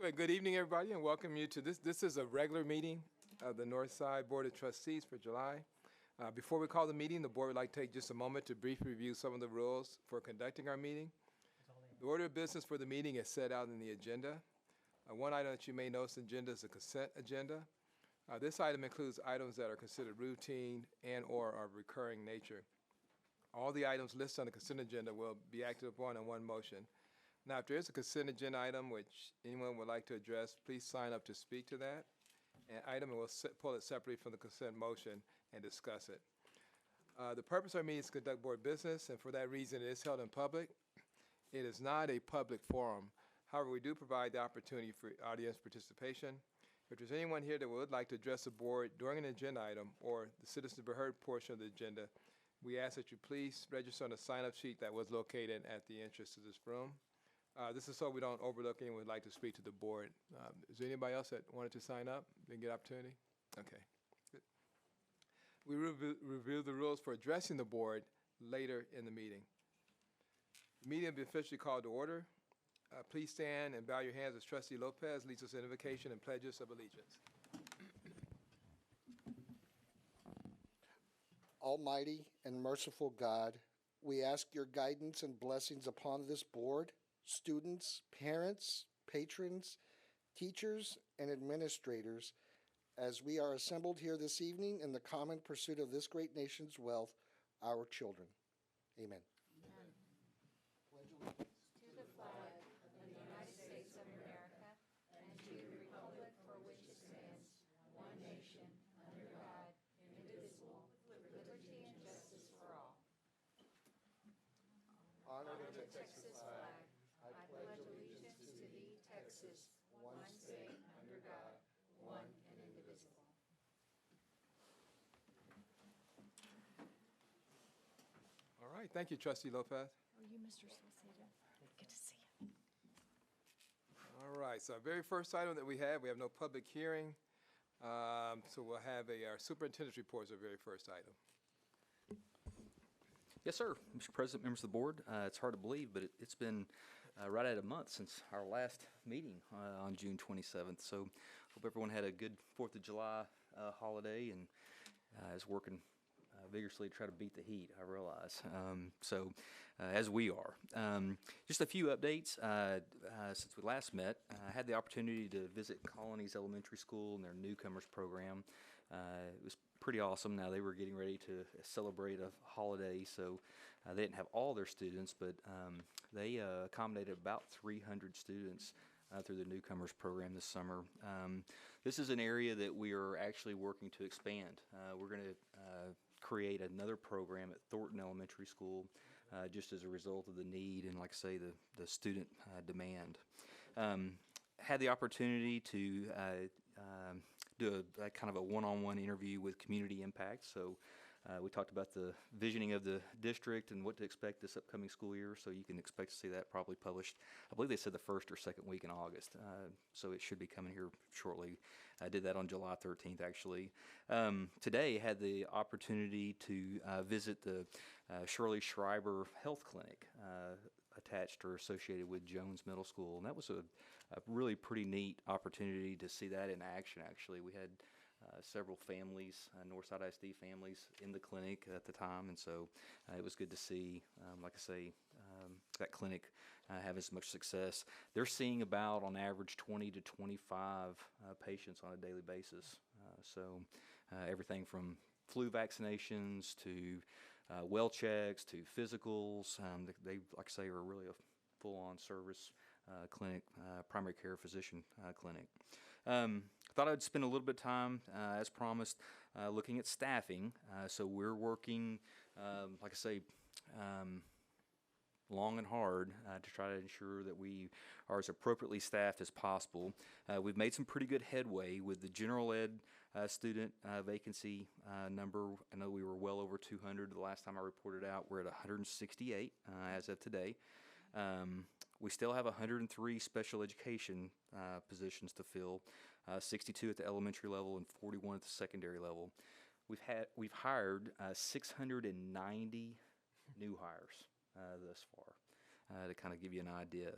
Well, good evening, everybody, and welcome you to this. This is a regular meeting of the Northside Board of Trustees for July. Before we call the meeting, the board would like to take just a moment to briefly review some of the rules for conducting our meeting. The order of business for the meeting is set out in the agenda. One item that you may notice in the agenda is a consent agenda. This item includes items that are considered routine and/or are of recurring nature. All the items listed on the consent agenda will be acted upon in one motion. Now, if there is a consent agenda item which anyone would like to address, please sign up to speak to that item, and we'll pull it separately from the consent motion and discuss it. The purpose of our meeting is to conduct board business, and for that reason, it is held in public. It is not a public forum. However, we do provide the opportunity for audience participation. If there's anyone here that would like to address the board during an agenda item or the citizens to be heard portion of the agenda, we ask that you please register on the sign-up sheet that was located at the entrance to this room. This is so we don't overlook anyone who would like to speak to the board. Is there anybody else that wanted to sign up? Didn't get opportunity? Okay, good. We review the rules for addressing the board later in the meeting. The meeting will be officially called to order. Please stand and bow your hands as Trustee Lopez leads us in invocation and pledges of allegiance. Almighty and merciful God, we ask your guidance and blessings upon this board, students, parents, patrons, teachers, and administrators, as we are assembled here this evening in the common pursuit of this great nation's wealth, our children. Amen. Amen. Pledge allegiance to the flag of the United States of America and to the republic for which it stands, one nation, under God, indivisible, with liberty and justice for all. Honor the Texas flag. I pledge allegiance to thee, Texas, one state, under God, one and indivisible. All right, thank you, Trustee Lopez. Oh, you, Mr. Solcita. Good to see you. All right, so our very first item that we have no public hearing. So we'll have our superintendent's report as our very first item. Yes, sir. Mr. President, members of the board, it's hard to believe, but it's been right at a month since our last meeting on June 27th. So hope everyone had a good 4th of July holiday and is working vigorously to try to beat the heat, I realize. As we are. Just a few updates. Since we last met, I had the opportunity to visit Colonies Elementary School and their newcomers program. It was pretty awesome. Now, they were getting ready to celebrate a holiday, so they didn't have all their students, but they accommodated about 300 students through the newcomers program this summer. This is an area that we are actually working to expand. We're going to create another program at Thornton Elementary School just as a result of the need and, like I say, the student demand. Had the opportunity to do a kind of a one-on-one interview with Community Impact. So we talked about the visioning of the district and what to expect this upcoming school year. So you can expect to see that probably published. I believe they said the first or second week in August. So it should be coming here shortly. I did that on July 13th, actually. Today, I had the opportunity to visit the Shirley Schreiber Health Clinic attached or associated with Jones Middle School. And that was a really pretty neat opportunity to see that in action, actually. We had several families, Northside ISD families, in the clinic at the time, and so it was good to see, like I say, that clinic have as much success. They're seeing about, on average, 20 to 25 patients on a daily basis. Everything from flu vaccinations to well checks to physicals. They, like I say, are really a full-on service clinic, primary care physician clinic. Thought I'd spend a little bit of time, as promised, looking at staffing. So we're working, like I say, long and hard to try to ensure that we are as appropriately staffed as possible. We've made some pretty good headway with the general ed student vacancy number. I know we were well over 200 the last time I reported out. We're at 168 as of today. We still have 103 special education positions to fill, 62 at the elementary level and 41 at the secondary level. We've hired 690 new hires thus far, to kind of give you an idea.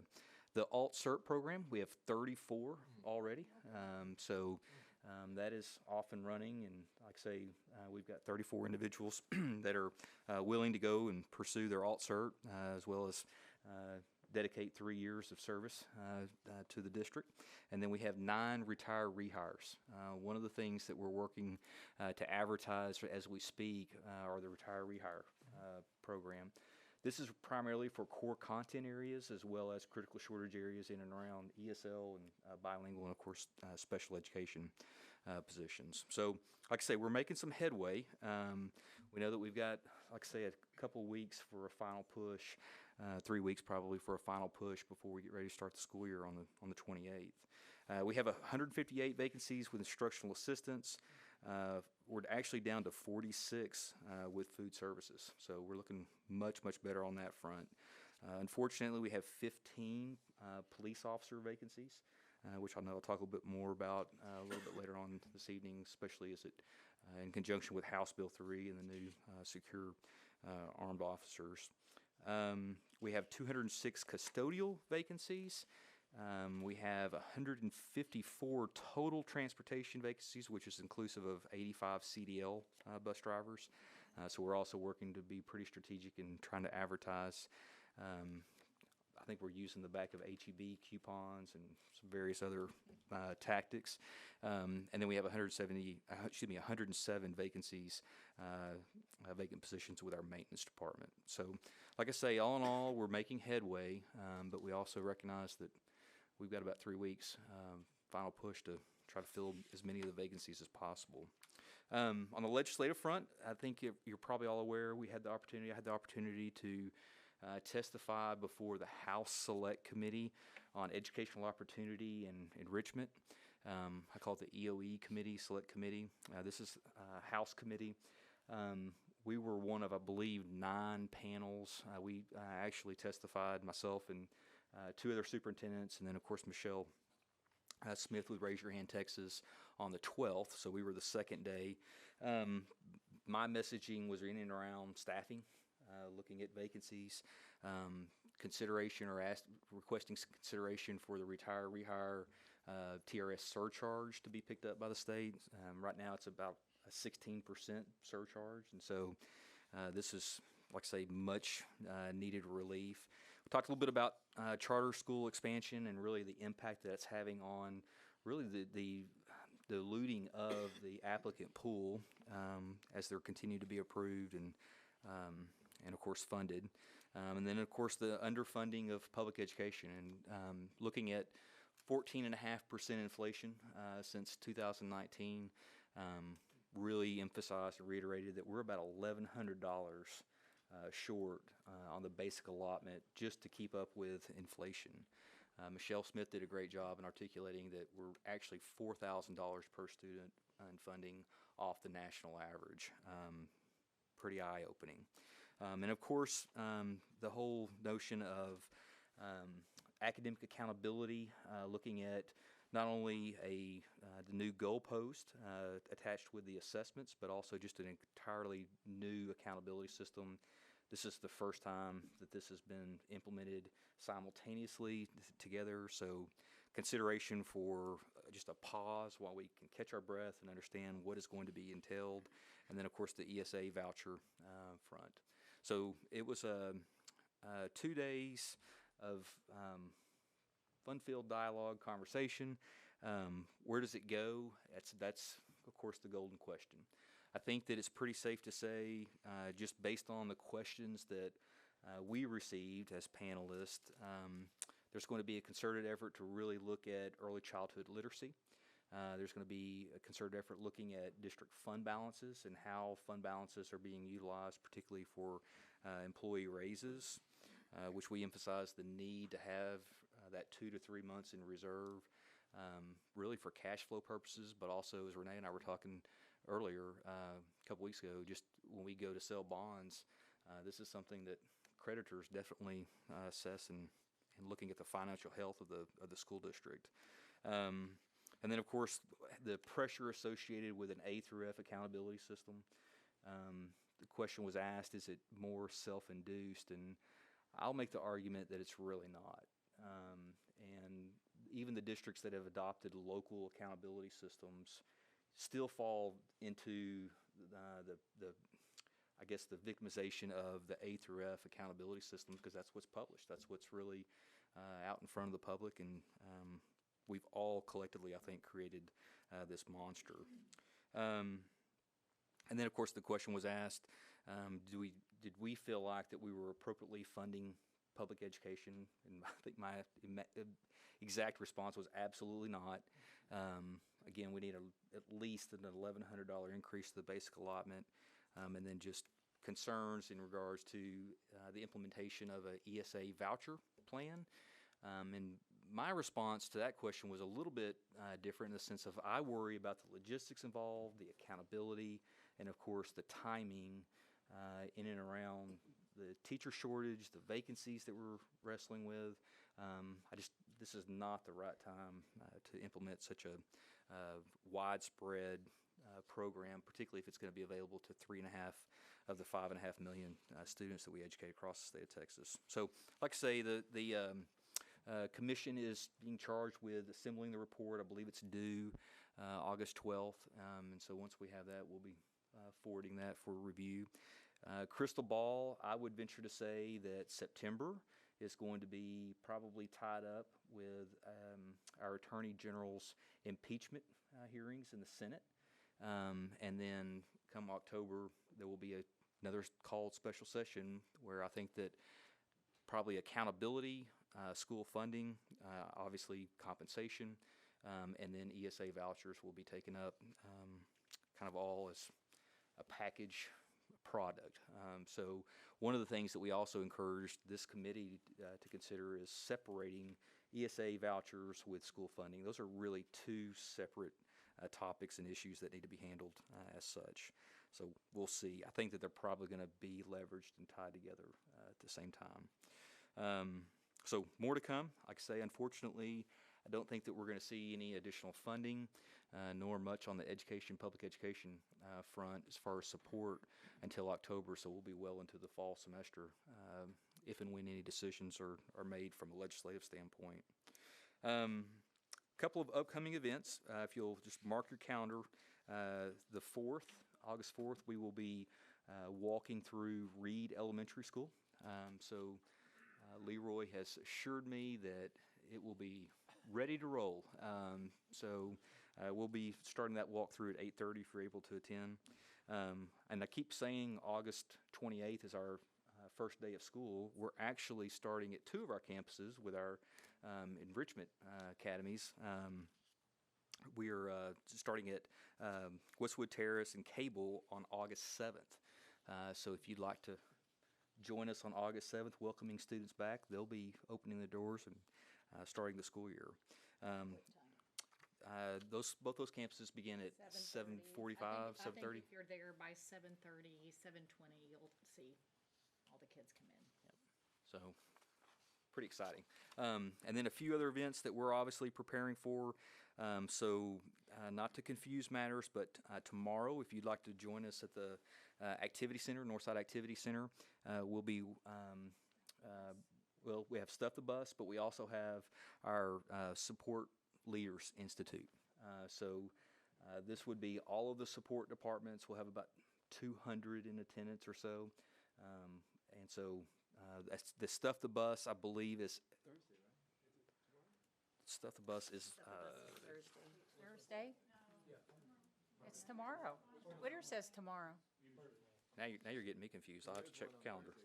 The Alt Cert program, we have 34 already. That is off and running, and like I say, we've got 34 individuals that are willing to go and pursue their Alt Cert, as well as dedicate 3 years of service to the district. And then we have 9 retire rehires. One of the things that we're working to advertise as we speak are the retire rehire program. This is primarily for core content areas as well as critical shortage areas in and around ESL and bilingual and, of course, special education positions. So, like I say, we're making some headway. We know that we've got, like I say, a couple weeks for a final push, 3 weeks probably for a final push before we get ready to start the school year on the 28th. We have 158 vacancies with instructional assistants. We're actually down to 46 with food services, so we're looking much better on that front. Unfortunately, we have 15 police officer vacancies, which I know I'll talk a little bit more about a little bit later on this evening, especially as it in conjunction with House Bill 3 and the new secure armed officers. We have 206 custodial vacancies. We have 154 total transportation vacancies, which is inclusive of 85 CDL bus drivers. So we're also working to be pretty strategic in trying to advertise. I think we're using the back of HEB coupons and some various other tactics. And then we have 107 vacancies, vacant positions with our maintenance department. So, like I say, all in all, we're making headway, but we also recognize that we've got about 3 weeks final push to try to fill as many of the vacancies as possible. On the legislative front, I think you're probably all aware I had the opportunity to testify before the House Select Committee on Educational Opportunity and Enrichment. I call it the EOE Committee, Select Committee. This is a House committee. We were one of, I believe, 9 panels. We actually testified, myself and 2 other superintendents, and then, of course, Michelle Smith with Raise Your Hand Texas on the 12th, so we were the second day. My messaging was in and around staffing, looking at vacancies, consideration or requesting consideration for the retire rehire TRS surcharge to be picked up by the state. Right now it's about a 16% surcharge, and so this is, like I say, much needed relief. We talked a little bit about charter school expansion and really the impact that it's having on really the diluting of the applicant pool as they're continuing to be approved and of course funded. And then, of course, the underfunding of public education and looking at 14.5% inflation since 2019 really emphasized and reiterated that we're about $1,100 short on the basic allotment just to keep up with inflation. Michelle Smith did a great job in articulating that we're actually $4,000 per student in funding off the national average. Pretty eye-opening. And of course, the whole notion of academic accountability, looking at not only the new goalpost attached with the assessments, but also just an entirely new accountability system. This is the first time that this has been implemented simultaneously together, so consideration for just a pause while we can catch our breath and understand what is going to be entailed, and then, of course, the ESA voucher front. So it was 2 days of fun-filled dialogue, conversation. Where does it go? That's of course the golden question. I think that it's pretty safe to say, just based on the questions that we received as panelists, there's going to be a concerted effort to really look at early childhood literacy. There's going to be a concerted effort looking at district fund balances and how fund balances are being utilized, particularly for employee raises, which we emphasize the need to have that 2 to 3 months in reserve, really for cash flow purposes, but also, as Renee and I were talking earlier a couple weeks ago, just when we go to sell bonds, this is something that creditors definitely assess in looking at the financial health of the school district. And then, of course, the pressure associated with an A through F accountability system. The question was asked, is it more self-induced? And I'll make the argument that it's really not. And even the districts that have adopted local accountability systems still fall into I guess the victimization of the A through F accountability systems, because that's what's published. That's what's really out in front of the public, and we've all collectively, I think, created this monster. And then, of course, the question was asked, did we feel like that we were appropriately funding public education? And I think my exact response was absolutely not. Again, we need at least an $1,100 increase to the basic allotment, and then just concerns in regards to the implementation of a ESA voucher plan. And my response to that question was a little bit different in the sense of I worry about the logistics involved, the accountability, and of course the timing in and around the teacher shortage, the vacancies that we're wrestling with. This is not the right time to implement such a widespread program, particularly if it's going to be available to 3.5 of the 5.5 million students that we educate across the state of Texas. So, like I say, the commission is being charged with assembling the report. I believe it's due August 12th, and so once we have that, we'll be forwarding that for review. Crystal ball, I would venture to say that September is going to be probably tied up with our Attorney General's impeachment hearings in the Senate. And then come October, there will be another called special session where I think that probably accountability, school funding, obviously compensation, and then ESA vouchers will be taken up kind of all as a package product. So one of the things that we also encouraged this committee to consider is separating ESA vouchers with school funding. Those are really two separate topics and issues that need to be handled as such. So we'll see. I think that they're probably going to be leveraged and tied together at the same time. So more to come. Like I say, unfortunately, I don't think that we're going to see any additional funding, nor much on the public education front as far as support until October. So we'll be well into the fall semester if and when any decisions are made from a legislative standpoint. Couple of upcoming events. If you'll just mark your calendar, the 4th, August 4th, we will be walking through Reed Elementary School. So Leroy has assured me that it will be ready to roll. So we'll be starting that walkthrough at 8:30 if you're able to attend. And I keep saying August 28th is our first day of school. We're actually starting at 2 of our campuses with our enrichment academies. We're starting at Westwood Terrace and Cable on August 7th. So if you'd like to join us on August 7th, welcoming students back, they'll be opening the doors and starting the school year. Both those campuses begin at 7:45, 7:30. I think if you're there by 7:30, 7:20, you'll see all the kids come in. Yep. So pretty exciting. And then a few other events that we're obviously preparing for. Not to confuse matters, but tomorrow, if you'd like to join us at the Activity Center, Northside Activity Center, we'll be, we have Stuff the Bus, but we also have our Support Leaders Institute. This would be all of the support departments. We'll have about 200 in attendance or so. And so that's the Stuff the Bus, I believe, is Thursday, right? Stuff the Bus is Thursday? It's tomorrow. Twitter says tomorrow. now you're getting me confused. I'll have to check the calendar. 7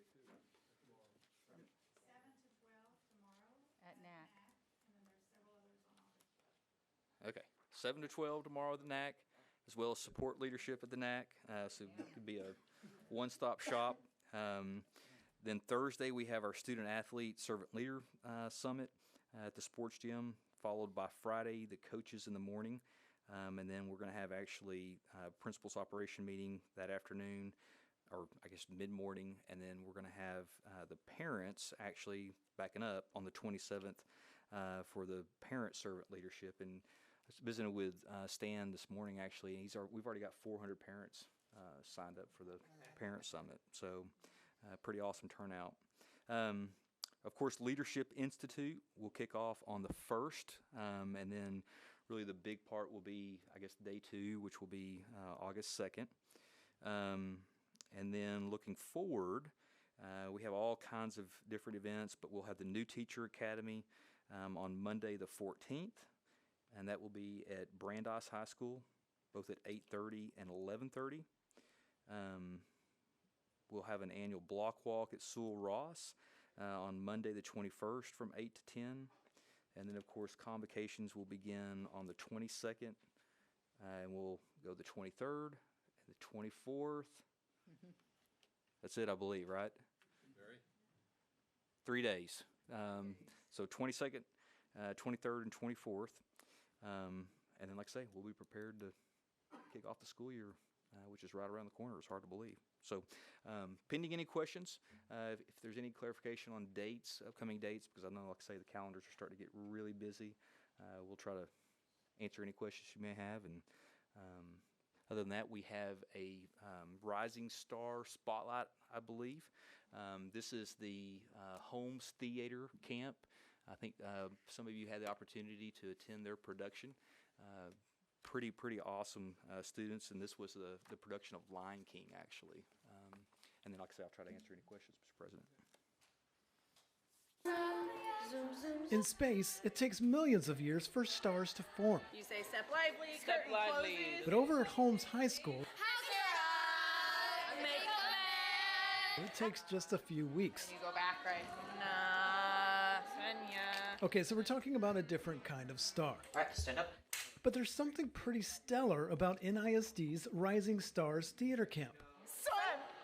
to 12 tomorrow. At NAC. And then there's several others on August 12th. Okay, 7 to 12 tomorrow at the NAC, as well as support leadership at the NAC. So it could be a one-stop shop. Then Thursday we have our Student Athlete Servant Leader Summit at the sports gym, followed by Friday the coaches in the morning. And then we're going to have actually principals operation meeting that afternoon, or I guess mid-morning, and then we're going to have the parents actually backing up on the 27th for the parent servant leadership. And I was visiting with Stan this morning actually, and we've already got 400 parents signed up for the parent summit, so pretty awesome turnout. Of course, Leadership Institute will kick off on the 1st, and then really the big part will be, I guess, day 2, which will be August 2nd. And then looking forward, we have all kinds of different events, but we'll have the New Teacher Academy on Monday the 14th, and that will be at Brandeis High School, both at 8:30 and 11:30. We'll have an annual block walk at Sewell Ross on Monday the 21st from 8 to 10. And then, of course, convocations will begin on the 22nd, and we'll go the 23rd and the 24th. That's it, I believe, right? 3 days. So 22nd, 23rd, and 24th. And then, like I say, we'll be prepared to kick off the school year, which is right around the corner. It's hard to believe. So pending any questions, if there's any clarification on dates, upcoming dates, because I know, like I say, the calendars are starting to get really busy, we'll try to answer any questions you may have. And other than that, we have a Rising Star Spotlight, I believe. This is the Holmes Theater Camp. I think some of you had the opportunity to attend their production. Pretty awesome students, and this was the production of Lion King, actually. And then, like I say, I'll try to answer any questions, Mr. President. In space, it takes millions of years for stars to form. You say step lively, step lively. But over at Holmes High School, it takes just a few weeks. You go back, right? Nah, Senya. Okay, so we're talking about a different kind of star. All right, stand up. But there's something pretty stellar about NISD's Rising Stars Theater Camp. Son!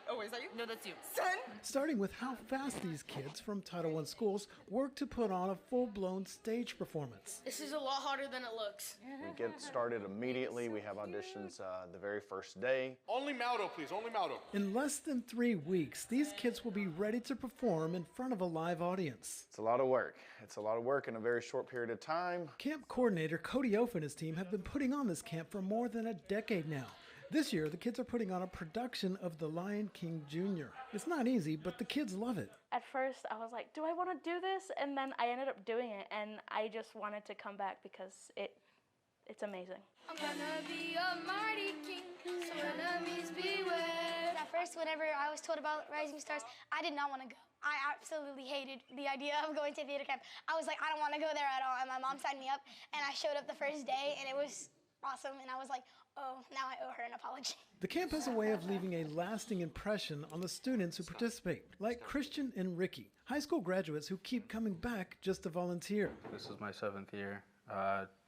Oh, is that you? No, that's you. Son! Starting with how fast these kids from Title I schools work to put on a full-blown stage performance. This is a lot harder than it looks. We get started immediately. We have auditions the very first day. Only Maldo, please. Only Maldo. In less than 3 weeks, these kids will be ready to perform in front of a live audience. It's a lot of work. It's a lot of work in a very short period of time. Camp coordinator Cody Oaf and his team have been putting on this camp for more than a decade now. This year, the kids are putting on a production of The Lion King Jr. It's not easy, but the kids love it. At first, I was like, do I want to do this? And then I ended up doing it, and I just wanted to come back because it's amazing. I'm gonna be a mighty king, so enemies beware. At first, whenever I was told about Rising Stars, I did not want to go. I absolutely hated the idea of going to theater camp. I was like, I don't want to go there at all, and my mom signed me up, and I showed up the first day, and it was awesome, and I was like, oh, now I owe her an apology. The camp has a way of leaving a lasting impression on the students who participate, like Christian and Ricky, high school graduates who keep coming back just to volunteer. This is my 7th year.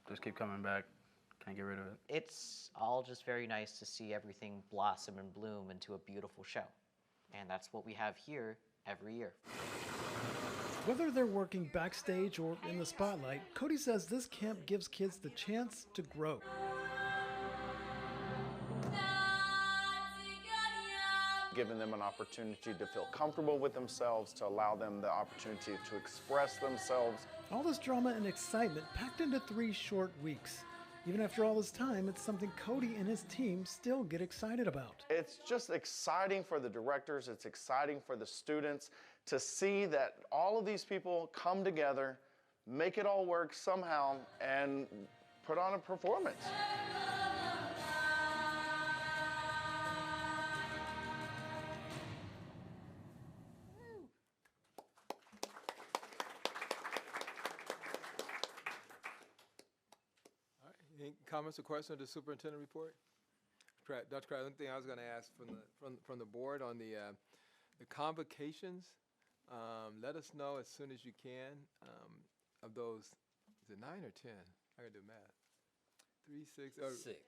Just keep coming back. Can't get rid of it. It's all just very nice to see everything blossom and bloom into a beautiful show. And that's what we have here every year. Whether they're working backstage or in the spotlight, Cody says this camp gives kids the chance to grow. Giving them an opportunity to feel comfortable with themselves, to allow them the opportunity to express themselves. All this drama and excitement packed into 3 short weeks. Even after all this time, it's something Cody and his team still get excited about. It's just exciting for the directors, it's exciting for the students to see that all of these people come together, make it all work somehow, and put on a performance. Any comments or questions on the superintendent report? Dr. Crowder, one thing I was going to ask from the board on the convocations, let us know as soon as you can of those. Is it 9 or 10? I got to do math. 3, 6, or 6.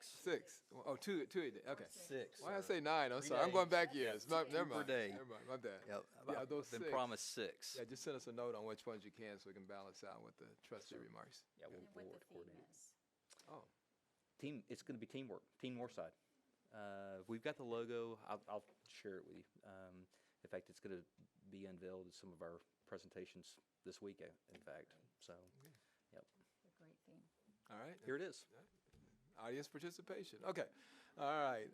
Oh, two. Okay. 6. Why did I say 9? I'm 3 sorry. I'm going days. back years. Never mind. per day. Never mind. My bad. Yep. Yeah, those Been 6. promised 6. Yeah, just send us a note on which ones you can so we can balance out with the trustee remarks. Yeah, we'll What work the theme coordinate. is. Oh. It's going to be teamwork, Team Northside. We've got the logo. I'll share it with you. In fact, it's going to be unveiled at some of our presentations this week, in fact. So, yep. A great theme. All right. Here it is. Audience participation. Okay. All right.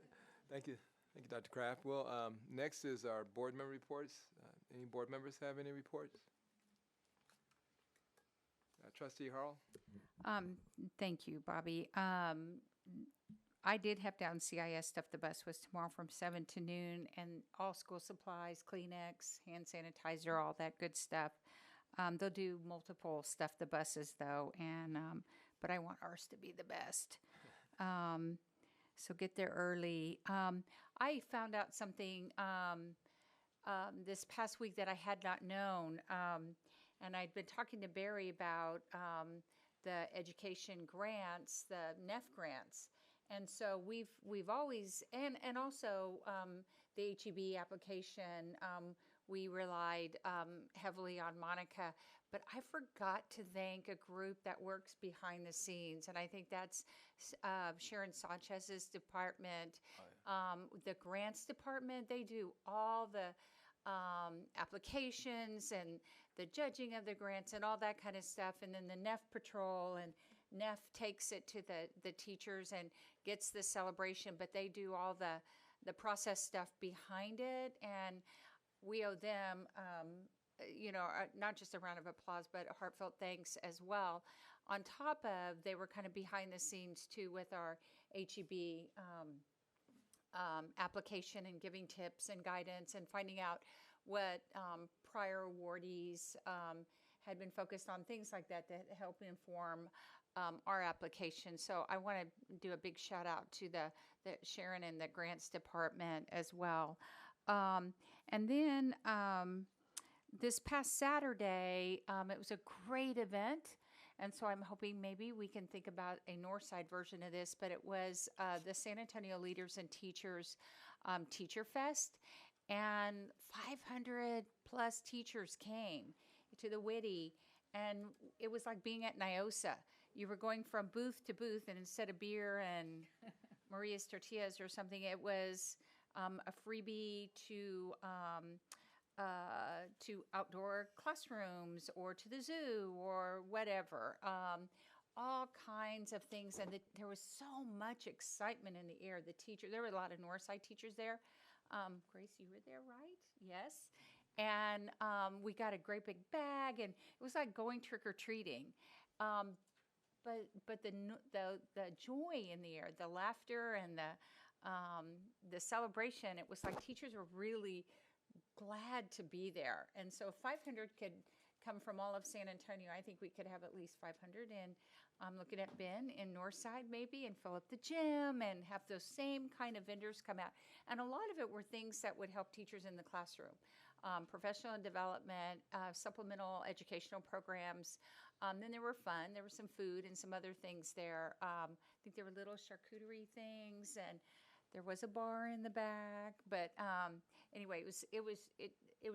Thank you. Thank you, Dr. Kraft. Well, next is our board member reports. Any board members have any reports? Trustee Harrell? Thank you, Bobby. I did have down CIS stuff. The bus was tomorrow from 7 to noon, and all school supplies, Kleenex, hand sanitizer, all that good stuff. They'll do multiple stuff, the buses, though, and but I want ours to be the best. So get there early. I found out something this past week that I had not known, and I'd been talking to Barry about the education grants, the NEF grants. And so we've always, and also the HEB application, we relied heavily on Monica, but I forgot to thank a group that works behind the scenes, and I think that's Sharon Sanchez's department, the grants department. They do all the applications and the judging of the grants and all that kind of stuff, and then the NEF patrol, and NEF takes it to the teachers and gets the celebration, but they do all the process stuff behind it, and we owe them, not just a round of applause, but a heartfelt thanks as well. On top of, they were kind of behind the scenes too with our HEB application and giving tips and guidance and finding out what prior awardees had been focused on, things like that help inform our application. So I want to do a big shout out to the Sharon and the grants department as well. And then this past Saturday, it was a great event. And so I'm hoping maybe we can think about a Northside version of this, but it was the San Antonio Leaders and Teachers Teacher Fest. And 500 plus teachers came to the Whitty, and it was like being at NIOSA. You were going from booth to booth, and instead of beer and Maria's Tortillas or something, it was a freebie to outdoor classrooms or to the zoo or whatever. All kinds of things, and there was so much excitement in the air. There were a lot of Northside teachers there. Grace, you were there, right? Yes. And we got a great big bag, and it was like going trick-or-treating. But the joy in the air, the laughter, and the celebration, it was like teachers were really glad to be there. And so if 500 could come from all of San Antonio, I think we could have at least 500. And I'm looking at Ben in Northside maybe, and fill up the gym and have those same kind of vendors come out. And a lot of it were things that would help teachers in the classroom. Professional development, supplemental educational programs. Then there were fun. There was some food and some other things there. I think there were little charcuterie things, and there was a bar in the back. But anyway, it was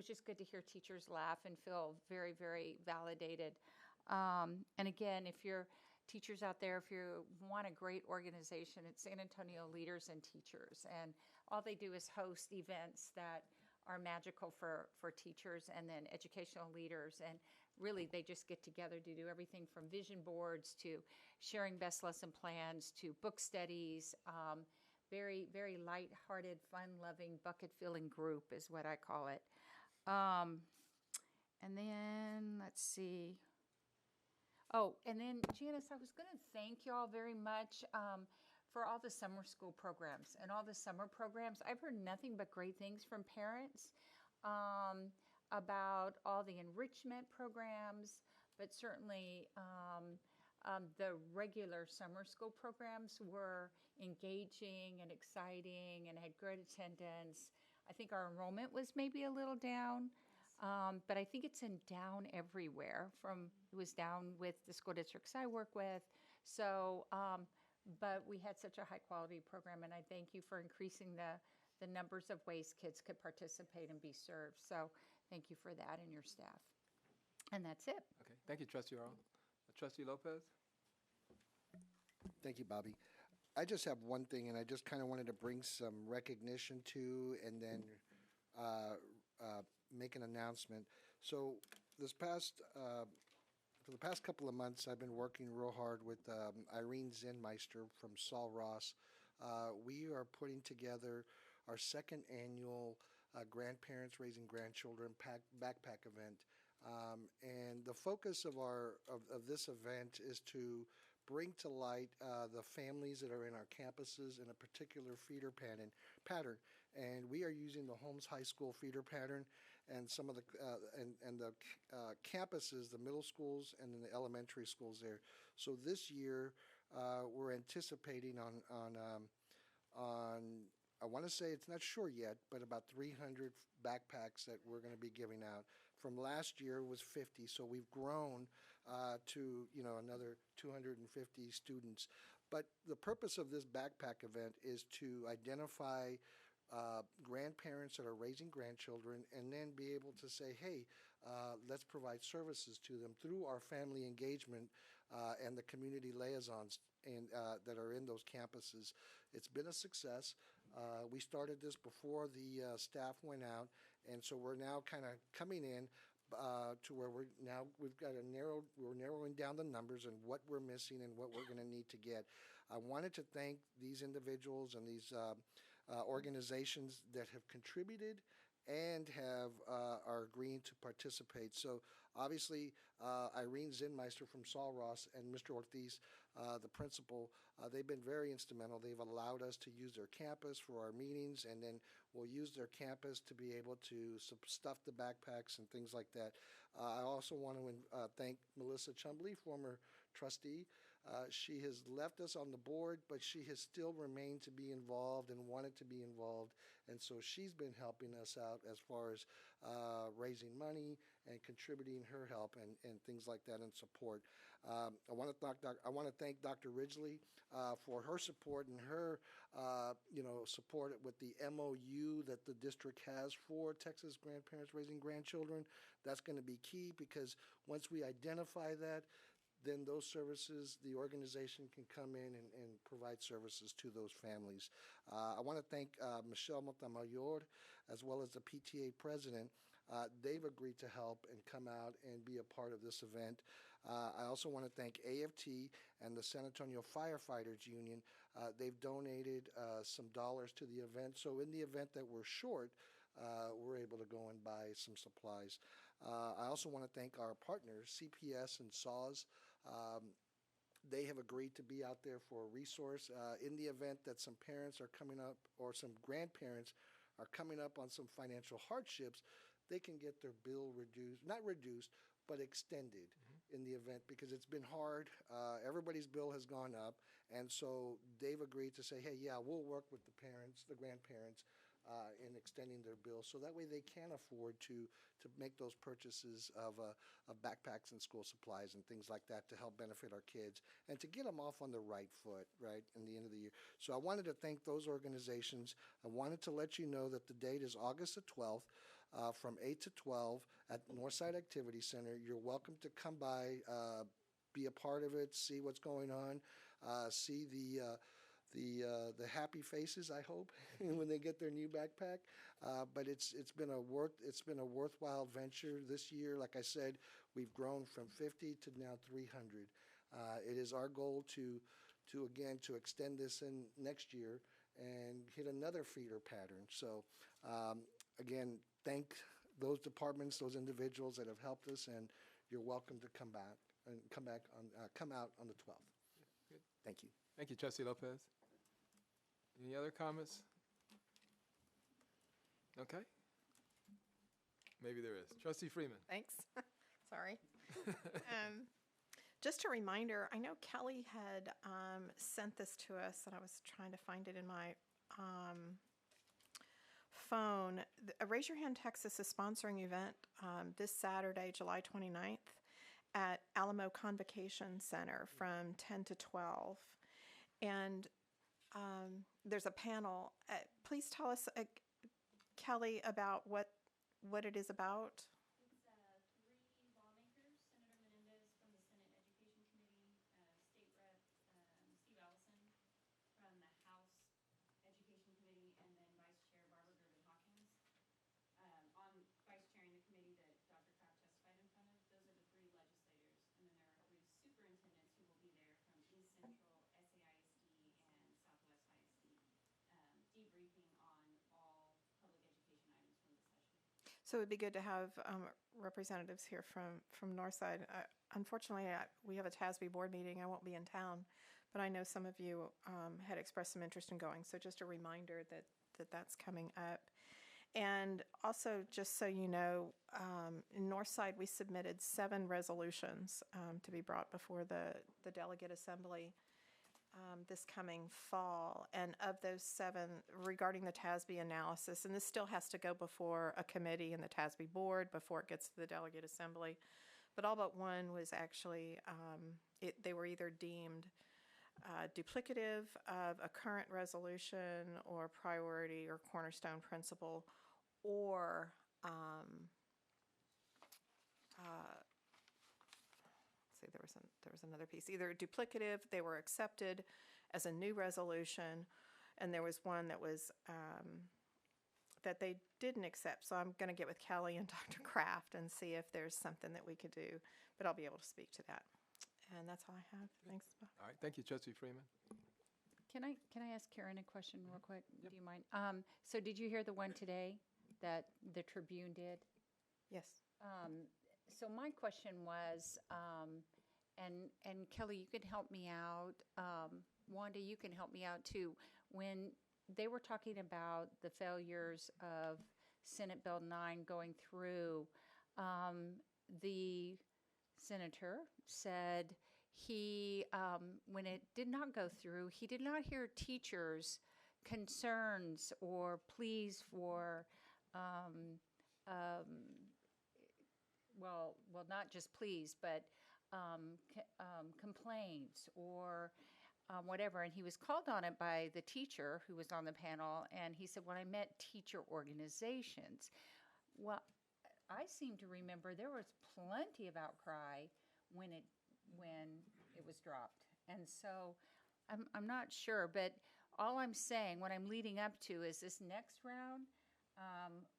just good to hear teachers laugh and feel very, very validated. And again, if you're teachers out there, if you want a great organization, it's San Antonio Leaders and Teachers, and all they do is host events that are magical for teachers and then educational leaders. And really, they just get together to do everything from vision boards to sharing best lesson plans to book studies. Very, very light-hearted, fun-loving, bucket-filling group is what I call it. And then, let's see. Oh, and then, Janice, I was going to thank you all very much for all the summer school programs and all the summer programs. I've heard nothing but great things from parents about all the enrichment programs, but certainly the regular summer school programs were engaging and exciting and had good attendance. I think our enrollment was maybe a little down, but I think it's down everywhere. It was down with the school districts I work with. So, but we had such a high quality program, and I thank you for increasing the numbers of ways kids could participate and be served. So thank you for that and your staff. And that's it. Okay, thank you, Trustee Earl. Trustee Lopez? Thank you, Bobby. I just have one thing, and I just kind of wanted to bring some recognition to, and then make an announcement. So this past, for the past couple of months, I've been working real hard with Irene Zinmeister from Saul Ross. We are putting together our second annual Grandparents Raising Grandchildren backpack event. And the focus of this event is to bring to light the families that are in our campuses in a particular feeder pattern. And we are using the Holmes High School feeder pattern and some of the the campuses, the middle schools and then the elementary schools there. So this year we're anticipating on I want to say it's not sure yet, but about 300 backpacks that we're going to be giving out. From last year was 50, so we've grown to another 250 students. But the purpose of this backpack event is to identify grandparents that are raising grandchildren and then be able to say, hey, let's provide services to them through our family engagement and the community liaisons that are in those campuses. It's been a success. We started this before the staff went out, and so we're now kind of coming in to where we're narrowing down the numbers and what we're missing and what we're going to need to get. I wanted to thank these individuals and these organizations that have contributed and are agreeing to participate. So obviously, Irene Zinmeister from Saul Ross and Mr. Ortiz, the principal, they've been very instrumental. They've allowed us to use their campus for our meetings, and then we'll use their campus to be able to stuff the backpacks and things like that. I also want to thank Melissa Chumbley, former trustee. She has left us on the board, but she has still remained to be involved and wanted to be involved. And so she's been helping us out as far as raising money and contributing her help and things like that and support. I want to thank Dr. Ridgely for her support and her support with the MOU that the district has for Texas grandparents raising grandchildren. That's going to be key because once we identify that, then those services, the organization can come in and provide services to those families. I want to thank Michelle Montemayor as well as the PTA president. They've agreed to help and come out and be a part of this event. I also want to thank AFT and the San Antonio Firefighters Union. They've donated some dollars to the event. So in the event that we're short, we're able to go and buy some supplies. I also want to thank our partners, CPS and SAWS. They have agreed to be out there for a resource in the event that some parents are coming up or some grandparents are coming up on some financial hardships. They can get their bill not reduced, but extended in the event because it's been hard. Everybody's bill has gone up, and so they've agreed to say, hey, yeah, we'll work with the grandparents, in extending their bills, so that way they can afford to make those purchases of backpacks and school supplies and things like that to help benefit our kids and to get them off on the right foot, right, in the end of the year. So I wanted to thank those organizations. I wanted to let you know that the date is August the 12th. From 8 to 12 at Northside Activity Center. You're welcome to come by, be a part of it, see what's going on, see the happy faces, I hope, when they get their new backpack. But it's been a worthwhile venture this year. Like I said, we've grown from 50 to now 300. It is our goal to extend this in next year and hit another feeder pattern. So again, thank those departments, those individuals that have helped us, and you're welcome to come out on the 12th. Good. Thank you. Thank you, Trustee Lopez. Any other comments? Okay. Maybe there is. Trustee Freeman. Thanks. Sorry. Just a reminder, I know Kelly had sent this to us, and I was trying to find it in my phone. Raise Your Hand Texas is sponsoring an event this Saturday, July 29th, at Alamo Convocation Center from 10 to 12. And there's a panel. Please tell us, Kelly, about what it is about. It's three lawmakers, Senator Menendez from the Senate Education Committee, State Rep Steve Allison from the House Education Committee, and then Vice Chair Barbara Gervin-Hawkins. On vice chairing the committee that Dr. Cobb testified in front of, those are the three legislators, and then there are three superintendents who will be there from East Central, SAISD, and Southwest ISD, debriefing on all public education items from the session. So it would be good to have representatives here from Northside. Unfortunately, we have a TASB board meeting. I won't be in town, but I know some of you had expressed some interest in going. So just a reminder that that's coming up. And also, just so you know, in Northside, we submitted 7 resolutions to be brought before the Delegate Assembly this coming fall. And of those 7, regarding the TASB analysis, and this still has to go before a committee and the TASB board before it gets to the Delegate Assembly, but all but 1 was actually, they were either deemed duplicative of a current resolution or priority or cornerstone principle, or let's see, there was another piece, either duplicative, they were accepted as a new resolution, and there was one that was that they didn't accept. So I'm going to get with Kelly and Dr. Kraft and see if there's something that we could do, but I'll be able to speak to that. And that's all I have. Thanks. All right, thank you, Trustee Freeman. Can I ask Karen a question real quick? Do you mind? So did you hear the one today that the Tribune did? Yes. So my question was, and Kelly, you can help me out. Wanda, you can help me out too. When they were talking about the failures of Senate Bill 9 going through, the senator said he, when it did not go through, he did not hear teachers' concerns or pleas for, well, not just pleas, but complaints or whatever. And he was called on it by the teacher who was on the panel, and he said, when I met teacher organizations, well, I seem to remember there was plenty of outcry when it was dropped. And so I'm not sure, but all I'm saying, what I'm leading up to is this next round,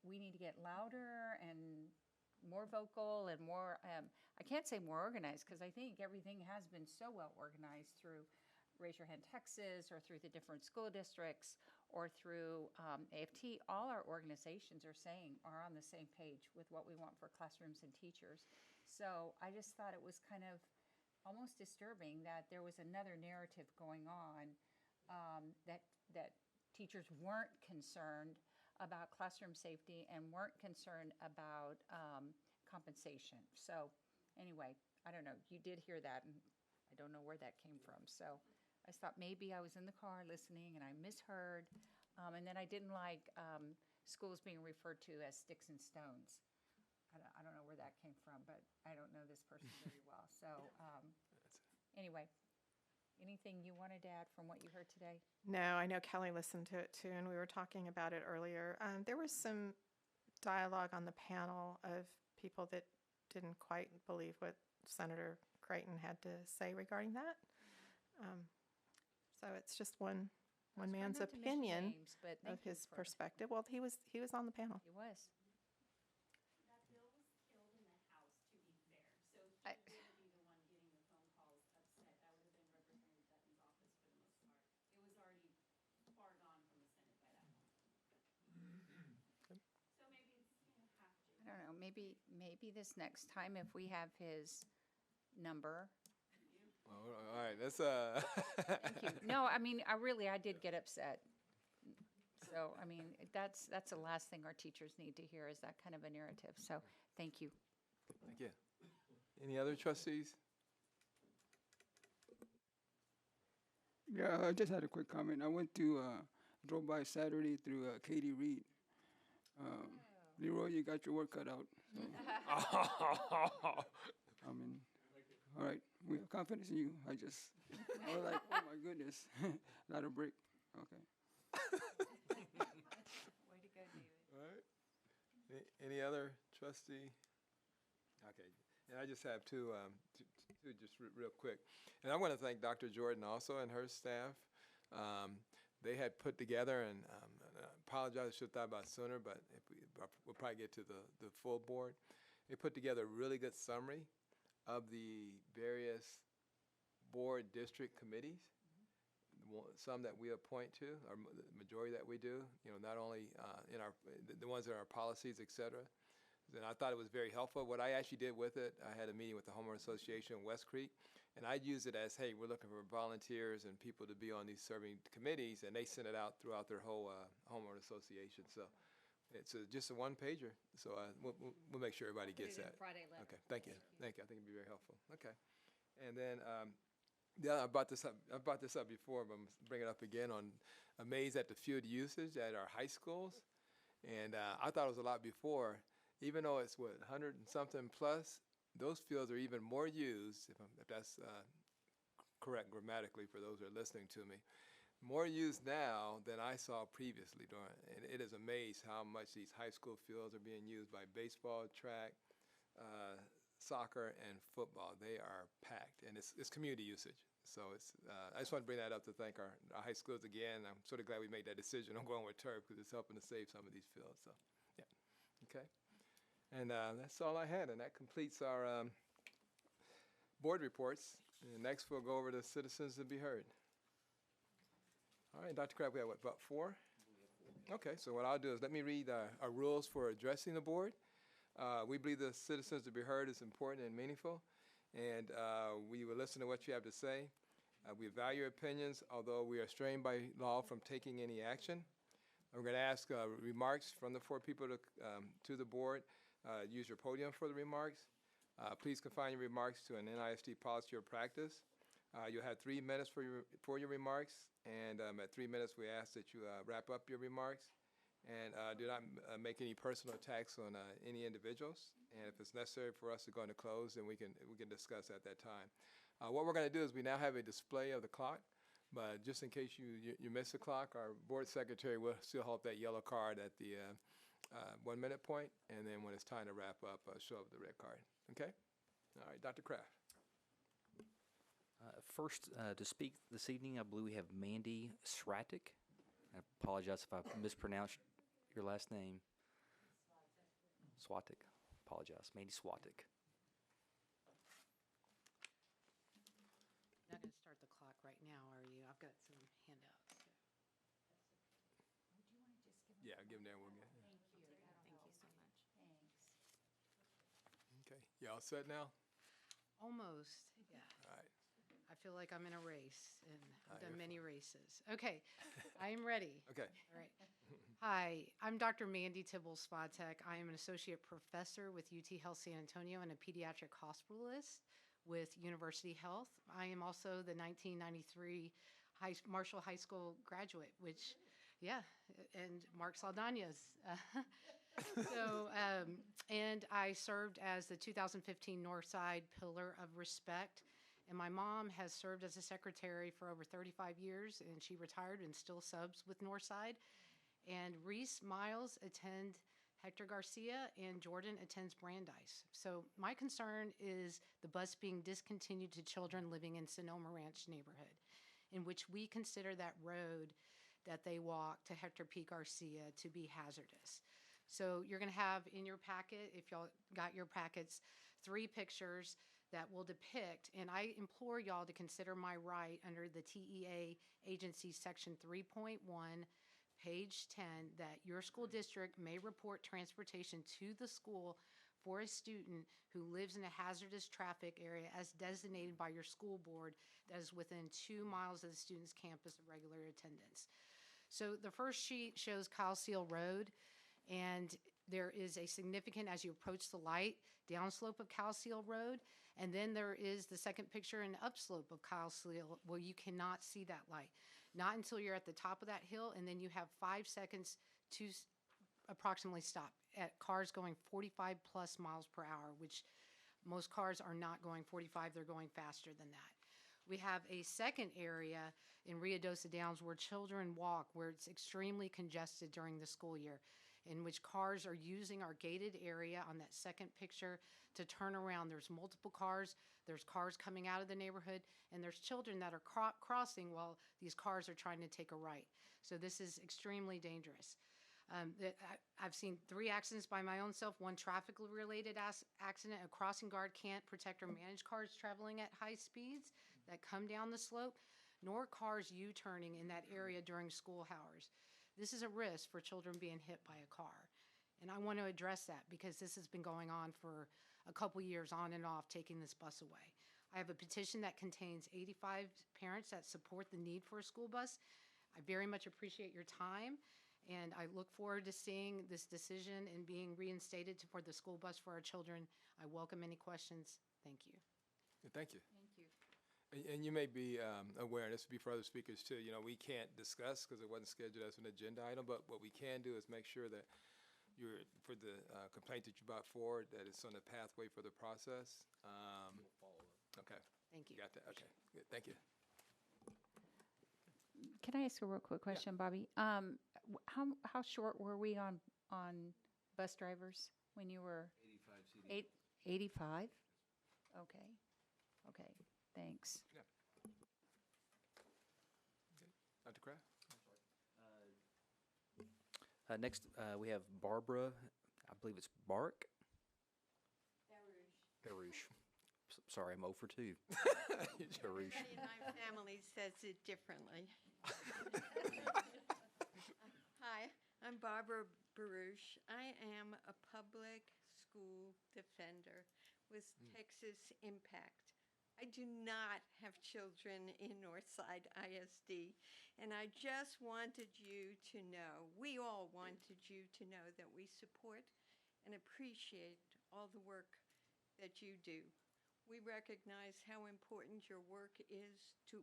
we need to get louder and more vocal and more, I can't say more organized, because I think everything has been so well organized through Raise Your Hand Texas or through the different school districts or through AFT. All our organizations are on the same page with what we want for classrooms and teachers. So I just thought it was kind of almost disturbing that there was another narrative going on, that teachers weren't concerned about classroom safety and weren't concerned about compensation. So anyway, I don't know. You did hear that, and I don't know where that came from. So I just thought maybe I was in the car listening and I misheard. And then I didn't like schools being referred to as sticks and stones. I don't know where that came from, but I don't know this person very well. So anyway, anything you wanted to add from what you heard today? No, I know Kelly listened to it too, and we were talking about it earlier. There was some dialogue on the panel of people that didn't quite believe what Senator Creighton had to say regarding that. So it's just one man's opinion of his perspective. Well, he was on the panel. He was. That bill was killed in the House, to be fair. So he wouldn't be the one getting the phone calls upset. That would have been Representative Dutton's office for the most part. It was already far gone from the Senate by that point. So maybe it's half I don't know. Maybe this next time, if we have his number. All right, let's. Thank you. No, I mean, I did get upset. So, I mean, that's the last thing our teachers need to hear is that kind of a narrative. So, thank you. Thank you. Any other trustees? Yeah, I just had a quick comment. I went to, drove by Saturday through Katie Reed. Leroy, you got your work cut out. So. I mean, all right, we have confidence in you. I was like, oh my goodness, not a break. Okay. Way to go, David. All right. Any other trustee? Okay. And I just have two just real quick. And I want to thank Dr. Jordan also and her staff. They had put together, and I apologize, I should have thought about it sooner, but we'll probably get to the full board. They put together a really good summary of the various board district committees, some that we appoint to, or the majority that we do, not only in the ones that are our policies, et cetera. And I thought it was very helpful. What I actually did with it, I had a meeting with the Homeowner Association in West Creek, and I used it as, hey, we're looking for volunteers and people to be on these serving committees, and they sent it out throughout their whole homeowner association. So it's just a one-pager. So we'll make sure everybody gets that. Friday letter. Okay, thank you. Thank you. I think it'd be very helpful. Okay. And then, yeah, I brought this up before, but I'm bringing it up again on amazed at the field usage at our high schools. And I thought it was a lot before. Even though it's, 100 and something plus, those fields are even more used, if that's correct grammatically for those who are listening to me, more used now than I saw previously. And it is amazing how much these high school fields are being used by baseball, track, soccer, and football. They are packed, and it's community usage. So I just want to bring that up to thank our high schools again. I'm sort of glad we made that decision on going with turf because it's helping to save some of these fields. So, yeah, okay. And that's all I had, and that completes our board reports. And next, we'll go over to citizens to be heard. All right, Dr. Crabb, we have what, about 4? Okay, so what I'll do is let me read our rules for addressing the board. We believe the citizens to be heard is important and meaningful, and we will listen to what you have to say. We value your opinions, although we are restrained by law from taking any action. We're going to ask remarks from the 4 people to the board. Use your podium for the remarks. Please confine your remarks to an NISD policy or practice. You'll have 3 minutes for your remarks, and at 3 minutes, we ask that you wrap up your remarks, and do not make any personal attacks on any individuals. And if it's necessary for us to go into close, then we can discuss at that time. What we're going to do is we now have a display of the clock, but just in case you miss the clock, our board secretary will still hold that yellow card at the 1 minute point, and then when it's time to wrap up, show up the red card. Okay? All right, Dr. Kraft. First, to speak this evening, I believe we have Mandy Swatik. I apologize if I mispronounced your last name. Swatik. Apologize. Mandy Swatik. Not going to start the clock right now, are you? I've got some handouts. Yeah, give them there. We'll get. Yeah. Thank you. Thank you so much. Thanks. Okay. You all set now? Almost, yeah. All right. I feel like I'm in a race, and I've done many races. Okay, I am ready. Okay. All right. Hi, I'm Dr. Mandy Tibble-Swatek. I am an associate professor with UT Health San Antonio and a pediatric hospitalist with University Health. I am also the 1993 Marshall High School graduate, which, yeah, and Mark Saldana's. And I served as the 2015 Northside Pillar of Respect. And my mom has served as a secretary for over 35 years, and she retired and still subs with Northside. And Reese Miles attend Hector Garcia, and Jordan attends Brandeis. So my concern is the bus being discontinued to children living in Sonoma Ranch neighborhood, in which we consider that road that they walk to Hector P. Garcia to be hazardous. So you're going to have in your packet, if y'all got your packets, 3 pictures that will depict, and I implore y'all to consider my right under the TEA agency section 3.1, page 10, that your school district may report transportation to the school for a student who lives in a hazardous traffic area as designated by your school board that is within 2 miles of the student's campus of regular attendance. So the first sheet shows Kyle Seal Road, and there is a significant, as you approach the light, downslope of Kyle Seal Road, and then there is the second picture, an upslope of Kyle Seal, where you cannot see that light. Not until you're at the top of that hill, and then you have 5 seconds to approximately stop at cars going 45 plus miles per hour, which most cars are not going 45, they're going faster than that. We have a second area in Ruidoso Downs where children walk, where it's extremely congested during the school year, in which cars are using our gated area on that second picture to turn around. There's multiple cars, there's cars coming out of the neighborhood, and there's children that are crossing while these cars are trying to take a right. So this is extremely dangerous. I've seen 3 accidents by my own self, 1 traffic-related accident. A crossing guard can't protect or manage cars traveling at high speeds that come down the slope, nor cars U-turning in that area during school hours. This is a risk for children being hit by a car. And I want to address that because this has been going on for a couple years on and off, taking this bus away. I have a petition that contains 85 parents that support the need for a school bus. I very much appreciate your time, and I look forward to seeing this decision and being reinstated for the school bus for our children. I welcome any questions. Thank you. Thank you. Thank you. And you may be aware, and this will be for other speakers too, we can't discuss because it wasn't scheduled as an agenda item, but what we can do is make sure that for the complaint that you brought forward, that it's on the pathway for the process. Okay. Thank you. Got that? Okay, good, thank you. Can I ask a real quick question, Bobby? How short were we on bus drivers when you were? 85 85? Okay. Okay, thanks. Yeah. Okay. Dr. Kraft? Next, we have Barbara, I believe it's Bark? Baruch. Sorry, I'm 0 for 2. Baruch. Everybody in my family says it differently. Hi, I'm Barbara Baruch. I am a public school defender with Texas Impact. I do not have children in Northside ISD, and I just wanted you to know, we all wanted you to know that we support and appreciate all the work that you do. We recognize how important your work is to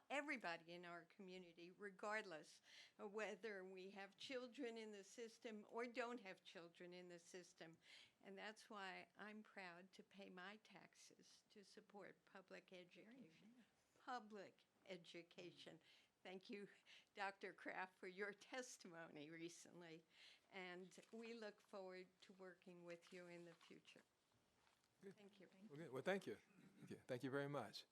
everybody in our community, regardless of whether we have children in the system or don't have children in the system. And that's why I'm proud to pay my taxes to support public education. Public education. Thank you, Dr. Kraft, for your testimony recently. And we look forward to working with you in the future. Good. Thank you. Well, good. Well, thank you. Thank you. Thank you very much.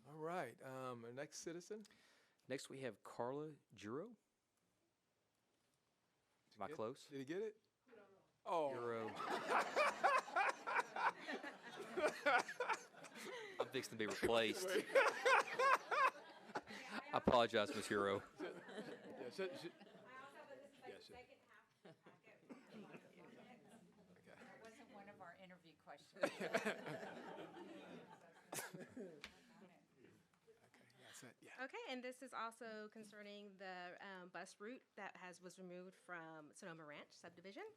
All right. Our next citizen. Next, we have Carla Juro. Am I close? Did he get it? Oh. Juro. I'm fixing to be replaced. I apologize, Ms. Juro. That wasn't one of our interview questions. Okay, and this is also concerning the bus route that was removed from Sonoma Ranch subdivision.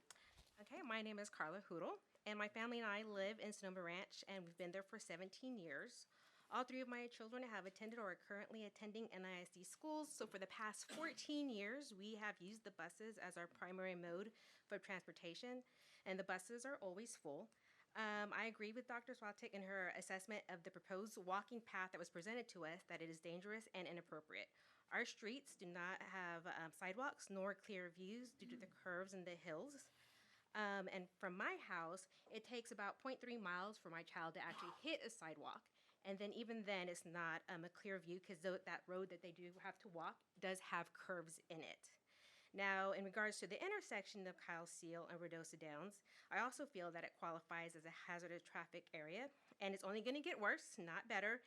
Okay, my name is Carla Hoodle, and my family and I live in Sonoma Ranch, and we've been there for 17 years. All 3 of my children have attended or are currently attending NISD schools, so for the past 14 years, we have used the buses as our primary mode for transportation, and the buses are always full. I agree with Dr. Swatik in her assessment of the proposed walking path that was presented to us, that it is dangerous and inappropriate. Our streets do not have sidewalks nor clear views due to the curves and the hills. And from my house, it takes about 0.3 miles for my child to actually hit a sidewalk. And then even then, it's not a clear view because that road that they do have to walk does have curves in it. Now, in regards to the intersection of Kyle Seal and Redosa Downs, I also feel that it qualifies as a hazardous traffic area, and it's only going to get worse, not better.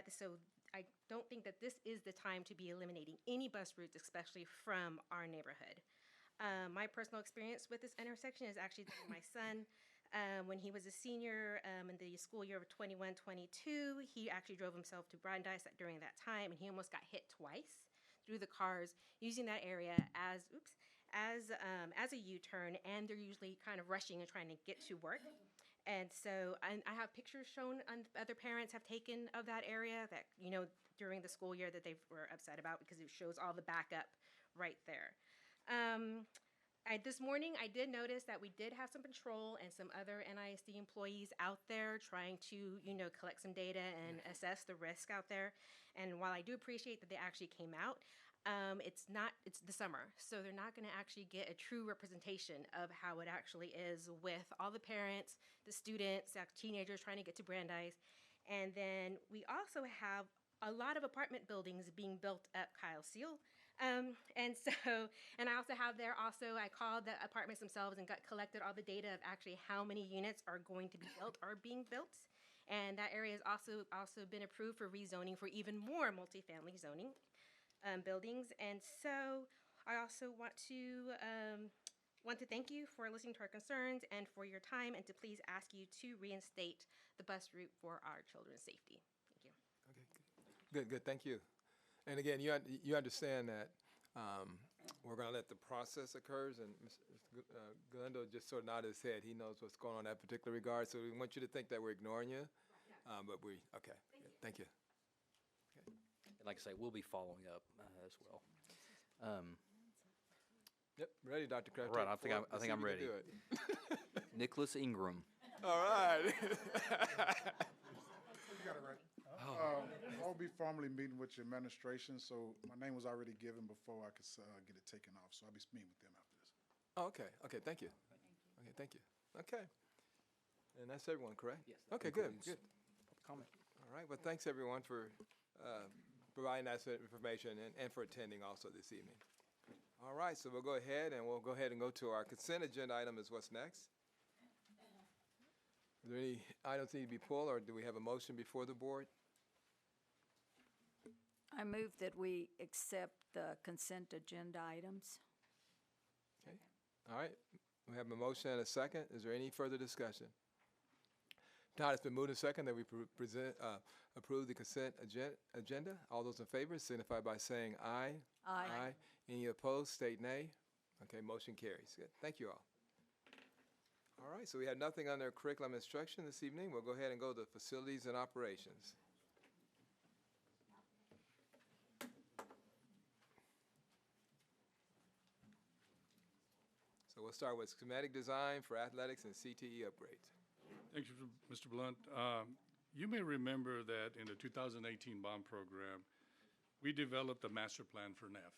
So I don't think that this is the time to be eliminating any bus routes, especially from our neighborhood. My personal experience with this intersection is actually through my son. When he was a senior in the school year of 21-22, he actually drove himself to Brandeis during that time, and he almost got hit twice through the cars using that area as a U-turn, and they're usually kind of rushing and trying to get to work. And so I have pictures shown other parents have taken of that area that, during the school year that they were upset about because it shows all the backup right there. This morning, I did notice that we did have some patrol and some other NISD employees out there trying to, collect some data and assess the risk out there. And while I do appreciate that they actually came out, it's the summer, so they're not going to actually get a true representation of how it actually is with all the parents, the students, teenagers trying to get to Brandeis. And then we also have a lot of apartment buildings being built at Kyle Seal. And I also have there I called the apartments themselves and collected all the data of actually how many units are going to be built or being built. And that area has also been approved for rezoning for even more multifamily zoning buildings. And so I also want to thank you for listening to our concerns and for your time, and to please ask you to reinstate the bus route for our children's safety. Thank you. Good, thank you. And again, you understand that we're going to let the process occurs, and Mr. Galindo just sort of nodded his head. He knows what's going on in that particular regard, so we want you to think that we're ignoring you, but okay, thank you. And like I say, we'll be following up as well. Yep, ready, Dr. Kraft. All right, I think I'm ready. Do it. Nicholas Ingram. All right. You got it right. I'll be formally meeting with your administration, so my name was already given before I could get it taken off, so I'll be meeting with them after this. Oh, okay, thank you. Okay, thank you. Okay. And that's everyone, correct? Yes. Okay, good. Comment. All right, well, thanks everyone for providing that information and for attending also this evening. All right, so we'll go ahead and go to our consent agenda item is what's next. Are there any items need to be pulled, or do we have a motion before the board? I move that we accept the consent agenda items. Okay. All right, we have a motion and a second. Is there any further discussion? Todd, it's been moved and second that we approve the consent agenda. All those in favor signify by saying aye. Aye. Any opposed, state nay. Okay, motion carries. Good. Thank you all. All right, so we have nothing under curriculum instruction this evening. We'll go ahead and go to facilities and operations. So we'll start with schematic design for athletics and CTE upgrades. Thank you, Mr. Blunt. You may remember that in the 2018 bond program, we developed a master plan for NEF.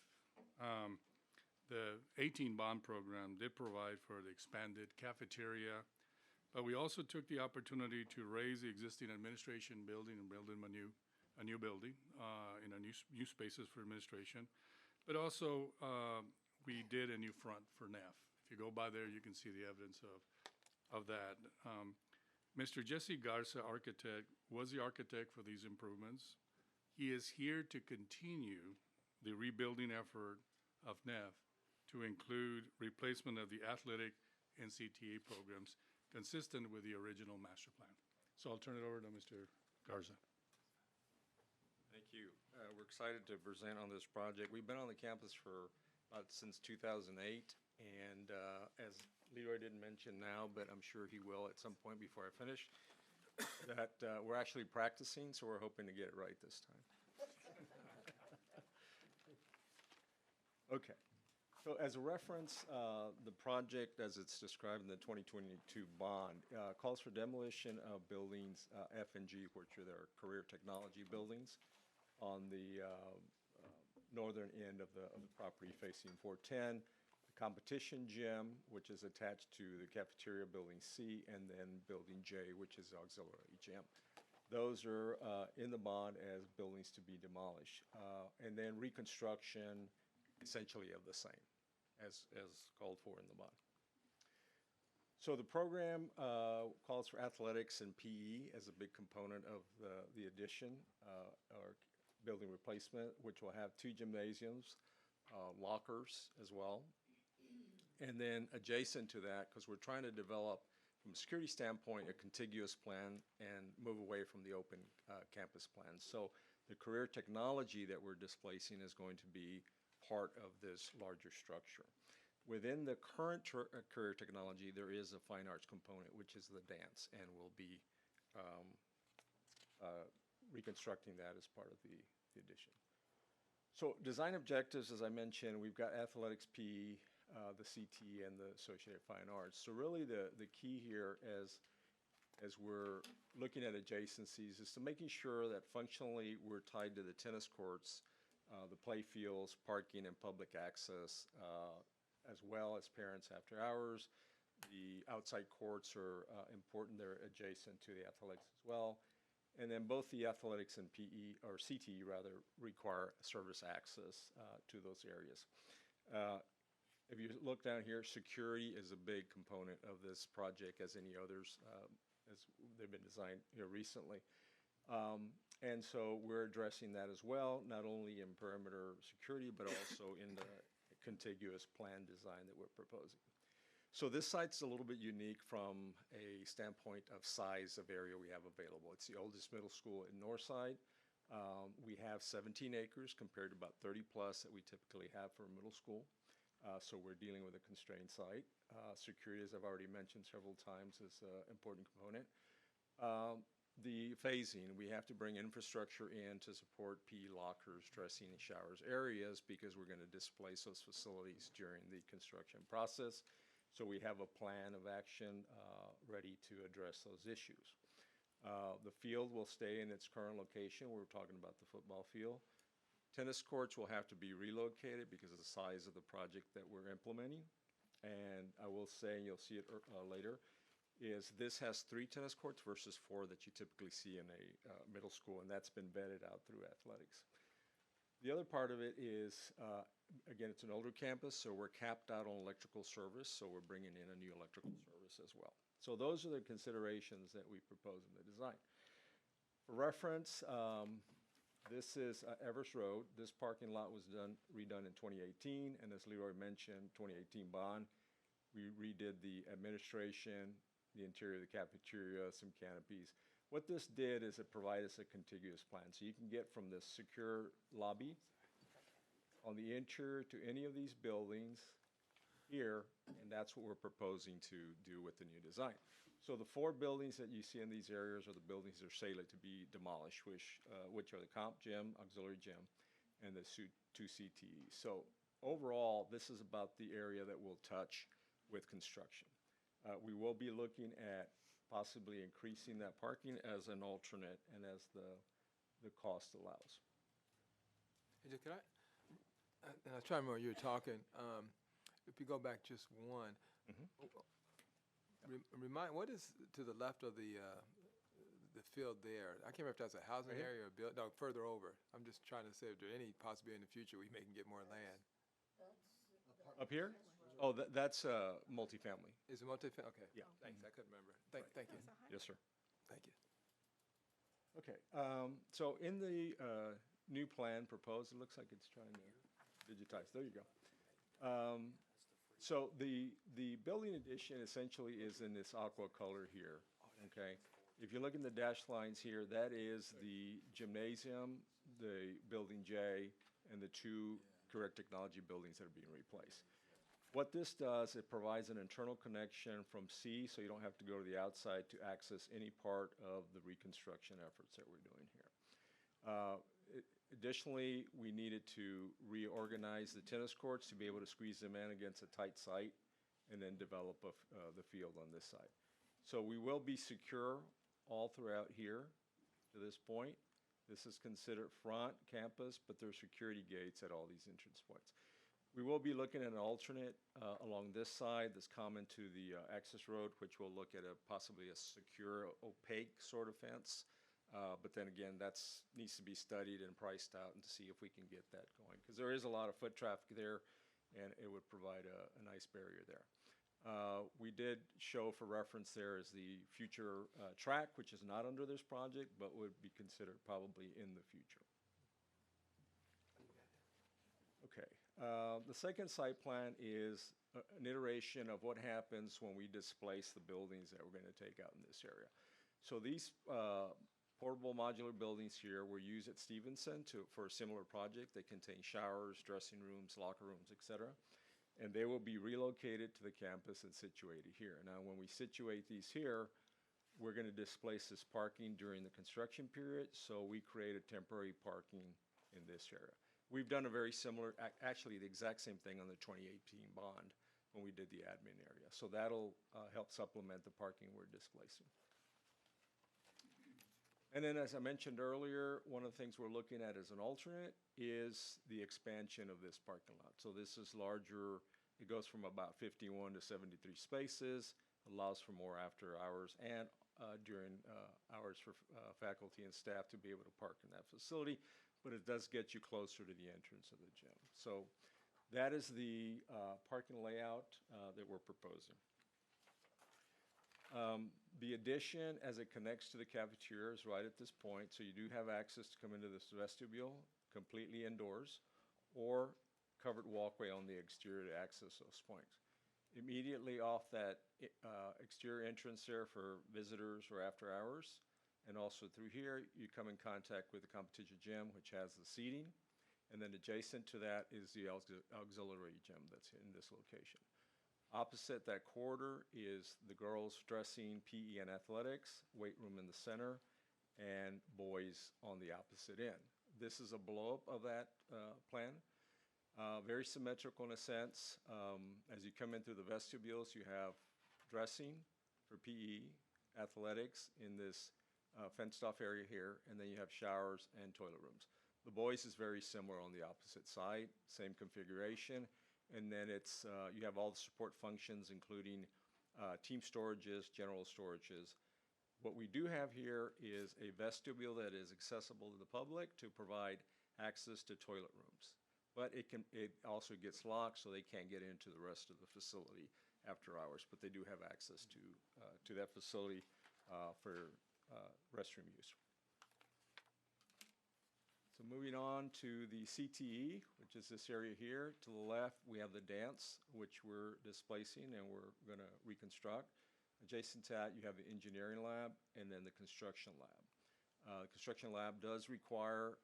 The 18 bond program did provide for the expanded cafeteria, but we also took the opportunity to raise the existing administration building and build them a new building in a new spaces for administration. But also, we did a new front for NEF. If you go by there, you can see the evidence of that. Mr. Jesse Garza, architect, was the architect for these improvements. He is here to continue the rebuilding effort of NEF to include replacement of the athletic and CTA programs consistent with the original master plan. So I'll turn it over to Mr. Garza. Thank you. We're excited to present on this project. We've been on the campus for since 2008, and as Leroy didn't mention now, but I'm sure he will at some point before I finish, that we're actually practicing, so we're hoping to get it right this time. Okay. So as a reference, the project, as it's described in the 2022 bond, calls for demolition of buildings F and G, which are their career technology buildings, on the northern end of the property facing 410. The competition gym, which is attached to the cafeteria building C, and then building J, which is the auxiliary gym. Those are in the bond as buildings to be demolished. And then reconstruction, essentially of the same as called for in the bond. So the program calls for athletics and PE as a big component of the addition or building replacement, which will have 2 gymnasiums, lockers as well. And then adjacent to that, because we're trying to develop, from a security standpoint, a contiguous plan and move away from the open campus plan. So the career technology that we're displacing is going to be part of this larger structure. Within the current career technology, there is a fine arts component, which is the dance, and we'll be reconstructing that as part of the addition. So design objectives, as I mentioned, we've got athletics, PE, the CT, and the associated fine arts. So really the key here as we're looking at adjacencies is to making sure that functionally we're tied to the tennis courts, the play fields, parking, and public access, as well as parents after hours. The outside courts are important. They're adjacent to the athletics as well. And then both the athletics and PE, or CTE rather, require service access to those areas. If you look down here, security is a big component of this project, as any others, as they've been designed here recently. And so we're addressing that as well, not only in perimeter security, but also in the contiguous plan design that we're proposing. So this site's a little bit unique from a standpoint of size of area we have available. It's the oldest middle school in Northside. We have 17 acres compared to about 30 plus that we typically have for a middle school. So we're dealing with a constrained site. Security, as I've already mentioned several times, is an important component. The phasing, we have to bring infrastructure in to support PE lockers, dressing, and showers areas because we're going to displace those facilities during the construction process. So we have a plan of action ready to address those issues. The field will stay in its current location. We're talking about the football field. Tennis courts will have to be relocated because of the size of the project that we're implementing. And I will say, and you'll see it later, is this has 3 tennis courts versus 4 that you typically see in a middle school, and that's been vetted out through athletics. The other part of it is, again, it's an older campus, so we're capped out on electrical service, so we're bringing in a new electrical service as well. So those are the considerations that we propose in the design. For reference, this is Everest Road. This parking lot was redone in 2018, and as Leroy mentioned, 2018 bond. We redid the administration, the interior of the cafeteria, some canopies. What this did is it provided us a contiguous plan. So you can get from this secure lobby on the interior to any of these buildings here, and that's what we're proposing to do with the new design. So the 4 buildings that you see in these areas are the buildings that are slated to be demolished, which are the comp gym, auxiliary gym, and the 2 CTEs. So overall, this is about the area that we'll touch with construction. We will be looking at possibly increasing that parking as an alternate and as the cost allows. Hey, can I was trying to remember when you were talking, if you go back just one, remind, what is to the left of the field there? I can't remember if that's a housing Right here? area or no, further over. I'm just trying to say if there's any possibility in the future we may can get more land. Up here? Oh, that's multifamily. Is it multi-family? Okay. Yeah. Thanks, I couldn't remember. Thank you. Yes, sir. Thank you. Okay, so in the new plan proposed, it looks like it's trying to digitize. There you go. So the building addition essentially is in this aqua color here, okay? If you look in the dashed lines here, that is the gymnasium, the building J, and the 2 career technology buildings that are being replaced. What this does, it provides an internal connection from C, so you don't have to go to the outside to access any part of the reconstruction efforts that we're doing here. Additionally, we needed to reorganize the tennis courts to be able to squeeze them in against a tight site and then develop the field on this side. So we will be secure all throughout here to this point. This is considered front campus, but there are security gates at all these entrance points. We will be looking at an alternate along this side that's common to the access road, which will look at possibly a secure, opaque sort of fence. But then again, that needs to be studied and priced out and to see if we can get that going. Because there is a lot of foot traffic there, and it would provide a nice barrier there. We did show for reference there is the future track, which is not under this project, but would be considered probably in the future. Okay. The second site plan is an iteration of what happens when we displace the buildings that we're going to take out in this area. So these portable modular buildings here were used at Stevenson for a similar project. They contain showers, dressing rooms, locker rooms, etc. And they will be relocated to the campus and situated here. Now, when we situate these here, we're going to displace this parking during the construction period, so we created temporary parking in this area. We've done a very similar, actually the exact same thing on the 2018 bond when we did the admin area. So that'll help supplement the parking we're displacing. And then, as I mentioned earlier, one of the things we're looking at as an alternate is the expansion of this parking lot. So this is larger. It goes from about 51 to 73 spaces, allows for more after hours and during hours for faculty and staff to be able to park in that facility, but it does get you closer to the entrance of the gym. So that is the parking layout that we're proposing. The addition, as it connects to the cafeteria, is right at this point, so you do have access to come into this vestibule completely indoors or covered walkway on the exterior to access those points. Immediately off that exterior entrance there for visitors or after hours, and also through here, you come in contact with the competition gym, which has the seating. And then adjacent to that is the auxiliary gym that's in this location. Opposite that corridor is the girls' dressing, PE, and athletics, weight room in the center, and boys on the opposite end. This is a blow-up of that plan. Very symmetrical in a sense. As you come in through the vestibules, you have dressing for PE, athletics in this fenced-off area here, and then you have showers and toilet rooms. The boys is very similar on the opposite side, same configuration, and then it's you have all the support functions, including team storages, general storages. What we do have here is a vestibule that is accessible to the public to provide access to toilet rooms. But it also gets locked, so they can't get into the rest of the facility after hours. But they do have access to that facility for restroom use. So moving on to the CTE, which is this area here. To the left, we have the dance, which we're displacing and we're going to reconstruct. Adjacent to that, you have the engineering lab and then the construction lab. The construction lab does require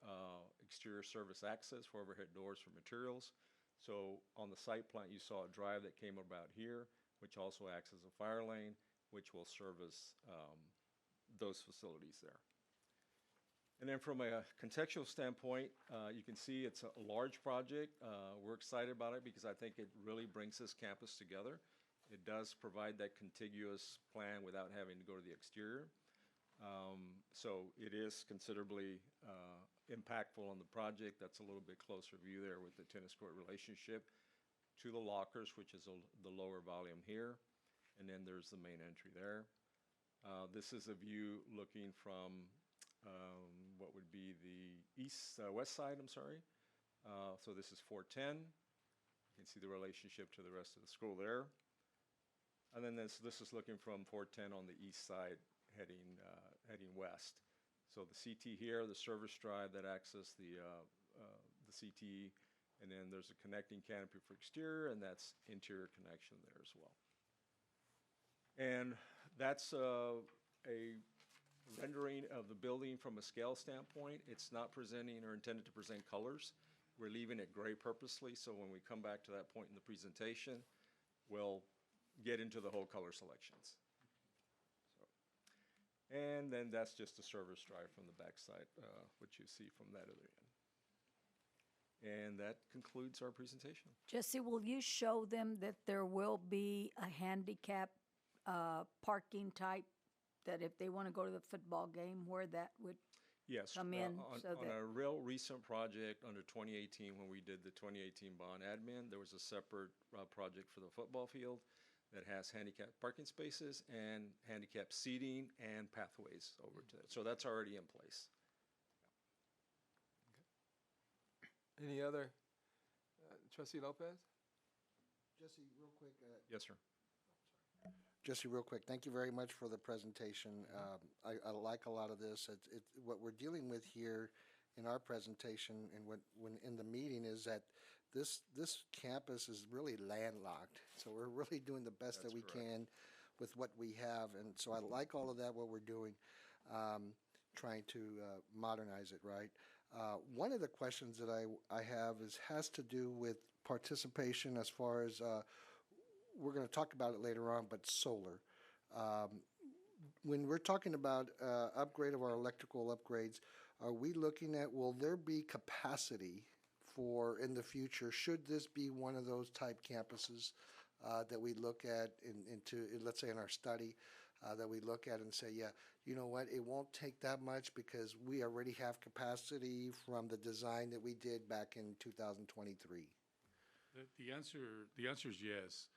exterior service access for overhead doors for materials. So on the site plan, you saw a drive that came about here, which also acts as a fire lane, which will service those facilities there. And then from a contextual standpoint, you can see it's a large project. We're excited about it because I think it really brings this campus together. It does provide that contiguous plan without having to go to the exterior. So it is considerably impactful on the project. That's a little bit closer view there with the tennis court relationship to the lockers, which is the lower volume here. And then there's the main entry there. This is a view looking from what would be the west side, I'm sorry. So this is 410. You can see the relationship to the rest of the school there. And then this is looking from 410 on the east side heading west. So the CT here, the service drive that access the CTE, and then there's a connecting canopy for exterior, and that's interior connection there as well. And that's a rendering of the building from a scale standpoint. It's not presenting or intended to present colors. We're leaving it gray purposely, so when we come back to that point in the presentation, we'll get into the whole color selections. And then that's just a service drive from the backside, which you see from that other end. And that concludes our presentation. Jesse, will you show them that there will be a handicap parking type, that if they want to go to the football game, where that would Yes, come in? on So that, a real recent project under 2018, when we did the 2018 bond admin, there was a separate project for the football field that has handicap parking spaces and handicap seating and pathways over to it. So that's already in place. Any other? Trustee Lopez? Jesse, real quick. Yes, sir. Jesse, real quick, thank you very much for the presentation. I like a lot of this. What we're dealing with here in our presentation and when in the meeting is that this campus is really landlocked. So we're really doing the best that we can with what we have. And so I like all of that, what we're doing, trying to modernize it, right? One of the questions that I have has to do with participation as far as we're going to talk about it later on, but solar. When we're talking about upgrade of our electrical upgrades, are we looking at, will there be capacity for in the future, should this be one of those type campuses that we look at into, let's say in our study, that we look at and say, yeah, you know what, it won't take that much because we already have capacity from the design that we did back in 2023? The answer is yes.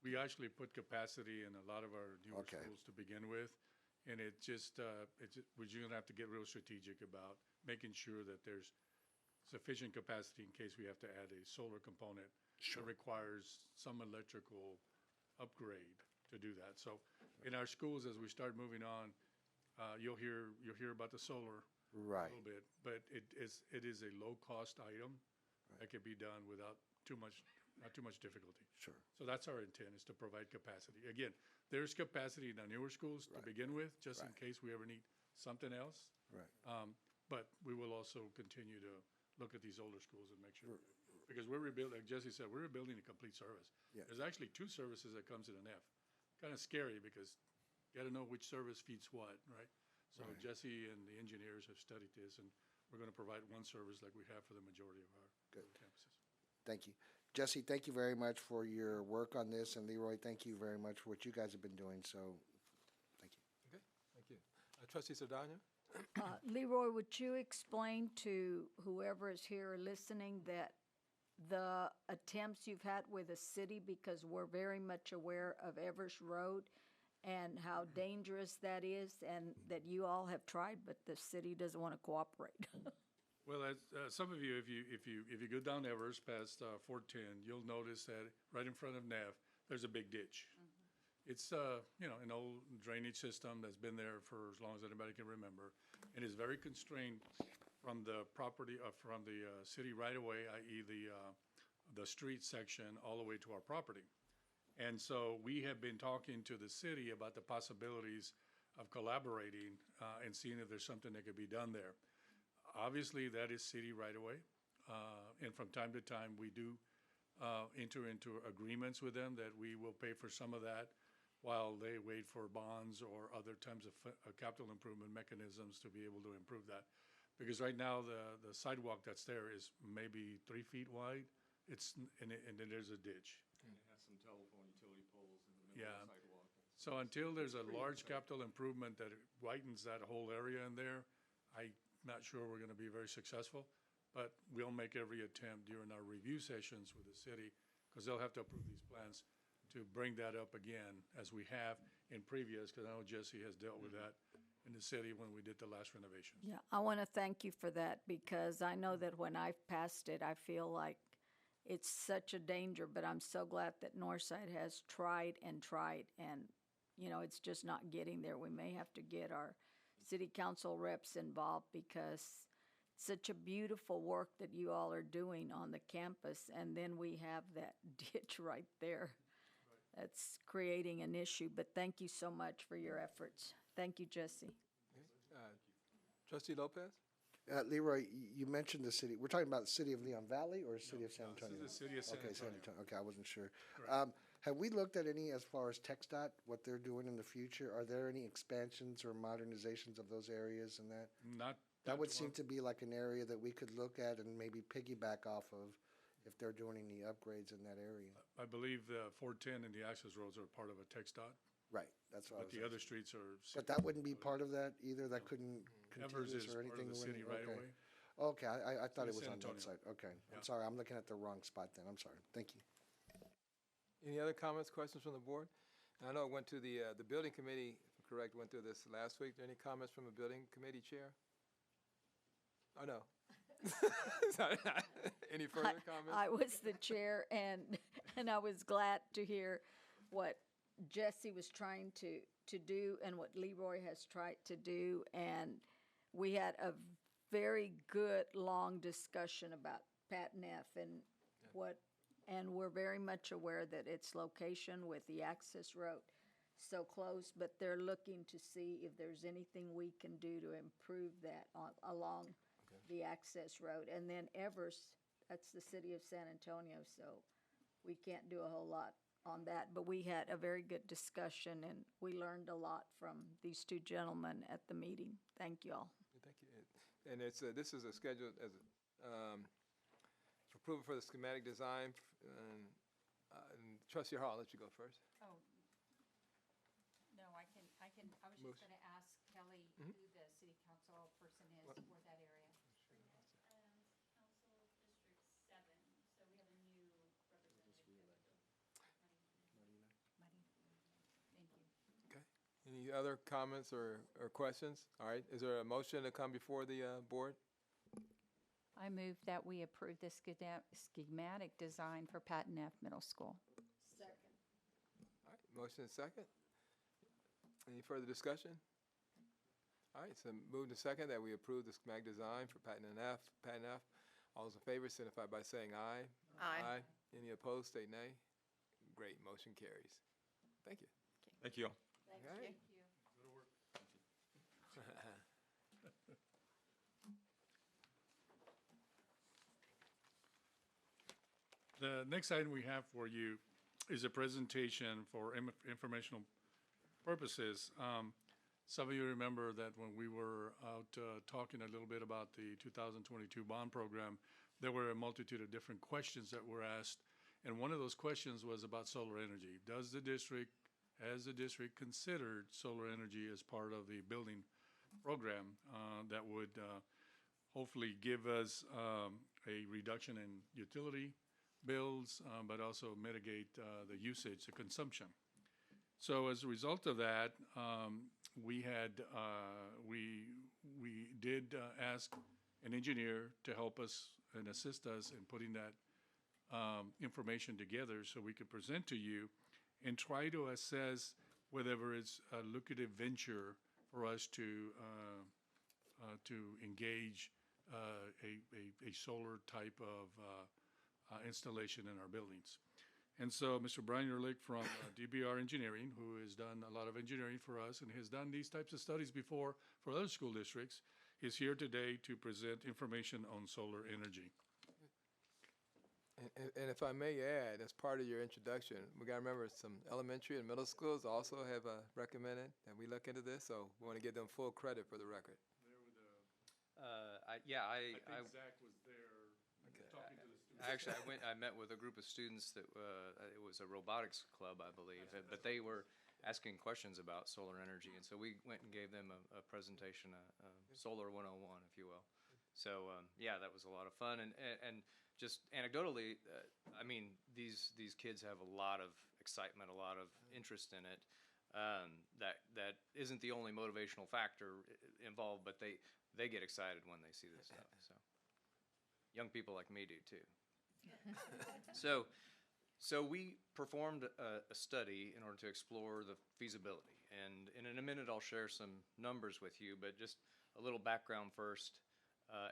We actually put capacity in a lot of our newer schools to begin with, and we're just going to have to get real strategic about making sure that there's sufficient capacity in case we have to add a solar component that requires some electrical upgrade to do that. So in our schools, as we start moving on, you'll hear about the solar a little bit, but it is a low cost item that can be done without too much difficulty. Sure. So that's our intent, is to provide capacity. Again, there's capacity in our newer schools to begin with, just in case we ever need something else. Right. But we will also continue to look at these older schools and make sure, because we're rebuilding, like Jesse said, we're rebuilding a complete service. Yeah. There's actually 2 services that comes in an F. Kind of scary, because you got to know which service feeds what, right? So Right. Jesse and the engineers have studied this, and we're going to provide one service like we have for the majority of our campuses. Thank you. Jesse, thank you very much for your work on this, and Leroy, thank you very much for what you guys have been doing, so thank you. Okay, thank you. Trustee Saldana? Leroy, would you explain to whoever is here listening that the attempts you've had with the city, because we're very much aware of Evers Road and how dangerous that is, and that you all have tried, but the city doesn't want to cooperate? Well, as, some of you, if you go down Evers past 410, you'll notice that right in front of Neff, there's a big ditch. It's an old drainage system that's been there for as long as anybody can remember, and is very constrained from the property from the city right away, i.e. the street section, all the way to our property. And so we have been talking to the city about the possibilities of collaborating and seeing if there's something that could be done there. Obviously, that is city right away, and from time to time, we do enter into agreements with them that we will pay for some of that while they wait for bonds or other types of capital improvement mechanisms to be able to improve that. Because right now, the sidewalk that's there is maybe 3 feet wide. And then there's a ditch. And it has some telephone utility poles in the middle Yeah. of the sidewalk. So until there's a large capital improvement that widens that whole area in there, I'm not sure we're going to be very successful. But we'll make every attempt during our review sessions with the city, because they'll have to approve these plans, to bring that up again as we have in previous, because I know Jesse has dealt with that in the city when we did the last renovations. Yeah, I want to thank you for that, because I know that when I've passed it, I feel like it's such a danger, but I'm so glad that Northside has tried, and, it's just not getting there. We may have to get our city council reps involved, because it's such a beautiful work that you all are doing on the campus, and then we have that ditch right there. That's creating an issue, but thank you so much for your efforts. Thank you, Jesse. Trustee Lopez? Leroy, you mentioned the city. We're talking about the city of Leon Valley or city of San This Antonio? is the city of San Okay, San Antonio. Antonio. Okay, I wasn't sure. Correct. Have we looked at any, as far as TxDOT, what they're doing in the future? Are there any expansions or modernizations of those areas and that? That would seem to be like an area that we could look at and maybe piggyback off of if they're doing any upgrades in that area. I believe the 410 and the access roads are part of a TxDOT. Right, that's what I But was the other asking. streets are. But that wouldn't be part of that either? That couldn't Evers continuous is or part of anything? the city wouldn't- right okay. away. Okay, I thought it City was of on San that side. Antonio. Okay, Yeah. I'm sorry, I'm looking at the wrong spot then. I'm sorry. Thank you. Any other comments, questions from the board? I know it went to the building committee, if I'm correct, went through this last week. Any comments from the building committee chair? Oh, no. Any further comments? I was the chair, and I was glad to hear what Jesse was trying to do and what Leroy has tried to do. And we had a very good, long discussion about Pat Neff and we're very much aware that its location with the access road so close, but they're looking to see if there's anything we can do to improve that along the access road. And then Evers, that's the city of San Antonio, so we can't do a whole lot on that. But we had a very good discussion, and we learned a lot from these 2 gentlemen at the meeting. Thank you all. Thank you. And this is a scheduled as approval for the schematic design. And Trustee Hall, I'll let you go first. Oh, no, I was Motion. just going to ask Kelly who the city council person is for that area. Council District 7, so we have a new representative. Thank you. Okay. Any other comments or questions? All right. Is there a motion to come before the board? I move that we approve the schematic design for Patton F. Middle School. Second. All right. Motion and second. Any further discussion? All right. So moved to second that we approve the schematic design for Patton F. All those in favor signify by saying aye. Aye. Any opposed, state nay. Great, motion carries. Thank you. Thank you all. Thank All right. you. The next item we have for you is a presentation for informational purposes. Some of you remember that when we were out talking a little bit about the 2022 bond program, there were a multitude of different questions that were asked. And one of those questions was about solar energy. Has the district considered solar energy as part of the building program that would hopefully give us a reduction in utility bills, but also mitigate the usage, the consumption. So as a result of that, we did ask an engineer to help us and assist us in putting that information together so we could present to you and try to assess whether it's a lucrative venture for us to engage a solar type of installation in our buildings. And so Mr. Brian Ehrlich from DBR Engineering, who has done a lot of engineering for us and has done these types of studies before for other school districts, is here today to present information on solar energy. And if I may add, as part of your introduction, we got to remember some elementary and middle schools also have recommended that we look into this, so we want to give them full credit for the record. I think Zach was there talking to the students. Actually, I met with a group of students that, it was a robotics club, I believe, but they were asking questions about solar energy, and so we went and gave them a presentation, Solar 101, if you will. So, that was a lot of fun, and just anecdotally, I mean, these kids have a lot of excitement, a lot of interest in it. That isn't the only motivational factor involved, but they get excited when they see this stuff. So, young people like me do too. So we performed a study in order to explore the feasibility, and in a minute I'll share some numbers with you, but just a little background first.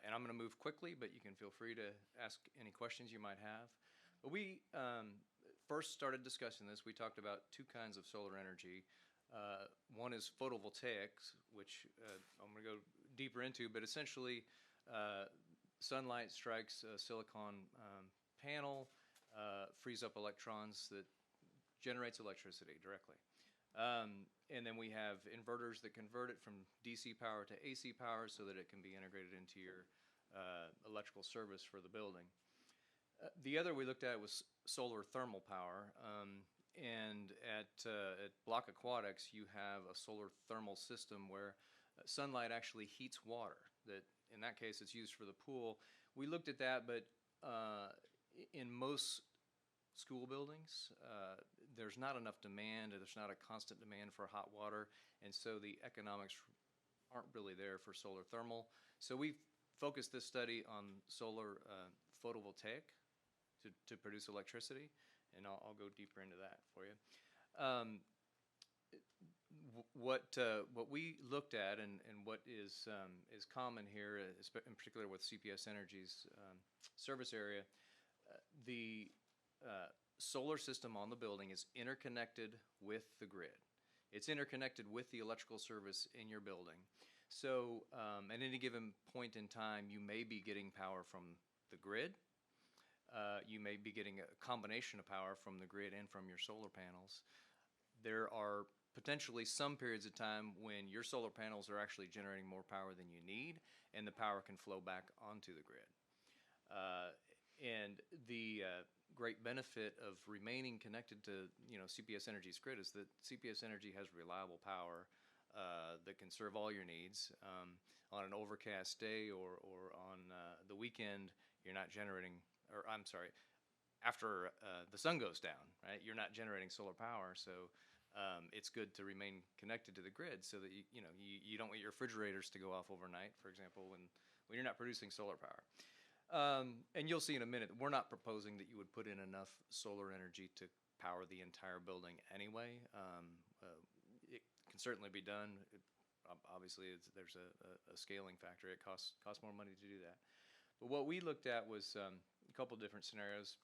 And I'm going to move quickly, but you can feel free to ask any questions you might have. But we first started discussing this. We talked about two kinds of solar energy. One is photovoltaics, which I'm going to go deeper into, but essentially sunlight strikes a silicon panel, frees up electrons that generates electricity directly. And then we have inverters that convert it from DC power to AC power so that it can be integrated into your electrical service for the building. The other we looked at was solar thermal power. And at Block Aquatics, you have a solar thermal system where sunlight actually heats water. That in that case, it's used for the pool. We looked at that, but in most school buildings, there's not enough demand, there's not a constant demand for hot water, and so the economics aren't really there for solar thermal. So we focused this study on solar photovoltaic to produce electricity, and I'll go deeper into that for you. What we looked at and what is common here, in particular with CPS Energy's service area, the solar system on the building is interconnected with the grid. It's interconnected with the electrical service in your building. So at any given point in time, you may be getting power from the grid. You may be getting a combination of power from the grid and from your solar panels. There are potentially some periods of time when your solar panels are actually generating more power than you need, and the power can flow back onto the grid. And the great benefit of remaining connected to CPS Energy's grid is that CPS Energy has reliable power that can serve all your needs. On an overcast day or on the weekend, you're not generating, or I'm sorry, after the sun goes down, right? You're not generating solar power, so it's good to remain connected to the grid so that you don't want your refrigerators to go off overnight, for example, when you're not producing solar power. And you'll see in a minute, we're not proposing that you would put in enough solar energy to power the entire building anyway. It can certainly be done. Obviously, there's a scaling factor. It costs more money to do that. But what we looked at was a couple different scenarios.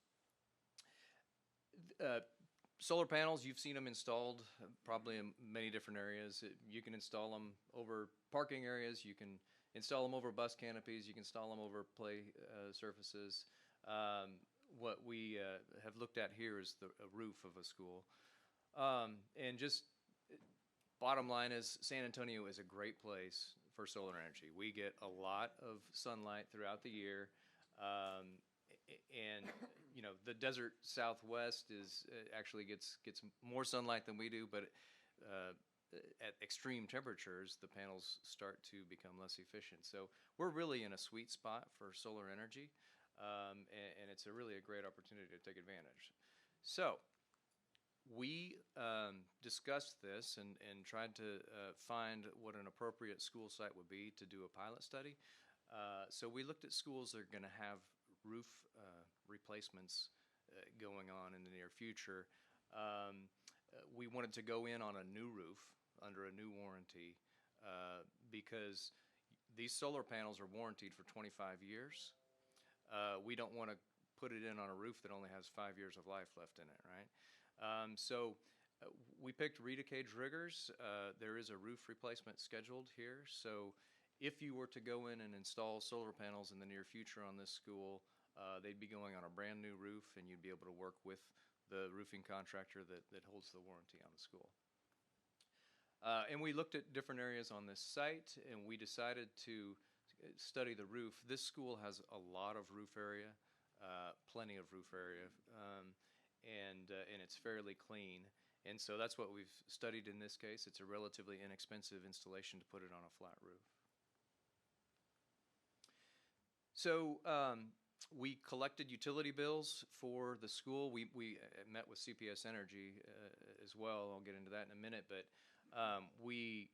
Solar panels, you've seen them installed probably in many different areas. You can install them over parking areas. You can install them over bus canopies. You can install them over play surfaces. What we have looked at here is the roof of a school. And just bottom line is San Antonio is a great place for solar energy. We get a lot of sunlight throughout the year. And you know, the desert Southwest actually gets more sunlight than we do, but at extreme temperatures, the panels start to become less efficient. So we're really in a sweet spot for solar energy, and it's really a great opportunity to take advantage. So we discussed this and tried to find what an appropriate school site would be to do a pilot study. So we looked at schools that are going to have roof replacements going on in the near future. We wanted to go in on a new roof under a new warranty because these solar panels are warranted for 25 years. We don't want to put it in on a roof that only has 5 years of life left in it, right? So we picked Rita Cage Riggers. There is a roof replacement scheduled here. So if you were to go in and install solar panels in the near future on this school, they'd be going on a brand new roof, and you'd be able to work with the roofing contractor that holds the warranty on the school. And we looked at different areas on this site, and we decided to study the roof. This school has a lot of roof area, plenty of roof area, and it's fairly clean. And so that's what we've studied in this case. It's a relatively inexpensive installation to put it on a flat roof. So we collected utility bills for the school. We met with CPS Energy as well. I'll get into that in a minute. But we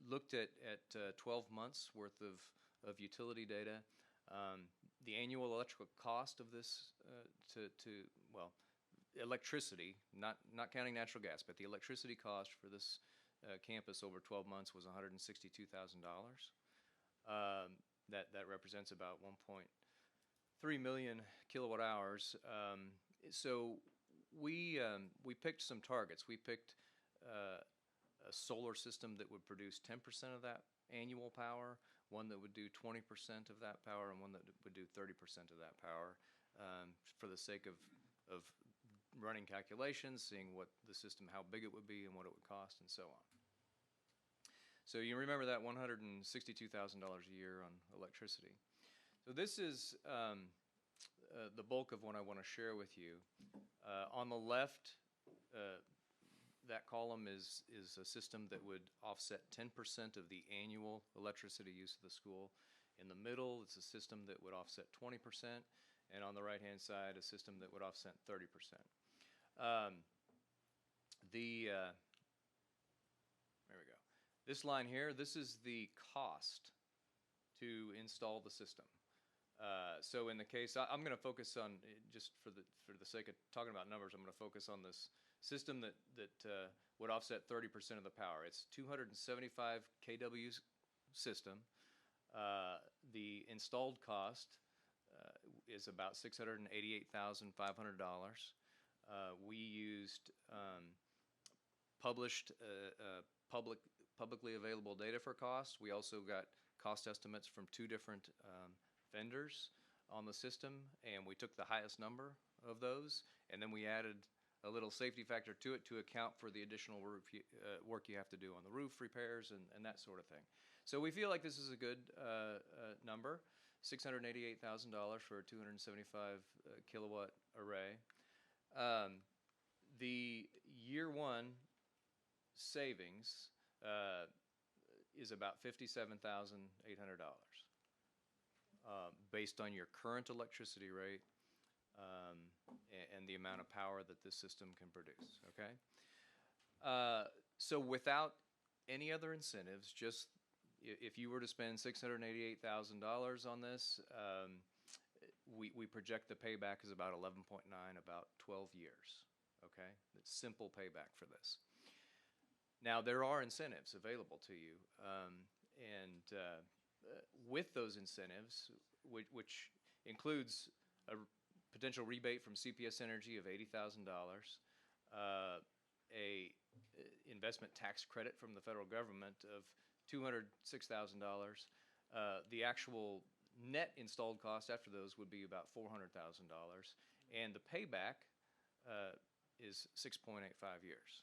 looked at 12 months worth of utility data. The annual electrical cost of this well, electricity, not counting natural gas, but the electricity cost for this campus over 12 months was $162,000. That represents about 1.3 million kilowatt hours. So we picked some targets. We picked a solar system that would produce 10% of that annual power, one that would do 20% of that power, and one that would do 30% of that power, for the sake of running calculations, seeing what the system, how big it would be and what it would cost, and so on. So you remember that $162,000 a year on electricity. So this is the bulk of what I want to share with you. On the left, that column is a system that would offset 10% of the annual electricity use of the school. In the middle, it's a system that would offset 20%, and on the right-hand side, a system that would offset 30%. There we go. This line here, this is the cost to install the system. So in the case, I'm going to focus on, just for the sake of talking about numbers, I'm going to focus on this system that would offset 30% of the power. It's 275 kW system. The installed cost is about $688,500. We used published publicly available data for costs. We also got cost estimates from 2 different vendors on the system, and we took the highest number of those, and then we added a little safety factor to it to account for the additional work you have to do on the roof repairs and that sort of thing. So we feel like this is a good number, $688,000 for a 275 kilowatt array. The year one savings is about $57,800 based on your current electricity rate and the amount of power that this system can produce, okay? So without any other incentives, just if you were to spend $688,000 on this, we project the payback is about 11.9, about 12 years, okay? It's simple payback for this. Now, there are incentives available to you, and with those incentives, which includes potential rebate from CPS Energy of $80,000, a investment tax credit from the federal government of $206,000. The actual net installed cost after those would be about $400,000, and the payback is 6.85 years,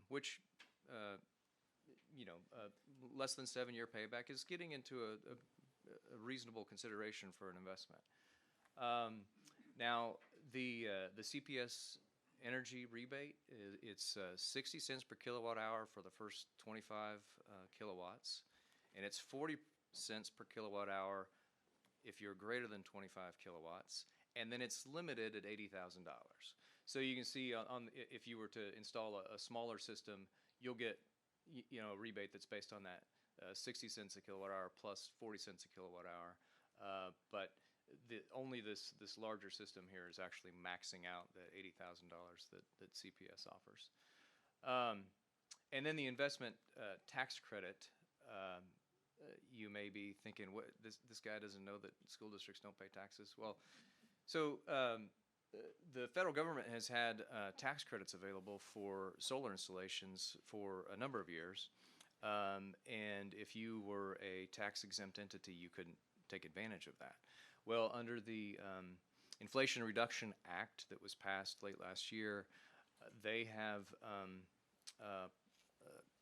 which less than 7-year payback is getting into a reasonable consideration for an investment. Now, the CPS Energy rebate, it's 60 cents per kilowatt hour for the first 25 kilowatts, and it's 40 cents per kilowatt hour if you're greater than 25 kilowatts, and then it's limited at $80,000. So you can see if you were to install a smaller system, you'll get a rebate that's based on that 60 cents a kilowatt hour plus 40 cents a kilowatt hour, but only this larger system here is actually maxing out the $80,000 that CPS offers. And then the investment tax credit, you may be thinking, what, this guy doesn't know that school districts don't pay taxes? Well, so the federal government has had tax credits available for solar installations for a number of years, and if you were a tax-exempt entity, you couldn't take advantage of that. Well, under the Inflation Reduction Act that was passed late last year, they have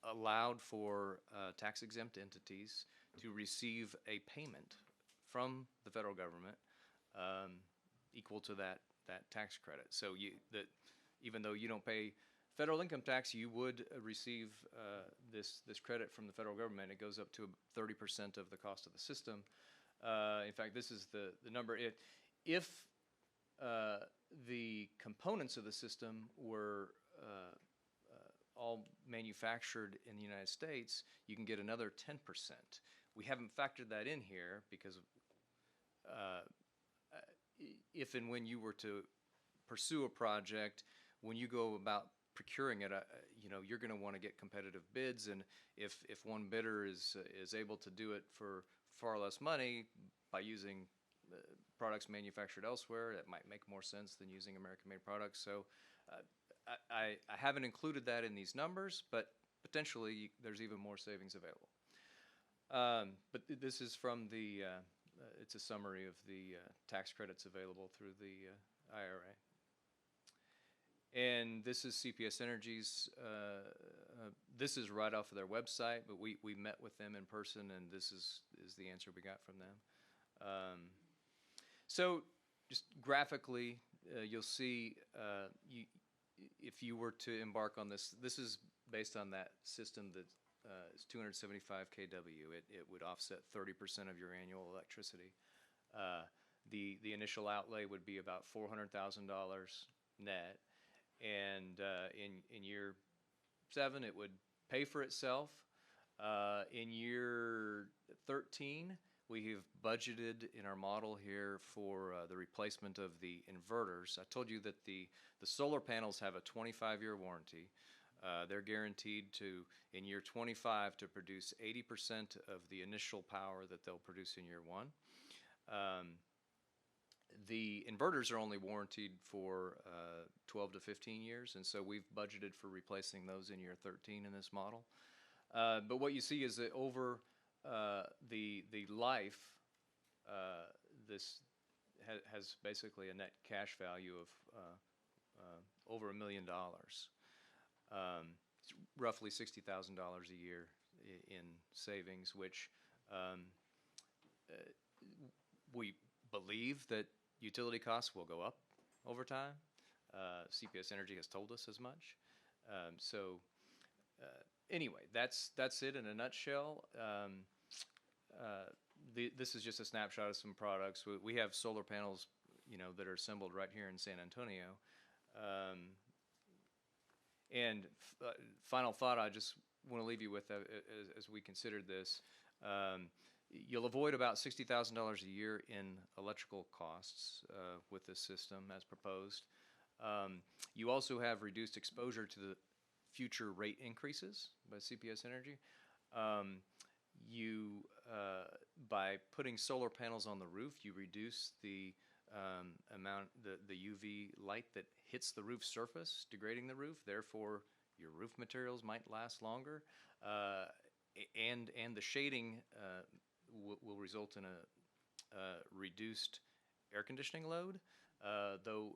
allowed for tax-exempt entities to receive a payment from the federal government equal to that tax credit. So even though you don't pay federal income tax, you would receive this credit from the federal government. It goes up to 30% of the cost of the system. In fact, this is the number. If the components of the system were all manufactured in the United States, you can get another 10%. We haven't factored that in here because if and when you were to pursue a project, when you go about procuring it, you're going to want to get competitive bids, and if one bidder is able to do it for far less money by using products manufactured elsewhere, that might make more sense than using American-made products. So I haven't included that in these numbers, but potentially there's even more savings available. But this is from the, it's a summary of the tax credits available through the IRA. And this is CPS Energy's, this is right off of their website, but we met with them in person, and this is the answer we got from them. So just graphically, you'll see if you were to embark on this, this is based on that system that is 275 kW. It would offset 30% of your annual electricity. The initial outlay would be about $400,000 net. And in year 7, it would pay for itself. In year 13, we have budgeted in our model here for the replacement of the inverters. I told you that the solar panels have a 25-year warranty. They're guaranteed to, in year 25, to produce 80% of the initial power that they'll produce in year 1. The inverters are only warranted for 12 to 15 years, and so we've budgeted for replacing those in year 13 in this model. But what you see is that over the life, this has basically a net cash value of over $1 million. It's roughly $60,000 a year in savings, which we believe that utility costs will go up over time. CPS Energy has told us as much. Anyway, that's it in a nutshell. This is just a snapshot of some products. We have solar panels, that are assembled right here in San Antonio. And final thought I just want to leave you with as we considered this. You'll avoid about $60,000 a year in electrical costs with this system as proposed. You also have reduced exposure to the future rate increases by CPS Energy. By putting solar panels on the roof, you reduce the the UV light that hits the roof surface, degrading the roof. Therefore, your roof materials might last longer, and the shading will result in a reduced air conditioning load. Though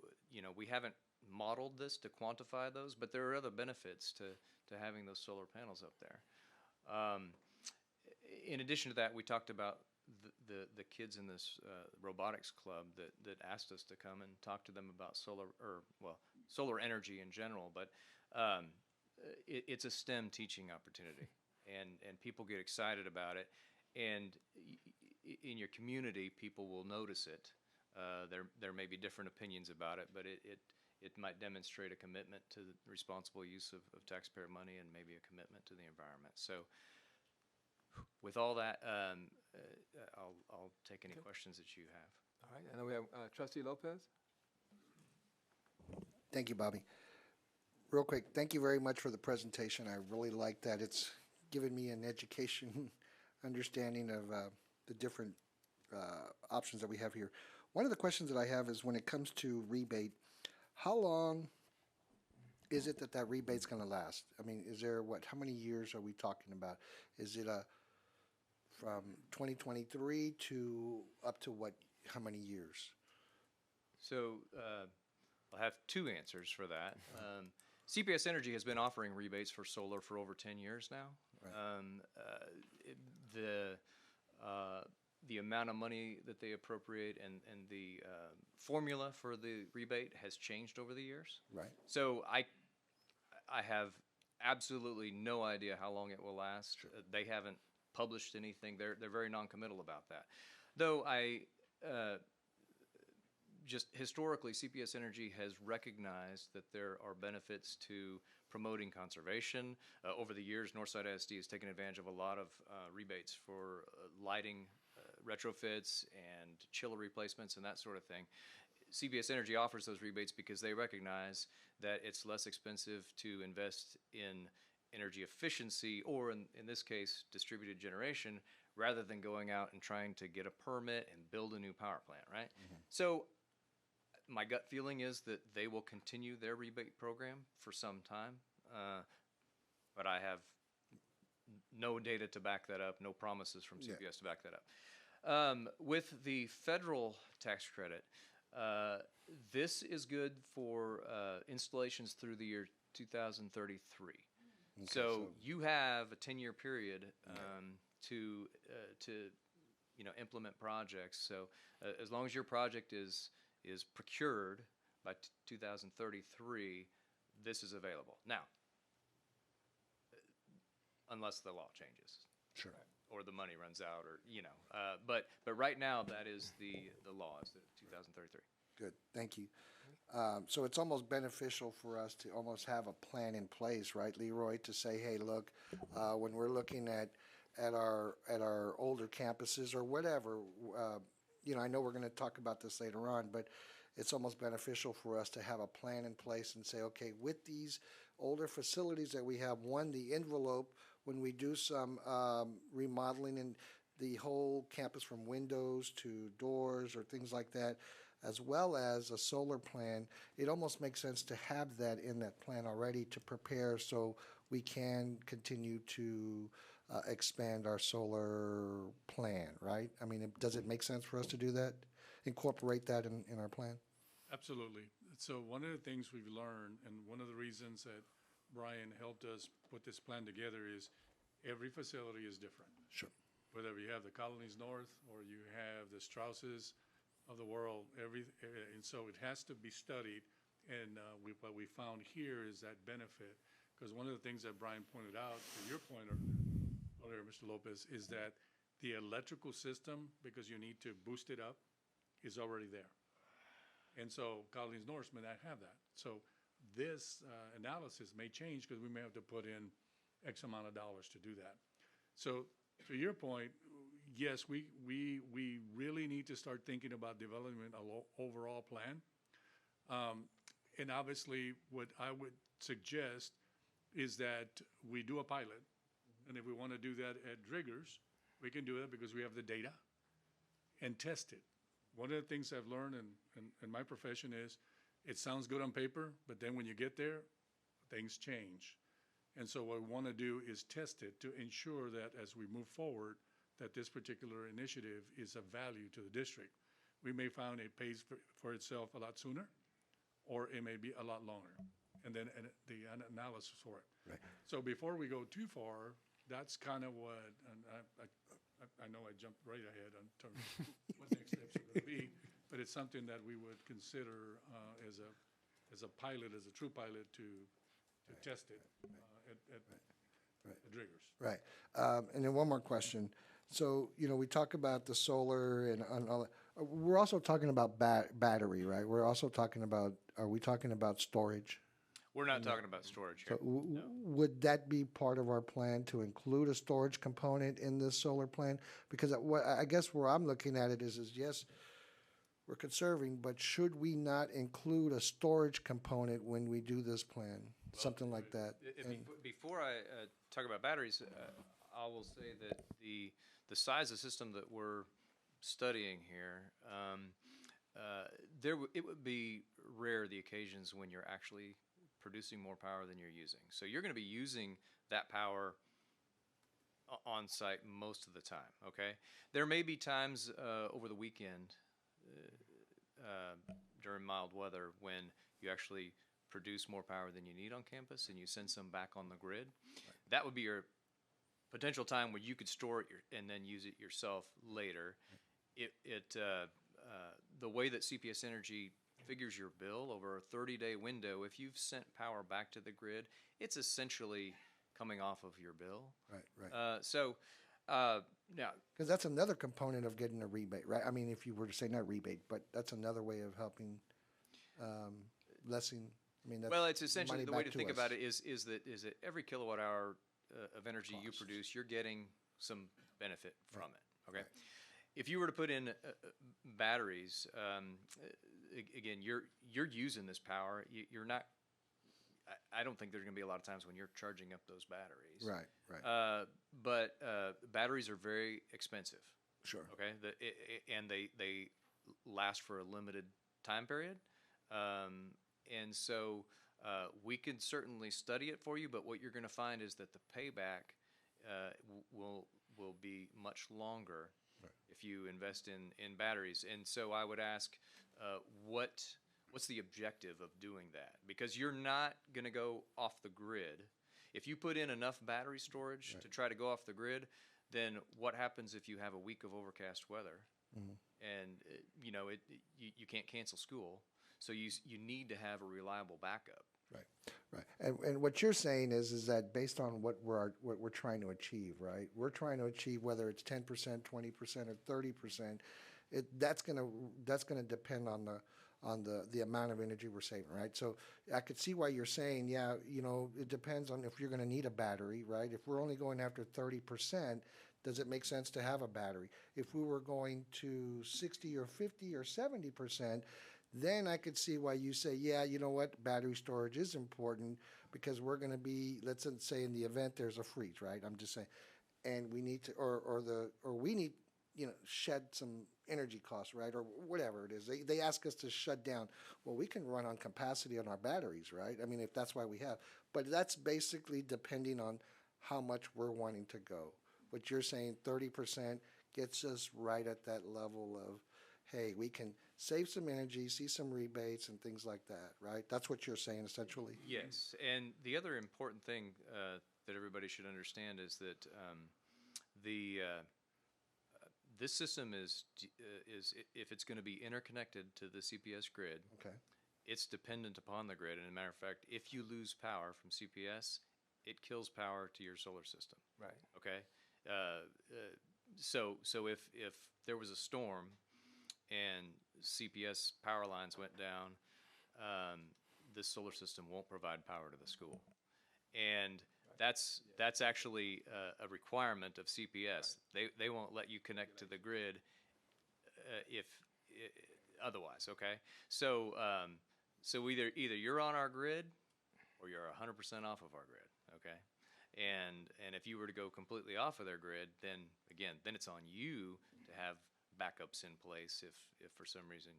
we haven't modeled this to quantify those, but there are other benefits to having those solar panels up there. In addition to that, we talked about the kids in this robotics club that asked us to come and talk to them about solar energy in general. But it's a STEM teaching opportunity, and people get excited about it. And in your community, people will notice it. There may be different opinions about it, but it might demonstrate a commitment to the responsible use of taxpayer money and maybe a commitment to the environment. So with all that, I'll take any questions that you have. All right, and then we have Trustee Lopez. Thank you, Bobby. Real quick, thank you very much for the presentation. I really like that. It's given me an education understanding of the different options that we have here. One of the questions that I have is when it comes to rebate, how long is it that rebate's going to last? I mean, is there how many years are we talking about? Is it from 2023 to up to how many years? So I'll have two answers for that. CPS Energy has been offering rebates for solar for over 10 years now. Right. The amount of money that they appropriate and the formula for the rebate has changed over the years. Right. So I have absolutely no idea how long it will last. Sure. They haven't published anything. They're very non-committal about that. Though just historically, CPS Energy has recognized that there are benefits to promoting conservation. Over the years, Northside ISD has taken advantage of a lot of rebates for lighting retrofits and chiller replacements and that sort of thing. CPS Energy offers those rebates because they recognize that it's less expensive to invest in energy efficiency, or in this case, distributed generation, rather than going out and trying to get a permit and build a new power plant, right? Mm-hmm. So my gut feeling is that they will continue their rebate program for some time, but I have no data to back that up, no promises from CPS to back that up. With the federal tax credit, this is good for installations through the year 2033. Okay, so you have a 10-year period to implement projects. So as long as your project is procured by 2033, this is available. Now, unless the law changes. Sure. Or the money runs out, or but right now that is the law, is 2033. Good, thank you. So it's almost beneficial for us to almost have a plan in place, right, Leroy, to say, hey, look, when we're looking at our older campuses or whatever, I know we're going to talk about this later on, but it's almost beneficial for us to have a plan in place and say, okay, with these older facilities that we have, the envelope, when we do some remodeling in the whole campus from windows to doors or things like that, as well as a solar plan, it almost makes sense to have that in that plan already to prepare so we can continue to expand our solar plan, right? I mean, does it make sense for us to do that, incorporate that in our plan? Absolutely. So one of the things we've learned, and one of the reasons that Brian helped us put this plan together, is every facility is different. Sure. Whether you have the Colonies North or you have the Strausses of the world, and so it has to be studied. And what we found here is that benefit, because one of the things that Brian pointed out, to your point earlier, Mr. Lopez, is that the electrical system, because you need to boost it up, is already there. And so Colonies North may not have that. So this analysis may change because we may have to put in X amount of dollars to do that. So to your point, yes, we really need to start thinking about developing an overall plan. And obviously, what I would suggest is that we do a pilot. And if we want to do that at Driggers, we can do that because we have the data and test it. one of the things I've learned in my profession is it sounds good on paper, but then when you get there, things change. And so what we want to do is test it to ensure that as we move forward, that this particular initiative is of value to the district. We may find it pays for itself a lot sooner, or it may be a lot longer, and then the analysis for it. Right. So before we go too far, that's kind of what, and I know I jumped right ahead in terms of what next steps are going to be, but it's something that we would consider as a pilot, as a true pilot to test it at Driggers. Right. And then one more question. So, we talk about the solar and all that. We're also talking about battery, right? We're also talking about, are we talking about storage? We're not talking about storage here. So would that be part of our plan to include a storage component in this solar plan? Because I guess where I'm looking at it is yes, we're conserving, but should we not include a storage component when we do this plan? Something like that. Before I talk about batteries, I will say that the size of system that we're studying here, it would be rare the occasions when you're actually producing more power than you're using. So you're going to be using that power on site most of the time, okay? There may be times over the weekend during mild weather when you actually produce more power than you need on campus and you send some back on the grid. Right. That would be your potential time where you could store it and then use it yourself later. Right. The way that CPS Energy figures your bill over a 30-day window, if you've sent power back to the grid, it's essentially coming off of your bill. Right. Now, because that's another component of getting a rebate, right? I mean, if you were to say not rebate, but that's another way of helping lessen. I mean, that's well, it's essentially money the way back to think us. about it is that every kilowatt hour of energy you produce, you're getting some benefit from it. Okay. Right. If you were to put in batteries, again, you're using this power. You're not. I don't think there's going to be a lot of times when you're charging up those batteries. Right. But batteries are very expensive. Sure. Okay. And they last for a limited time period. And so we can certainly study it for you, but what you're going to find is that the payback will be much longer if you invest in batteries. And so I would ask, what's the objective of doing that? Because you're not going to go off the grid. If you put in enough battery storage to try to go off the grid, then what happens if you have a week of overcast weather and you can't cancel school? So you need to have a reliable backup. Right. And what you're saying is that based on what we're trying to achieve, right? We're trying to achieve whether it's 10%, 20%, or 30%. That's gonna depend on the amount of energy we're saving, right? So I could see why you're saying, it depends on if you're going to need a battery, right? If we're only going after 30%, does it make sense to have a battery? If we were going to 60 or 50 or 70%, then I could see why you say, you know what, battery storage is important because we're going to be, let's say in the event there's a freeze, right? I'm just saying, and we need to, or we need, shed some energy costs, right? Or whatever it is. They ask us to shut down. Well, we can run on capacity on our batteries, right? I mean, if that's why we have. But that's basically depending on how much we're wanting to go. What you're saying, 30% gets us right at that level of, hey, we can save some energy, see some rebates and things like that, right? That's what you're saying essentially? Yes. And the other important thing that everybody should understand is that this system is if it's going to be interconnected to the CPS grid, it's dependent upon the grid. And as a matter of fact, if you lose power from CPS, it kills power to your solar system. Right. Okay. So if there was a storm and CPS power lines went down, this solar system won't provide power to the school. And that's actually a requirement of CPS. They won't let you connect to the grid if otherwise. Okay, so either you're on our grid or you're 100% off of our grid. Okay, and if you were to go completely off of their grid, then again, then it's on you to have backups in place if for some reason,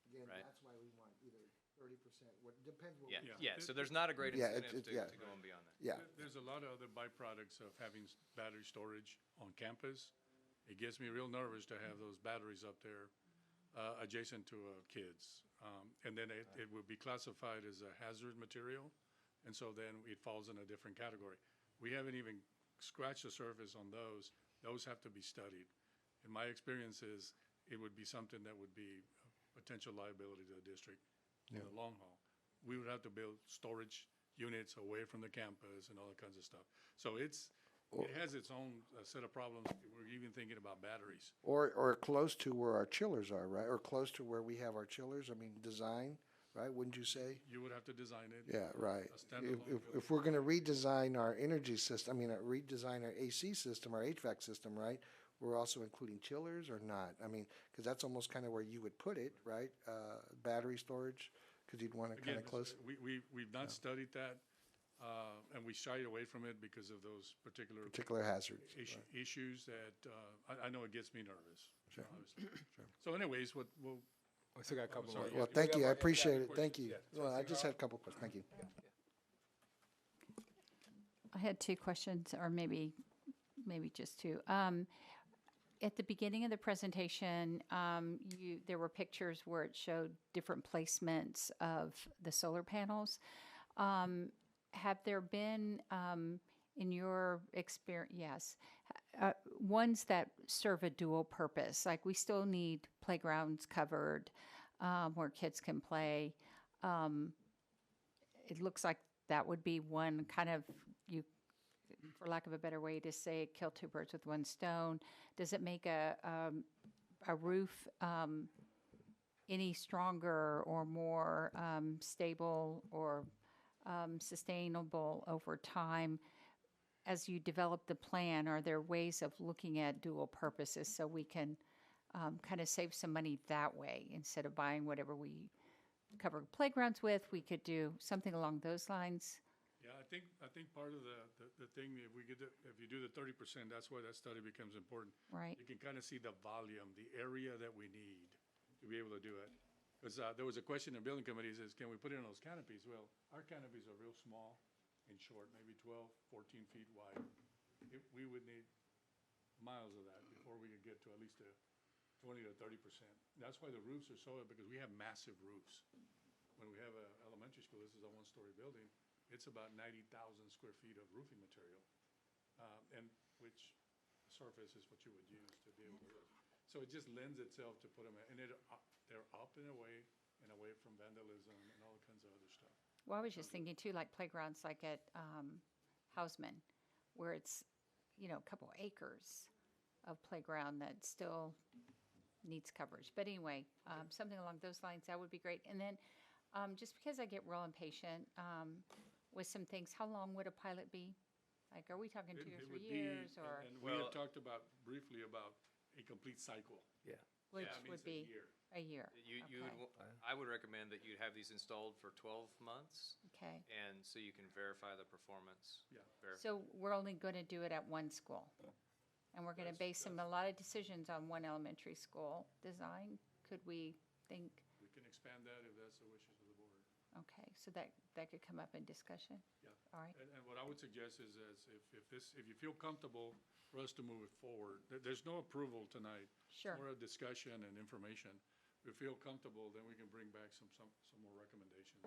Again, right? that's why we want either 30%, what, depends what. Yeah, we- yeah, so there's not a great Yeah, incentive yeah. to go and beyond that. Yeah. There's a lot of other byproducts of having battery storage on campus. It gets me real nervous to have those batteries up there adjacent to kids. And then it would be classified as a hazard material, and so then it falls in a different category. We haven't even scratched the surface on those. Those have to be studied. In my experience is, it would be something that would be a potential liability to the district in the long haul. We would have to build storage units away from the campus and all that kinds of stuff. So it has its own set of problems. We're even thinking about batteries. Or close to where our chillers are, right? Or close to where we have our chillers, I mean, design, right, wouldn't you say? You would have to design it. Yeah, right. A standalone If we're gonna redesign our energy system, redesign our AC system, our HVAC system, right? We're also including chillers or not? I mean, because that's almost kind of where you would put it, right? Battery storage, because you'd want to kind Again, of close. we've not studied that, and we shied away from it because of those Particular hazards, issues that, I know it gets me nervous. Sure. Obviously. Sure. So anyways, we still got a couple more. Well, thank you, I appreciate it, thank you. Well, I just had a couple questions, thank you. I had two questions, or maybe just two. At the beginning of the presentation, there were pictures where it showed different placements of the solar panels. Have there been, in your experience, yes, ones that serve a dual purpose? Like, we still need playgrounds covered where kids can play. It looks like that would be one kind of, for lack of a better way to say, kill two birds with one stone. Does it make a roof any stronger or more stable or sustainable over time? As you develop the plan, are there ways of looking at dual purposes so we can kind of save some money that way instead of buying whatever we cover playgrounds with? We could do something along those lines. Yeah, I think part of the thing, if you do the 30%, that's why that study becomes important. Right. You can kind of see the volume, the area that we need to be able to do it. Because there was a question in building committee says, can we put in those canopies? Well, our canopies are real small and short, maybe 12, 14 feet wide. We would need miles of that before we could get to at least a 20 to 30%. That's why the roofs are so, because we have massive roofs. When we have an elementary school, this is a one-story building, it's about 90,000 square feet of roofing material, and which surface is what you would use to be able to roof. So it just lends itself to put them in, and they're up and away from vandalism and all kinds of other stuff. Well, I was just thinking too, like playgrounds like at Hausman, where it's, a couple acres of playground that still needs coverage. But anyway, something along those lines, that would be great. And then just because I get real impatient with some things, how long would a pilot be? Like, are we talking 2 or 3 years, or? And we have talked briefly about a complete cycle. Yeah. Which that means would be a year. I would recommend that you'd have these installed for 12 months. Okay. And so you can verify the performance. Yeah. So we're only going to do it at one school? And we're going to base a lot of decisions on one elementary school design? Could we think? We can expand that if that's the wishes of the board. Okay, so that could come up in discussion? Yeah. All right. And what I would suggest is if you feel comfortable for us to move it forward, there's no approval tonight. Sure. It's more a discussion and information. If we feel comfortable, then we can bring back some more recommendations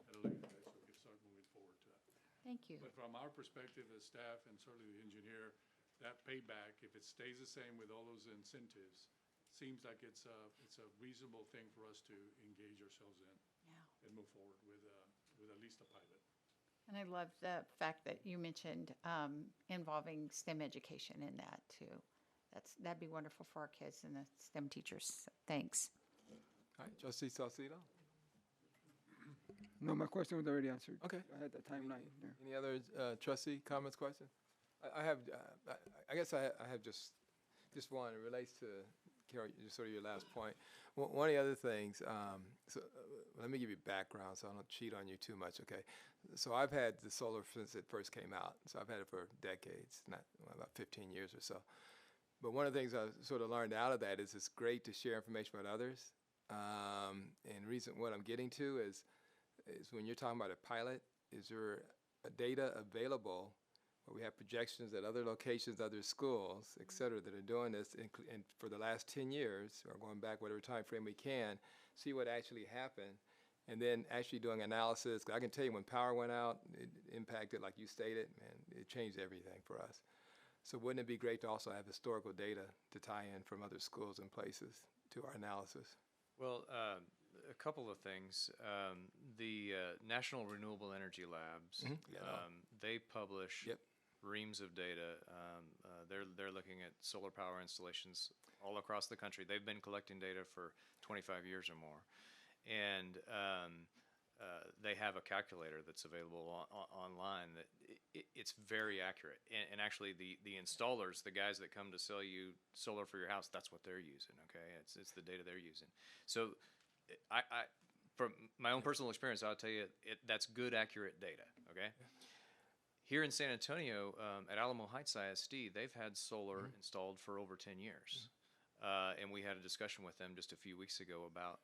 at a later date so we can start moving forward to that. Thank you. But from our perspective as staff and certainly the engineer, that payback, if it stays the same with all those incentives, seems like it's a reasonable thing for us to engage ourselves in. Yeah. And move forward with at least a pilot. And I love the fact that you mentioned involving STEM education in that too. That'd be wonderful for our kids and the STEM teachers. Thanks. All right, Trustee Salcido? No, my question was already answered. Okay. I had the timeline there. Any other trustee comments, questions? I guess I have just one. It relates to, Carol, sort of your last point. One of the other things, let me give you background so I don't cheat on you too much, okay? So I've had the solar since it first came out. So I've had it for decades, about 15 years or so. But one of the things I sort of learned out of that is it's great to share information about others. And what I'm getting to is when you're talking about a pilot, is there a data available where we have projections at other locations, other schools, et cetera, that are doing this, and for the last 10 years, or going back whatever time frame we can, see what actually happened, and then actually doing analysis. 'Cause I can tell you when power went out, it impacted, like you stated, and it changed everything for us. So wouldn't it be great to also have historical data to tie in from other schools and places to our analysis? Well, a couple of things. The National Renewable Energy Labs, they publish reams of data. They're looking at solar power installations all across the country. They've been collecting data for 25 years or more. And they have a calculator that's available online that it's very accurate. And actually, the installers, the guys that come to sell you solar for your house, that's what they're using, okay? It's the data they're using. So I from my own personal experience, I'll tell you, that's good, accurate data, okay? Here in San Antonio, at Alamo Heights ISD, they've had solar installed for over 10 years. And we had a discussion with them just a few weeks ago about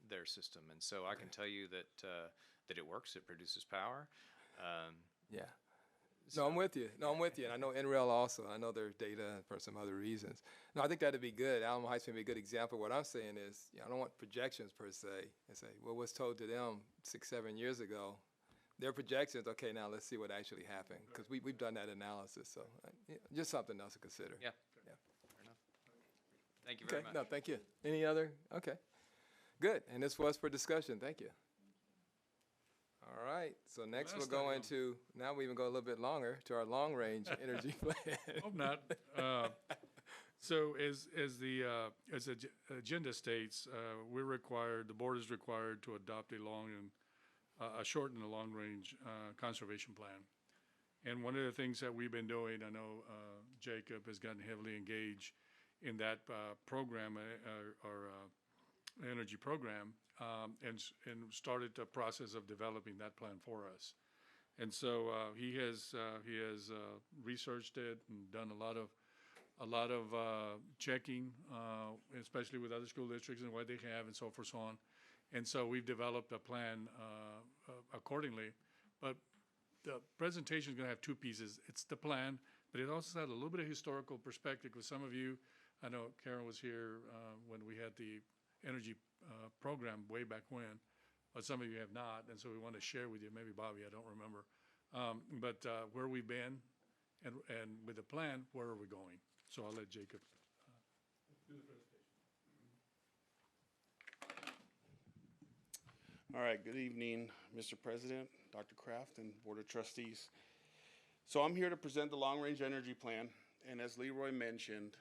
their system. And so I can tell you that it works, it produces power. Yeah. No, I'm with you. And I know NREL also. I know their data for some other reasons. No, I think that'd be good. Alamo Heights would be a good example. What I'm saying is, I don't want projections per se. And say, well, what's told to them 6-7 years ago, their projections, okay, now let's see what actually happened. Because we've done that analysis. So just something else to consider. Yeah. Fair enough. Thank you very much. No, thank you. Any other? Okay. Good. And this was for discussion. Thank you. All right. So next we'll go into, now we even go a little bit longer, to our long-range energy plan. Hope not. So as the agenda states, the board is required to adopt a short and a long-range conservation plan. And one of the things that we've been doing, I know Jacob has gotten heavily engaged in that program, our energy program, and started the process of developing that plan for us. And so he has researched it and done a lot of checking, especially with other school districts and what they have and so forth, so on. And so we've developed a plan accordingly. But the presentation is going to have two pieces. It's the plan, but it also has a little bit of historical perspective. With some of you, I know Karen was here when we had the energy program way back when, but some of you have not, and so we want to share with you, maybe Bobby, I don't remember, but where we've been, and with the plan, where are we going? So I'll let Jacob do the presentation. All right, good evening, Mr. President, Dr. Kraft, and Board of Trustees. So I'm here to present the long-range energy plan, and as Leroy mentioned,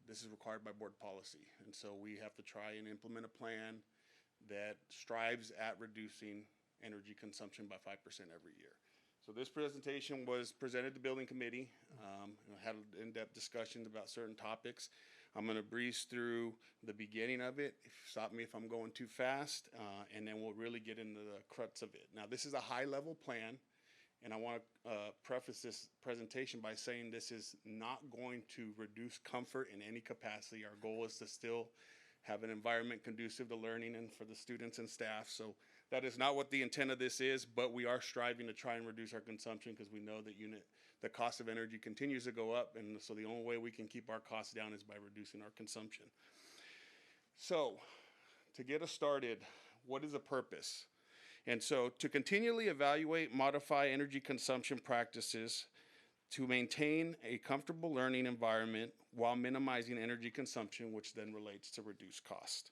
this is required by board policy, and so we have to try and implement a plan that strives at reducing energy consumption by 5% every year. So this presentation was presented to Building Committee, had in-depth discussions about certain topics. I'm going to breeze through the beginning of it. Stop me if I'm going too fast, and then we'll really get into the crux of it. Now, this is a high-level plan, and I want to preface this presentation by saying this is not going to reduce comfort in any capacity. Our goal is to still have an environment conducive to learning and for the students and staff. So that is not what the intent of this is, but we are striving to try and reduce our consumption because we know that the cost of energy continues to go up, and so the only way we can keep our costs down is by reducing our consumption. So to get us started, what is the purpose? And so to continually evaluate, modify energy consumption practices to maintain a comfortable learning environment while minimizing energy consumption, which then relates to reduced cost.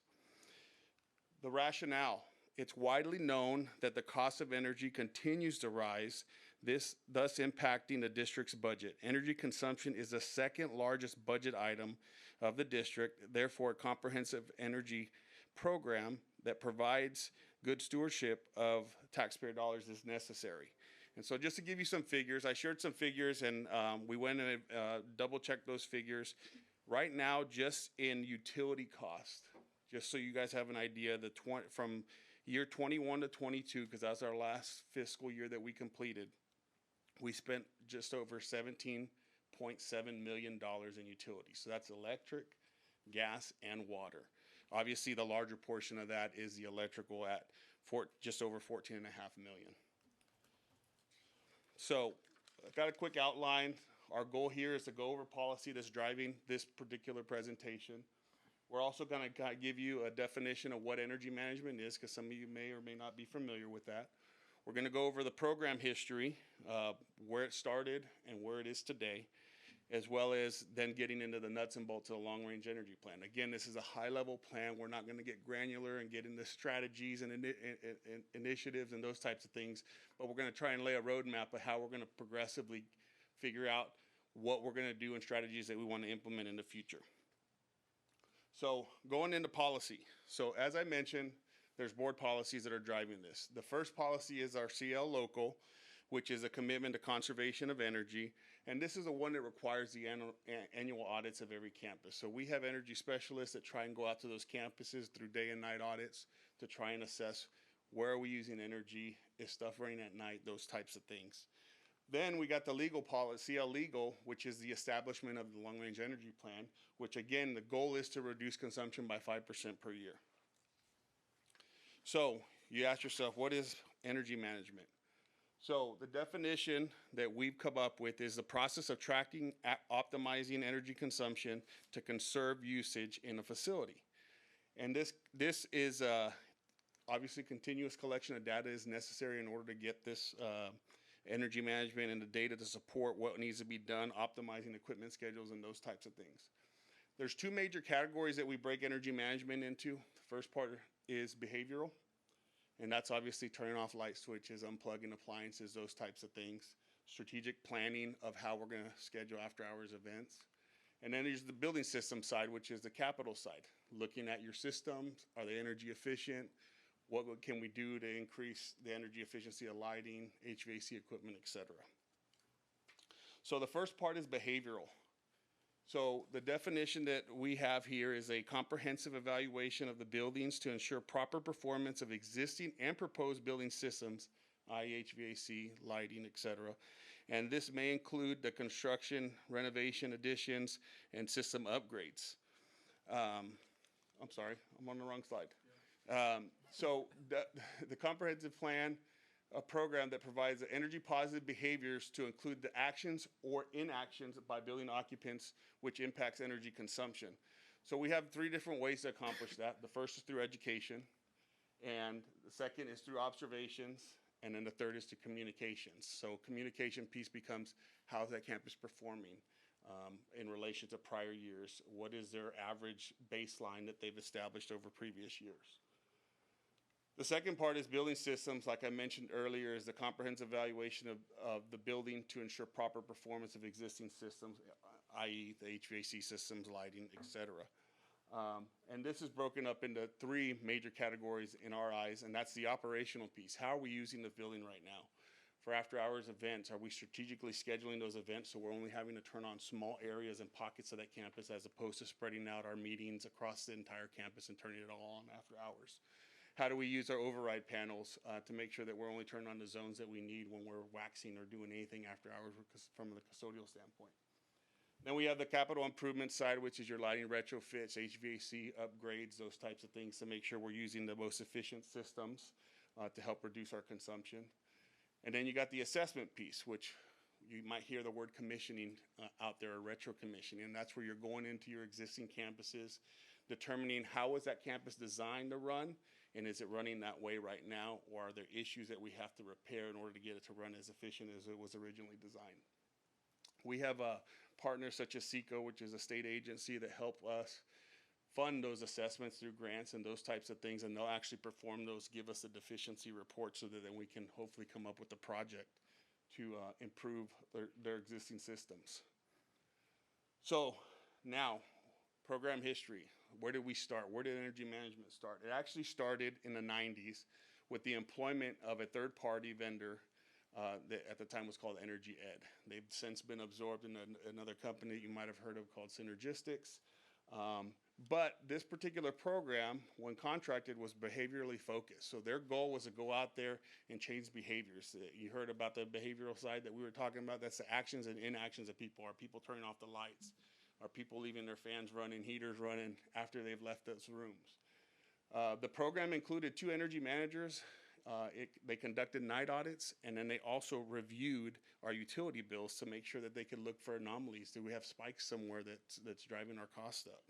The rationale: it's widely known that the cost of energy continues to rise, thus impacting the district's budget. Energy consumption is the second largest budget item of the district, therefore a comprehensive energy program that provides good stewardship of taxpayer dollars is necessary. And so just to give you some figures, I shared some figures, and we went and double checked those figures. Right now, just in utility cost, just so you guys have an idea, from year 21 to 22, because that's our last fiscal year that we completed, we spent just over $17 $5.7 million in utilities. So that's electric, gas, and water. Obviously, the larger portion of that is the electrical at just over 14.5 million. So I've got a quick outline. Our goal here is to go over policy that's driving this particular presentation. We're also going to give you a definition of what energy management is, because some of you may or may not be familiar with that. We're going to go over the program history, where it started and where it is today, as well as then getting into the nuts and bolts of the long-range energy plan. Again, this is a high-level plan. We're not going to get granular and get into strategies and initiatives and those types of things, but we're going to try and lay a roadmap of how we're going to progressively figure out what we're going to do and strategies that we want to implement in the future. So going into policy. So as I mentioned, there's board policies that are driving this. The first policy is our CL local, which is a commitment to conservation of energy. And this is the one that requires the annual audits of every campus. So we have energy specialists that try and go out to those campuses through day and night audits to try and assess where are we using energy, is stuff running at night, those types of things. Then we got the legal policy, CL Legal, which is the establishment of the long-range energy plan, which again, the goal is to reduce consumption by 5% per year. So you ask yourself, what is energy management? So the definition that we've come up with is the process of tracking, optimizing energy consumption to conserve usage in a facility. And this is obviously continuous collection of data is necessary in order to get this energy management and the data to support what needs to be done, optimizing equipment schedules and those types of things. There's two major categories that we break energy management into. The first part is behavioral, and that's obviously turning off light switches, unplugging appliances, those types of things. Strategic planning of how we're going to schedule after hours events. And then there's the building system side, which is the capital side. Looking at your systems, are they energy efficient? What can we do to increase the energy efficiency of lighting, HVAC equipment, et cetera? So the first part is behavioral. So the definition that we have here is a comprehensive evaluation of the buildings to ensure proper performance of existing and proposed building systems, i.e. HVAC, lighting, et cetera. And this may include the construction, renovation, additions, and system upgrades. I'm sorry, I'm on the wrong slide. So the comprehensive plan, a program that provides energy positive behaviors to include the actions or inactions by building occupants which impacts energy consumption. So we have 3 different ways to accomplish that. The first is through education, and the second is through observations, and then the third is to communications. So communication piece becomes how is that campus performing in relation to prior years? What is their average baseline that they've established over previous years? The second part is building systems, like I mentioned earlier, is the comprehensive evaluation of the building to ensure proper performance of existing systems, i.e. the HVAC systems, lighting, et cetera. And this is broken up into 3 major categories in our eyes, and that's the operational piece. How are we using the building right now? For after-hours events, are we strategically scheduling those events so we're only having to turn on small areas and pockets of that campus as opposed to spreading out our meetings across the entire campus and turning it all on after hours? How do we use our override panels to make sure that we're only turning on the zones that we need when we're waxing or doing anything after hours from the custodial standpoint? Then we have the capital improvement side, which is your lighting retrofits, HVAC upgrades, those types of things to make sure we're using the most efficient systems to help reduce our consumption. And then you got the assessment piece, which you might hear the word commissioning out there, or retro commissioning, and that's where you're going into your existing campuses, determining how is that campus designed to run, and is it running that way right now, or are there issues that we have to repair in order to get it to run as efficient as it was originally designed? We have partners such as SECO, which is a state agency that help us fund those assessments through grants and those types of things, and they'll actually perform those, give us a deficiency report so that then we can hopefully come up with a project to improve their existing systems. So now, program history. Where did we start? Where did energy management start? It actually started in the 90s with the employment of a third-party vendor that at the time was called Energy Ed. They've since been absorbed in another company that you might have heard of called Synergistics. But this particular program, when contracted, was behaviorally focused. So their goal was to go out there and change behaviors. You heard about the behavioral side that we were talking about. That's the actions and inactions of people. Are people turning off the lights? Are people leaving their fans running, heaters running after they've left those rooms? The program included 2 energy managers. They conducted night audits, and then they also reviewed our utility bills to make sure that they could look for anomalies. Do we have spikes somewhere that's driving our costs up?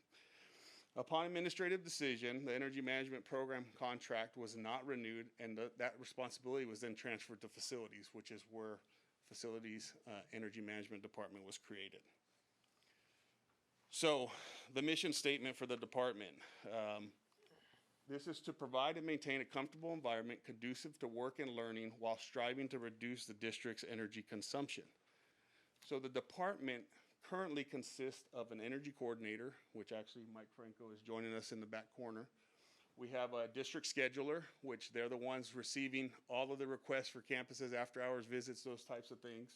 Upon administrative decision, the energy management program contract was not renewed, and that responsibility was then transferred to facilities, which is where facilities energy management department was created. So the mission statement for the department. This is to provide and maintain a comfortable environment conducive to work and learning while striving to reduce the district's energy consumption. So the department currently consists of an energy coordinator, which actually Mike Franco is joining us in the back corner. We have a district scheduler, which they're the ones receiving all of the requests for campuses, after hours visits, those types of things,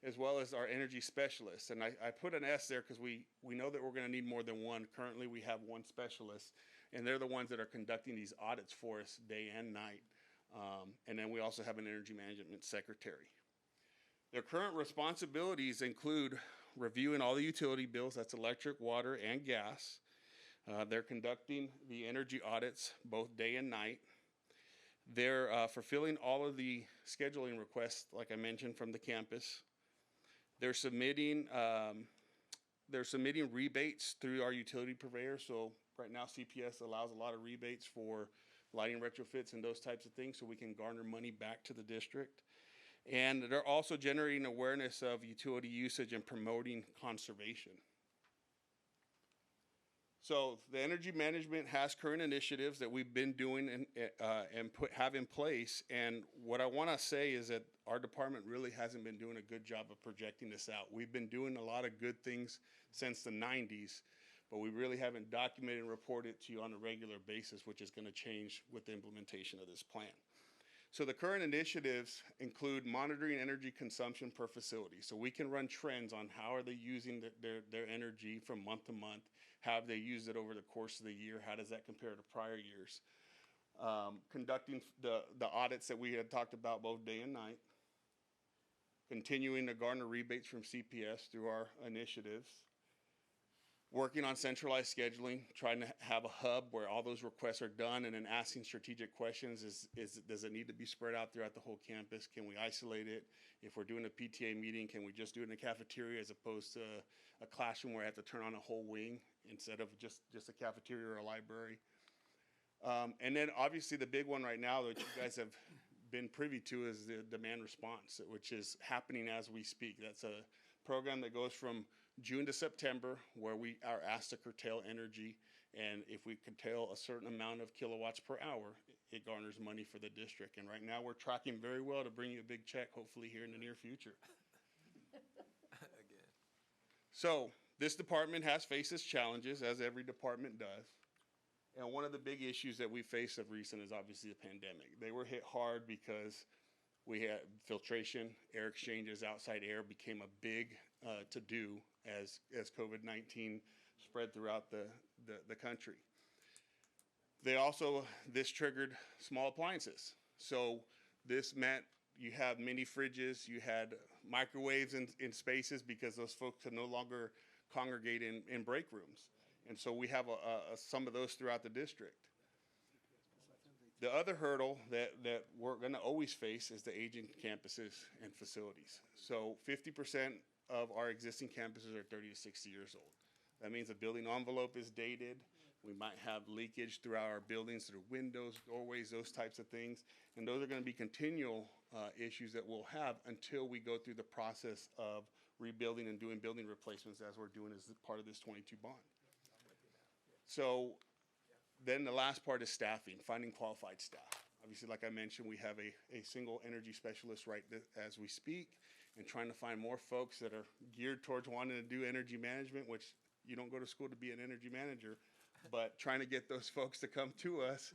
as well as our energy specialists. And I put an S there because we know that we're going to need more than one. Currently, we have one specialist, and they're the ones that are conducting these audits for us day and night. And then we also have an energy management secretary. Their current responsibilities include reviewing all the utility bills, that's electric, water, and gas. They're conducting the energy audits both day and night. They're fulfilling all of the scheduling requests, like I mentioned, from the campus. They're submitting rebates through our utility purveyor. So right now CPS allows a lot of rebates for lighting retrofits and those types of things, so we can garner money back to the district. And they're also generating awareness of utility usage and promoting conservation. So the energy management has current initiatives that we've been doing and have in place. And what I want to say is that our department really hasn't been doing a good job of projecting this out. We've been doing a lot of good things since the 90s, but we really haven't documented and reported to you on a regular basis, which is going to change with the implementation of this plan. So the current initiatives include monitoring energy consumption per facility. So we can run trends on how are they using their energy from month to month, how have they used it over the course of the year, how does that compare to prior years. Conducting the audits that we had talked about both day and night. Continuing to garner rebates from CPS through our initiatives. Working on centralized scheduling, trying to have a hub where all those requests are done, and then asking strategic questions. Does it need to be spread out throughout the whole campus? Can we isolate it? If we're doing a PTA meeting, can we just do it in a cafeteria as opposed to a classroom where I have to turn on a whole wing instead of just a cafeteria or a library? And then obviously the big one right now that you guys have been privy to is the demand response, which is happening as we speak. That's a program that goes from June to September, where we are asked to curtail energy, and if we curtail a certain amount of kilowatts per hour, it garners money for the district. And right now we're tracking very well to bring you a big check, hopefully here in the near future. Again. So this department has faced its challenges, as every department does. And one of the big issues that we faced of recent is obviously the pandemic. They were hit hard because we had filtration, air exchanges, outside air became a big to-do as COVID-19 spread throughout the country. This triggered small appliances. So this meant you have mini fridges, you had microwaves in spaces because those folks could no longer congregate in break rooms. And so we have some of those throughout the district. The other hurdle that we're going to always face is the aging campuses and facilities. So 50% of our existing campuses are 30 to 60 years old. That means the building envelope is dated. We might have leakage throughout our buildings through windows, doorways, those types of things. And those are going to be continual issues that we'll have until we go through the process of rebuilding and doing building replacements as we're doing as part of this 22 bond. So then the last part is staffing, finding qualified staff. Obviously, like I mentioned, we have a single energy specialist right as we speak, and trying to find more folks that are geared towards wanting to do energy management, which you don't go to school to be an energy manager, but trying to get those folks to come to us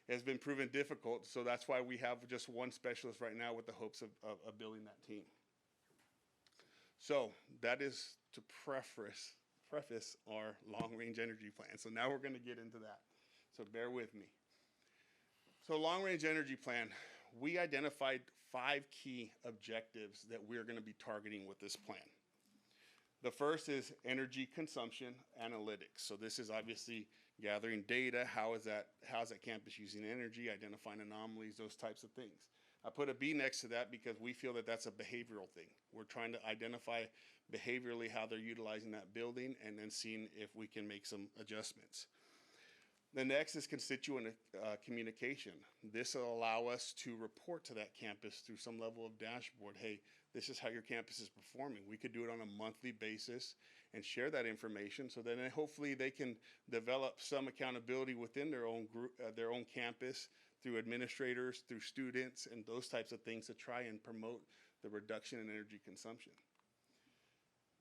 has been proven difficult. So that's why we have just one specialist right now with the hopes of building that team. So that is to preface preface our long-range energy plan. So now we're going to get into that. So bear with me. So long-range energy plan, we identified 5 key objectives that we're going to be targeting with this plan. The first is energy consumption analytics. So this is obviously gathering data. How's that campus using energy, identifying anomalies, those types of things. I put a B next to that because we feel that that's a behavioral thing. We're trying to identify behaviorally how they're utilizing that building and then seeing if we can make some adjustments. The next is constituent communication. This will allow us to report to that campus through some level of dashboard. Hey, this is how your campus is performing. We could do it on a monthly basis and share that information so that hopefully they can develop some accountability within their own group, their own campus, through administrators, through students, and those types of things to try and promote the reduction in energy consumption.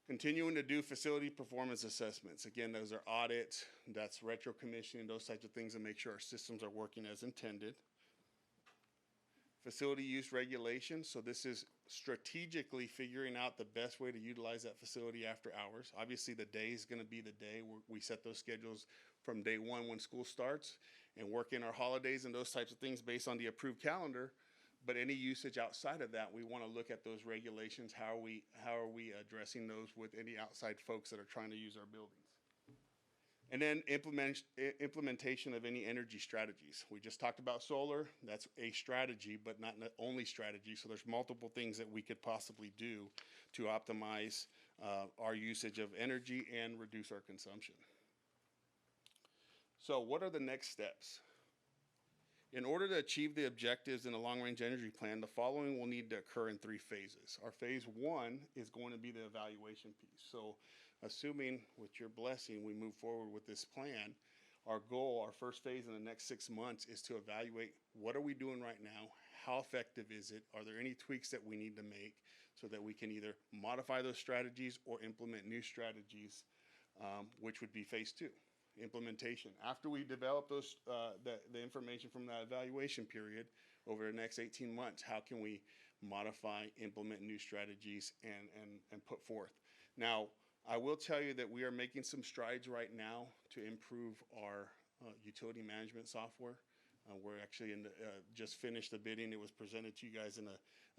Continuing to do facility performance assessments. Again, those are audits, that's retro commissioning, those types of things to make sure our systems are working as intended. Facility use regulations. So this is strategically figuring out the best way to utilize that facility after hours. Obviously, the day is going to be the day where we set those schedules from day one when school starts and work in our holidays and those types of things based on the approved calendar. But any usage outside of that, we want to look at those regulations. How are we addressing those with any outside folks that are trying to use our buildings? And then implementation of any energy strategies. We just talked about solar. That's a strategy, but not the only strategy. So there's multiple things that we could possibly do to optimize our usage of energy and reduce our consumption. So what are the next steps? In order to achieve the objectives in a long-range energy plan, the following will need to occur in 3 phases. Our phase 1 is going to be the evaluation piece. So assuming with your blessing we move forward with this plan, our goal, our first phase in the next 6 months is to evaluate what are we doing right now, how effective is it, are there any tweaks that we need to make so that we can either modify those strategies or implement new strategies, which would be phase 2. Implementation. After we develop those, the information from that evaluation period over the next 18 months, how can we modify, implement new strategies, and put forth? Now, I will tell you that we are making some strides right now to improve our utility management software. We're actually just finished the bidding. It was presented to you guys in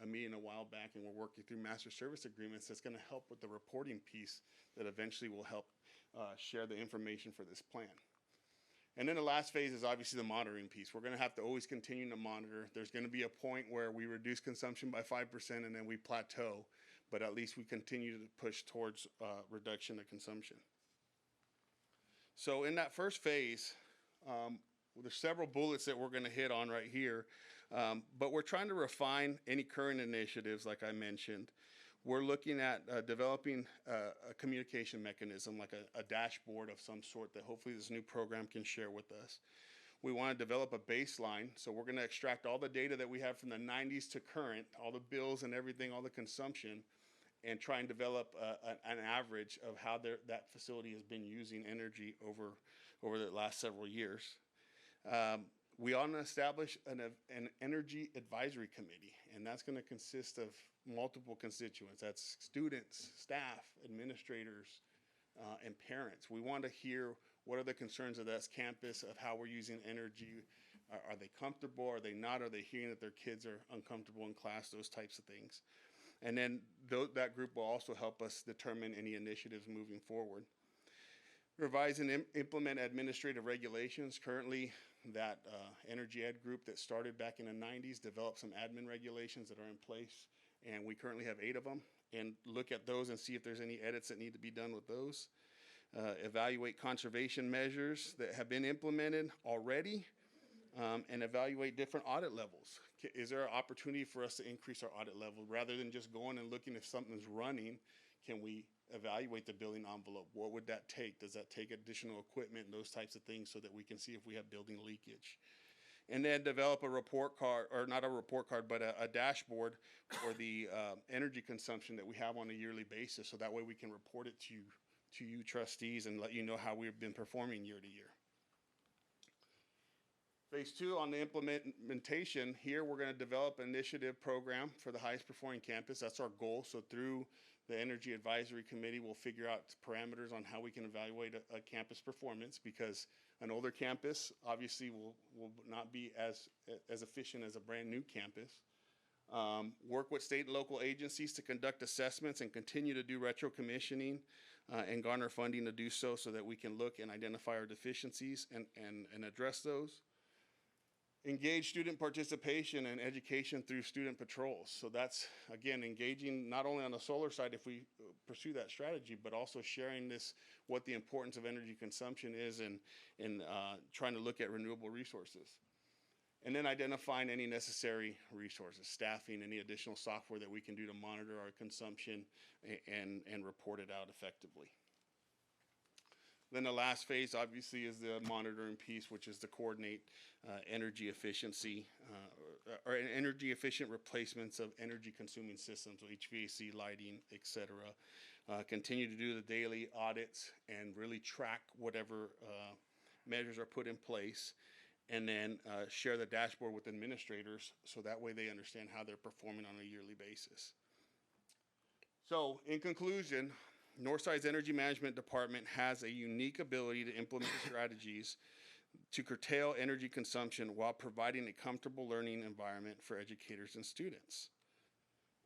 a meeting a while back, and we're working through master service agreements that's going to help with the reporting piece that eventually will help share the information for this plan. And then the last phase is obviously the monitoring piece. We're going to have to always continue to monitor. There's going to be a point where we reduce consumption by 5% and then we plateau, but at least we continue to push towards reduction of consumption. So in that first phase, there's several bullets that we're going to hit on right here, but we're trying to refine any current initiatives like I mentioned. We're looking at developing a communication mechanism, like a dashboard of some sort that hopefully this new program can share with us. We want to develop a baseline, so we're going to extract all the data that we have from the 90s to current, all the bills and everything, all the consumption, and try and develop an average of how that facility has been using energy over the last several years. We want to establish an energy advisory committee, and that's going to consist of multiple constituents. That's students, staff, administrators, and parents. We want to hear what are the concerns of this campus, of how we're using energy. Are they comfortable? Are they not? Are they hearing that their kids are uncomfortable in class? Those types of things. And then that group will also help us determine any initiatives moving forward. Revise and implement administrative regulations. Currently, that Energy Ed group that started back in the 90s developed some admin regulations that are in place, and we currently have 8 of them, and look at those and see if there's any edits that need to be done with those. Evaluate conservation measures that have been implemented already, and evaluate different audit levels. Is there an opportunity for us to increase our audit level? Rather than just going and looking if something's running, can we evaluate the building envelope? What would that take? Does that take additional equipment and those types of things so that we can see if we have building leakage? And then develop a report card, or not a report card, but a dashboard for the energy consumption that we have on a yearly basis, so that way we can report it to you trustees and let you know how we've been performing year to year. Phase 2 on the implementation, here we're going to develop an initiative program for the highest performing campus. That's our goal. So through the Energy Advisory Committee, we'll figure out parameters on how we can evaluate a campus performance, because an older campus obviously will not be as efficient as a brand new campus. Work with state and local agencies to conduct assessments and continue to do retro commissioning and garner funding to do so that we can look and identify our deficiencies and address those. Engage student participation and education through student patrols. So that's, again, engaging not only on the solar side if we pursue that strategy, but also sharing what the importance of energy consumption is and trying to look at renewable resources. And then identifying any necessary resources, staffing, any additional software that we can do to monitor our consumption and report it out effectively. Then the last phase, obviously, is the monitoring piece, which is to coordinate energy efficiency or energy efficient replacements of energy consuming systems, so HVAC, lighting, et cetera. Continue to do the daily audits and really track whatever measures are put in place, and then share the dashboard with administrators so that way they understand how they're performing on a yearly basis. So in conclusion, Northside's Energy Management Department has a unique ability to implement strategies to curtail energy consumption while providing a comfortable learning environment for educators and students.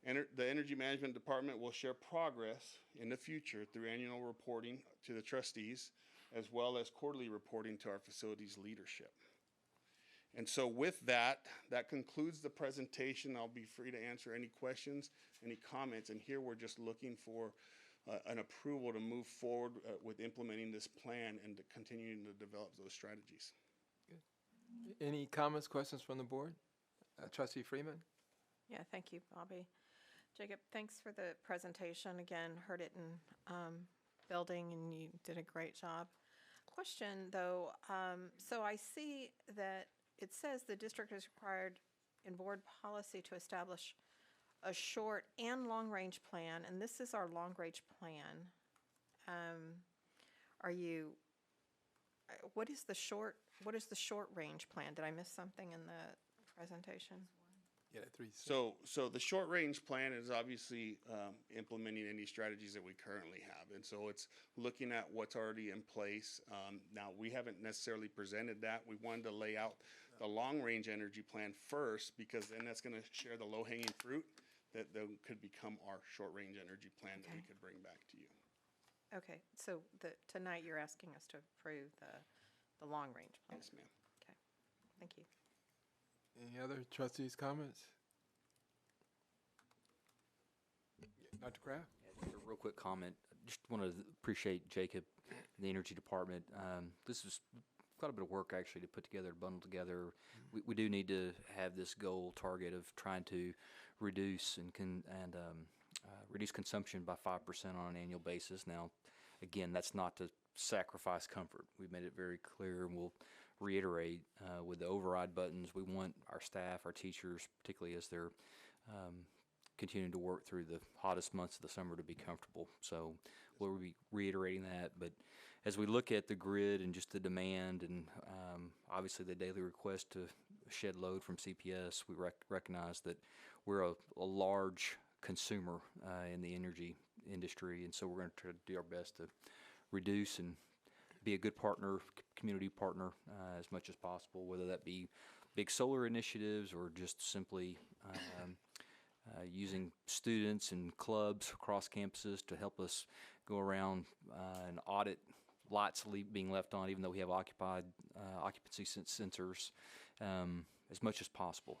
The Energy Management Department will share progress in the future through annual reporting to the trustees, as well as quarterly reporting to our facilities leadership. And so with that concludes the presentation. I'll be free to answer any questions, any comments, and here we're just looking for an approval to move forward with implementing this plan and to continuing to develop those strategies. Good. Any comments, questions from the board? Trustee Freeman? Yeah, thank you, Bobby. Jacob, thanks for the presentation. Again, heard it in building, and you did a great job. Question, though, so I see that it says the district is required in board policy to establish a short and long-range plan, and this is our long-range plan. What is the short-range plan? Did I miss something in the presentation? Yeah, 3. So the short range plan is obviously implementing any strategies that we currently have. And so it's looking at what's already in place. Now, we haven't necessarily presented that. We wanted to lay out the long range energy plan first, because then that's going to share the low hanging fruit that could become our short range energy plan that we could bring back to you. Okay, so tonight you're asking us to approve the long range plan? Yes, ma'am. Okay, thank you. Any other trustees' comments? Dr. Kraft? Just a real quick comment. Just want to appreciate Jacob and the Energy Department. This is quite a bit of work, actually, to put together, bundle together. We do need to have this goal target of trying to reduce reduce consumption by 5% on an annual basis. Now, again, that's not to sacrifice comfort. We've made it very clear, and we'll reiterate with the override buttons. We want our staff, our teachers, particularly as they're continuing to work through the hottest months of the summer, to be comfortable. So we'll be reiterating that. But as we look at the grid and just the demand and obviously the daily request to shed load from CPS, we recognize that we're a large consumer in the energy industry, and so we're going to try to do our best to reduce and be a good partner, community partner, as much as possible, whether that be big solar initiatives or just simply using students and clubs across campuses to help us go around and audit lights being left on, even though we have occupancy sensors, as much as possible.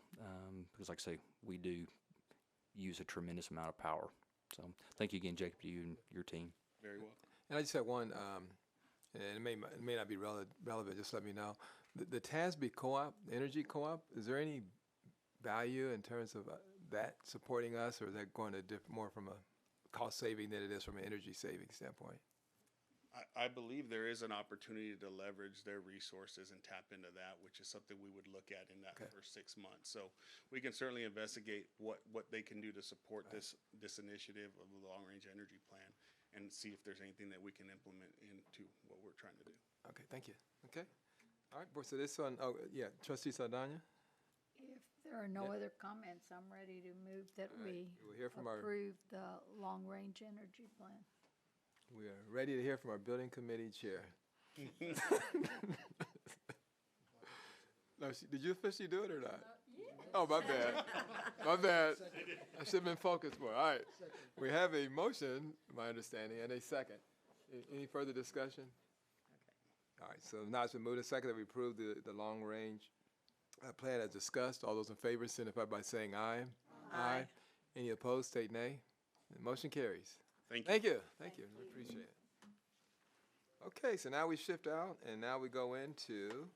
Because like I say, we do use a tremendous amount of power. So thank you again, Jacob, to you and your team. Very well. And I just had one, and it may not be relevant, just let me know. The TASB co-op, energy co-op, is there any value in terms of that supporting us, or is that going to differ more from a cost saving than it is from an energy saving standpoint? I believe there is an opportunity to leverage their resources and tap into that, which is something we would look at in that first 6 months. So we can certainly investigate what they can do to support this initiative of the long-range energy plan and see if there's anything that we can implement into what we're trying to do. Okay, thank you. Okay. All right, board, so this one, oh, yeah, trustee Saldana? If there are no other comments, I'm ready to move that All right, we we'll hear from our- approve the long-range energy plan. We are ready to hear from our building committee chair. No, did you officially do it or not? Oh, my bad. My bad. I should have been focused more. All right. We have a motion, my understanding, and a second. Any further discussion? All right, so now it's been moved and second that we approve the long-range plan as discussed. All those in favor signify by saying aye. Aye. Any opposed, state nay. The motion carries. Thank you. Thank you. Thank you. We appreciate it. Okay, so now we shift out, and now we go into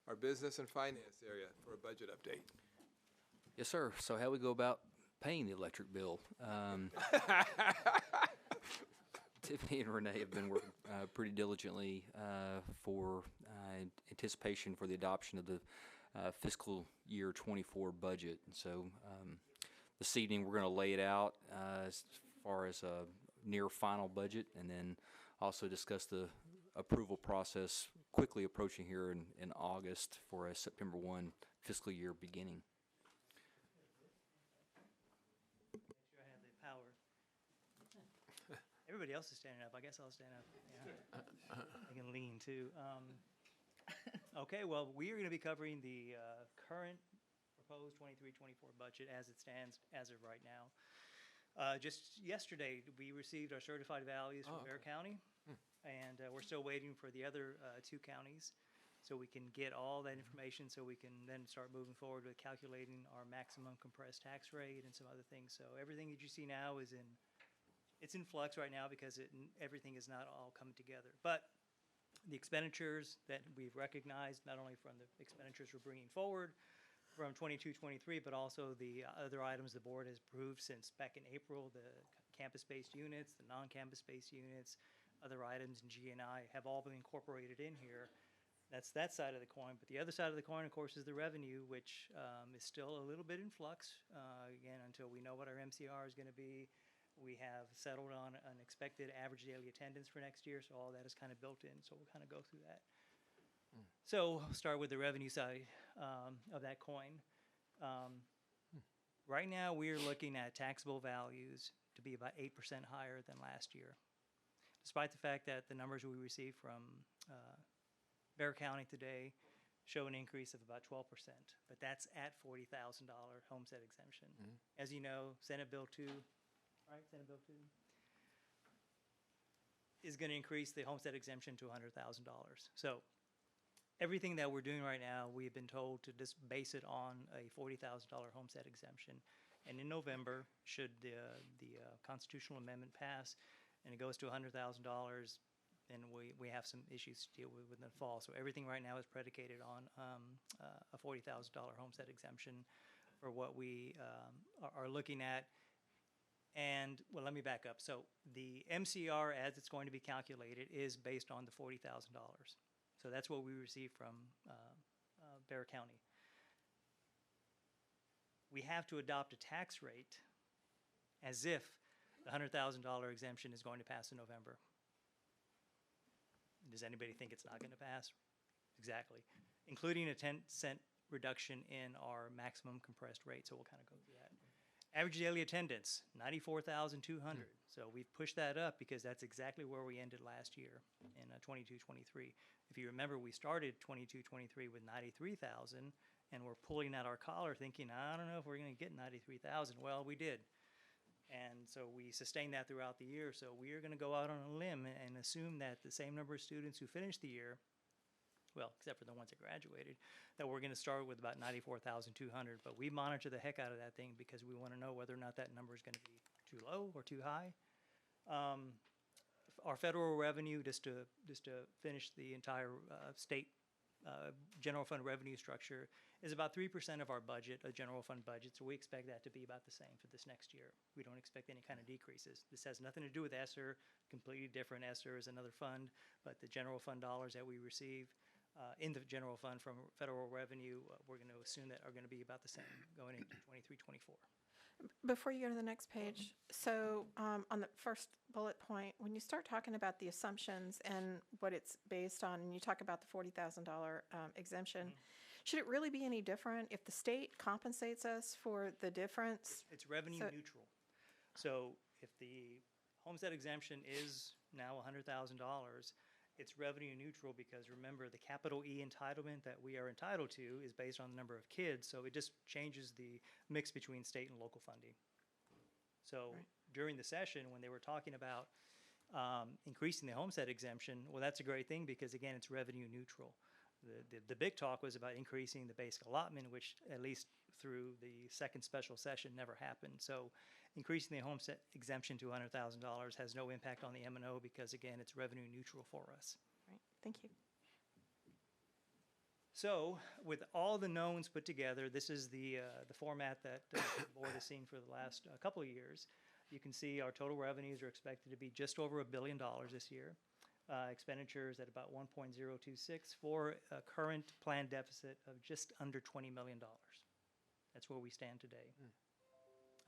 our business and finance area for a budget update. Yes, sir. So how we go about paying the electric bill? Tiffany and Renee have been working pretty diligently for anticipation for the adoption of the fiscal year 24 budget. And so this evening we're going to lay it out as far as a near final budget, and then also discuss the approval process quickly approaching here in August for a September 1 fiscal year beginning. I have the power. Everybody else is standing up. I guess I'll stand up. Yeah. I can lean too. Okay, well, we are going to be covering the current proposed 23-24 budget as it stands as of right now. Just yesterday, we received our certified values from Bear County, and we're still waiting for the other two counties so we can get all that information so we can then start moving forward with calculating our maximum compressed tax rate and some other things. So everything that you see now is it's in flux right now because everything is not all coming together. But the expenditures that we've recognized, not only from the expenditures we're bringing forward from 22-23, but also the other items the board has approved since back in April, the campus-based units, the non-campus-based units, other items in G&I have all been incorporated in here. That's that side of the coin. But the other side of the coin, of course, is the revenue, which is still a little bit in flux, again, until we know what our MCR is going to be. We have settled on an expected average daily attendance for next year, so all that is kind of built in. So we'll kind of go through that. So I'll start with the revenue side of that coin. Right now, we are looking at taxable values to be about 8% higher than last year, despite the fact that the numbers we received from Bear County today show an increase of about 12%, but that's at $40,000 homestead exemption. As you know, Senate Bill 2, right, Senate Bill 2, is going to increase the homestead exemption to $100,000. So everything that we're doing right now, we've been told to just base it on a $40,000 homestead exemption. And in November, should the constitutional amendment pass and it goes to $100,000, then we have some issues to deal with in the fall. So everything right now is predicated on a $40,000 homestead exemption for what we are looking at. And, well, let me back up. So the MCR, as it's going to be calculated, is based on the $40,000. So that's what we received from Bear County. We have to adopt a tax rate as if the $100,000 exemption is going to pass in November. Does anybody think it's not going to pass? Exactly. Including a 10-cent reduction in our maximum compressed rate. So we'll kind of go through that. Average daily attendance, 94,200. So we've pushed that up because that's exactly where we ended last year in 22-23. If you remember, we started 22-23 with 93,000, and we're pulling out our collar thinking, I don't know if we're going to get 93,000. Well, we did. And so we sustained that throughout the year. So we are going to go out on a limb and assume that the same number of students who finished the year, well, except for the ones that graduated, that we're going to start with about 94,200. But we monitor the heck out of that thing because we want to know whether or not that number is going to be too low or too high. Our federal revenue, just to finish the entire state general fund revenue structure, is about 3% of our budget, a general fund budget. So we expect that to be about the same for this next year. We don't expect any kind of decreases. This has nothing to do with ESSER, completely different. ESSER is another fund, but the general fund dollars that we receive in the general fund from federal revenue, we're going to assume that are going to be about the same going into 23-24. Before you go to the next page, so on the first bullet point, when you start talking about the assumptions and what it's based on, and you talk about the $40,000 exemption, should it really be any different if the state compensates us for the difference? It's revenue So- neutral. So if the homestead exemption is now $100,000, it's revenue neutral because remember, the capital E entitlement that we are entitled to is based on the number of kids, so it just changes the mix between state and local funding. So during the session, when they were talking about increasing the homestead exemption, well, that's a great thing because again, it's revenue neutral. The big talk was about increasing the basic allotment, which at least through the second special session never happened. So increasing the homestead exemption to $100,000 has no impact on the M&O because again, it's revenue neutral for us. Right, thank you. So with all the knowns put together, this is the format that the board has seen for the last couple of years. You can see our total revenues are expected to be just over $1 billion this year. Expenditures at about 1.026 for a current planned deficit of just under $20 million. That's where we stand today.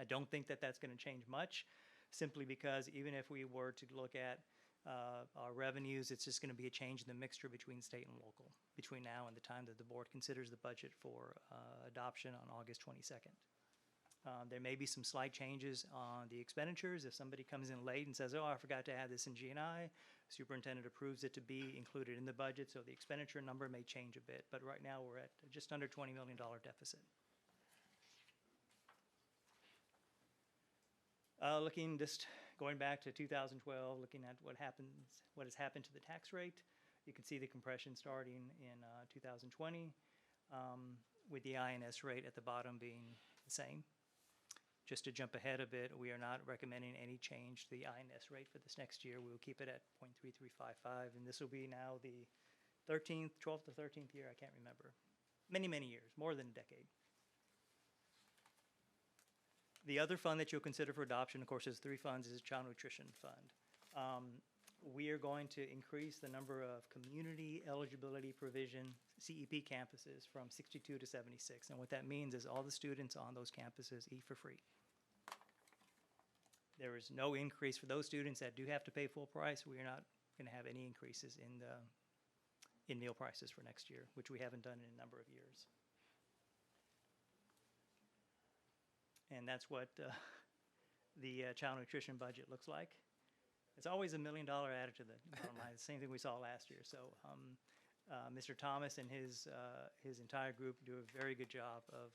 I don't think that that's going to change much, simply because even if we were to look at our revenues, it's just going to be a change in the mixture between state and local between now and the time that the board considers the budget for adoption on August 22nd. There may be some slight changes on the expenditures. If somebody comes in late and says, oh, I forgot to add this in G&I, superintendent approves it to be included in the budget, so the expenditure number may change a bit. But right now, we're at just under $20 million deficit. Going back to 2012, looking at what has happened to the tax rate, you can see the compression starting in 2020, with the INS rate at the bottom being the same. Just to jump ahead a bit, we are not recommending any change to the INS rate for this next year. We will keep it at 0.3355, and this will be now the 12th or 13th year, I can't remember. Many, many years, more than a decade. The other fund that you'll consider for adoption, of course, is 3 funds, is a child nutrition fund. We are going to increase the number of community eligibility provision CEP campuses from 62 to 76. And what that means is all the students on those campuses eat for free. There is no increase for those students that do have to pay full price. We are not going to have any increases in meal prices for next year, which we haven't done in a number of years. And that's what the child nutrition budget looks like. It's always $1 million added to the bottom line. The same thing we saw last year. So Mr. Thomas and his entire group do a very good job of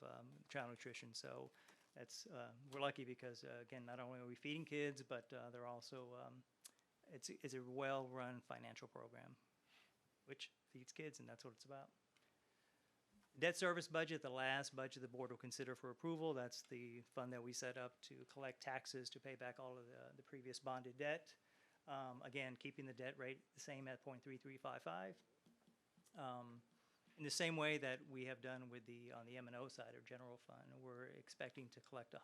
child nutrition. So that's we're lucky because again, not only are we feeding kids, but they're also it's a well-run financial program, which feeds kids, and that's what it's about. Debt service budget, the last budget the board will consider for approval. That's the fund that we set up to collect taxes to pay back all of the previous bonded debt. Again, keeping the debt rate the same at 0.3355. In the same way that we have done with on the M&O side or general fund, we're expecting to collect 100%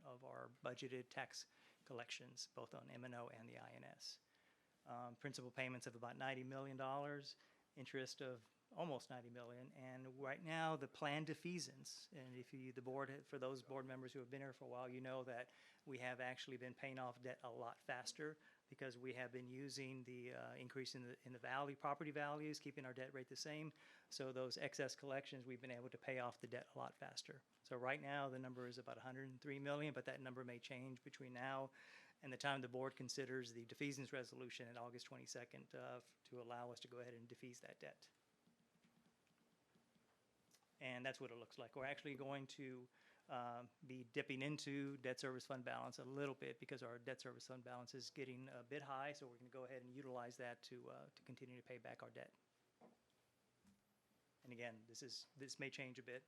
of our budgeted tax collections, both on M&O and the INS. Principal payments of about $90 million, interest of almost $90 million, and right now the planned defeasance, and the board, for those board members who have been here for a while, you know that we have actually been paying off debt a lot faster because we have been using the increase in the property values, keeping our debt rate the same. So those excess collections, we've been able to pay off the debt a lot faster. So right now the number is about $103 million, but that number may change between now and the time the board considers the defeasance resolution on August 22nd to allow us to go ahead and defease that debt. And that's what it looks like. We're actually going to be dipping into debt service fund balance a little bit because our debt service fund balance is getting a bit high, so we're going to go ahead and utilize that to continue to pay back our debt. And again, this may change a bit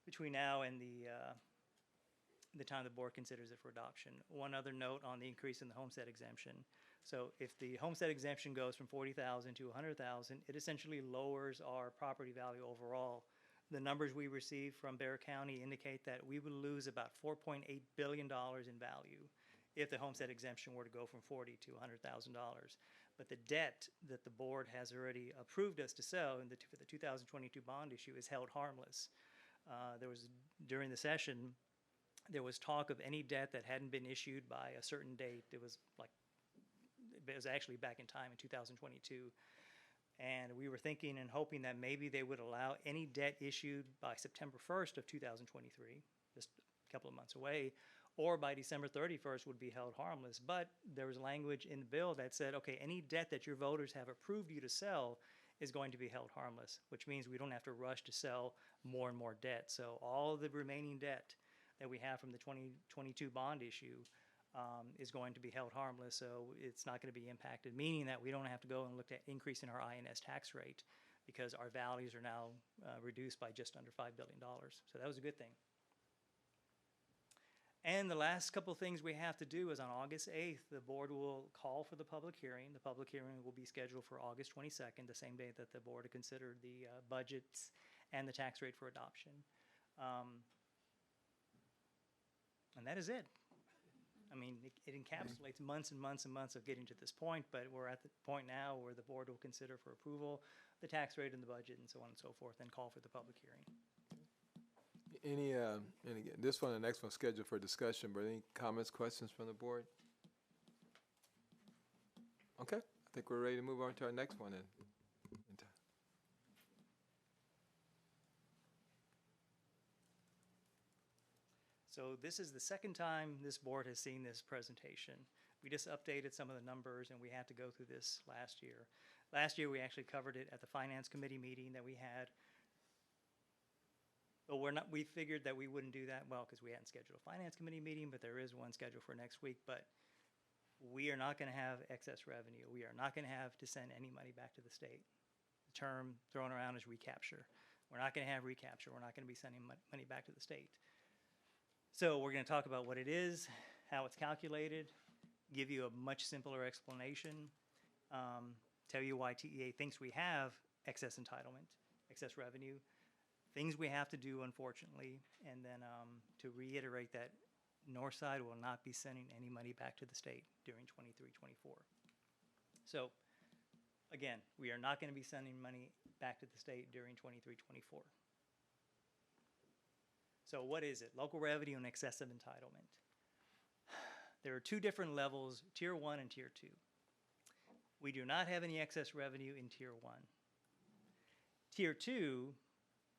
between now and the time the board considers it for adoption. One other note on the increase in the homestead exemption. So if the homestead exemption goes from $40,000 to $100,000, it essentially lowers our property value overall. The numbers we receive from Bexar County indicate that we would lose about $4.8 billion in value if the homestead exemption were to go from $40,000 to $100,000. But the debt that the board has already approved us to sell for the 2022 bond issue is held harmless. During the session, there was talk of any debt that hadn't been issued by a certain date. It was actually back in time in 2022. And we were thinking and hoping that maybe they would allow any debt issued by September 1st of 2023, just a couple of months away, or by December 31st would be held harmless. But there was language in the bill that said, okay, any debt that your voters have approved you to sell is going to be held harmless, which means we don't have to rush to sell more and more debt. So all the remaining debt that we have from the 2022 bond issue is going to be held harmless, so it's not going to be impacted, meaning that we don't have to go and look at increasing our INS tax rate because our values are now reduced by just under $5 billion. So that was a good thing. And the last couple of things we have to do is on August 8th, the board will call for the public hearing. The public hearing will be scheduled for August 22nd, the same day that the board considered the budgets and the tax rate for adoption. And that is it. I mean, it encapsulates months and months and months of getting to this point, but we're at the point now where the board will consider for approval the tax rate and the budget and so on and so forth, and call for the public hearing. Any, and again, this one and the next one scheduled for discussion, but any comments, questions from the board? Okay, I think we're ready to move on to our next one then. So this is the second time this board has seen this presentation. We just updated some of the numbers and we had to go through this last year. Last year we actually covered it at the Finance Committee meeting that we had. But we figured that we wouldn't do that well because we hadn't scheduled a Finance Committee meeting, but there is one scheduled for next week. But we are not going to have excess revenue. We are not going to have to send any money back to the state. The term thrown around is recapture. We're not going to have recapture. We're not going to be sending money back to the state. So we're going to talk about what it is, how it's calculated, give you a much simpler explanation, tell you why TEA thinks we have excess entitlement, excess revenue, things we have to do, unfortunately, and then to reiterate that Northside will not be sending any money back to the state during 23-24. So, again, we are not going to be sending money back to the state during 23-24. So what is it? Local revenue and excessive entitlement. There are two different levels, Tier 1 and Tier 2. We do not have any excess revenue in Tier 1. Tier 2,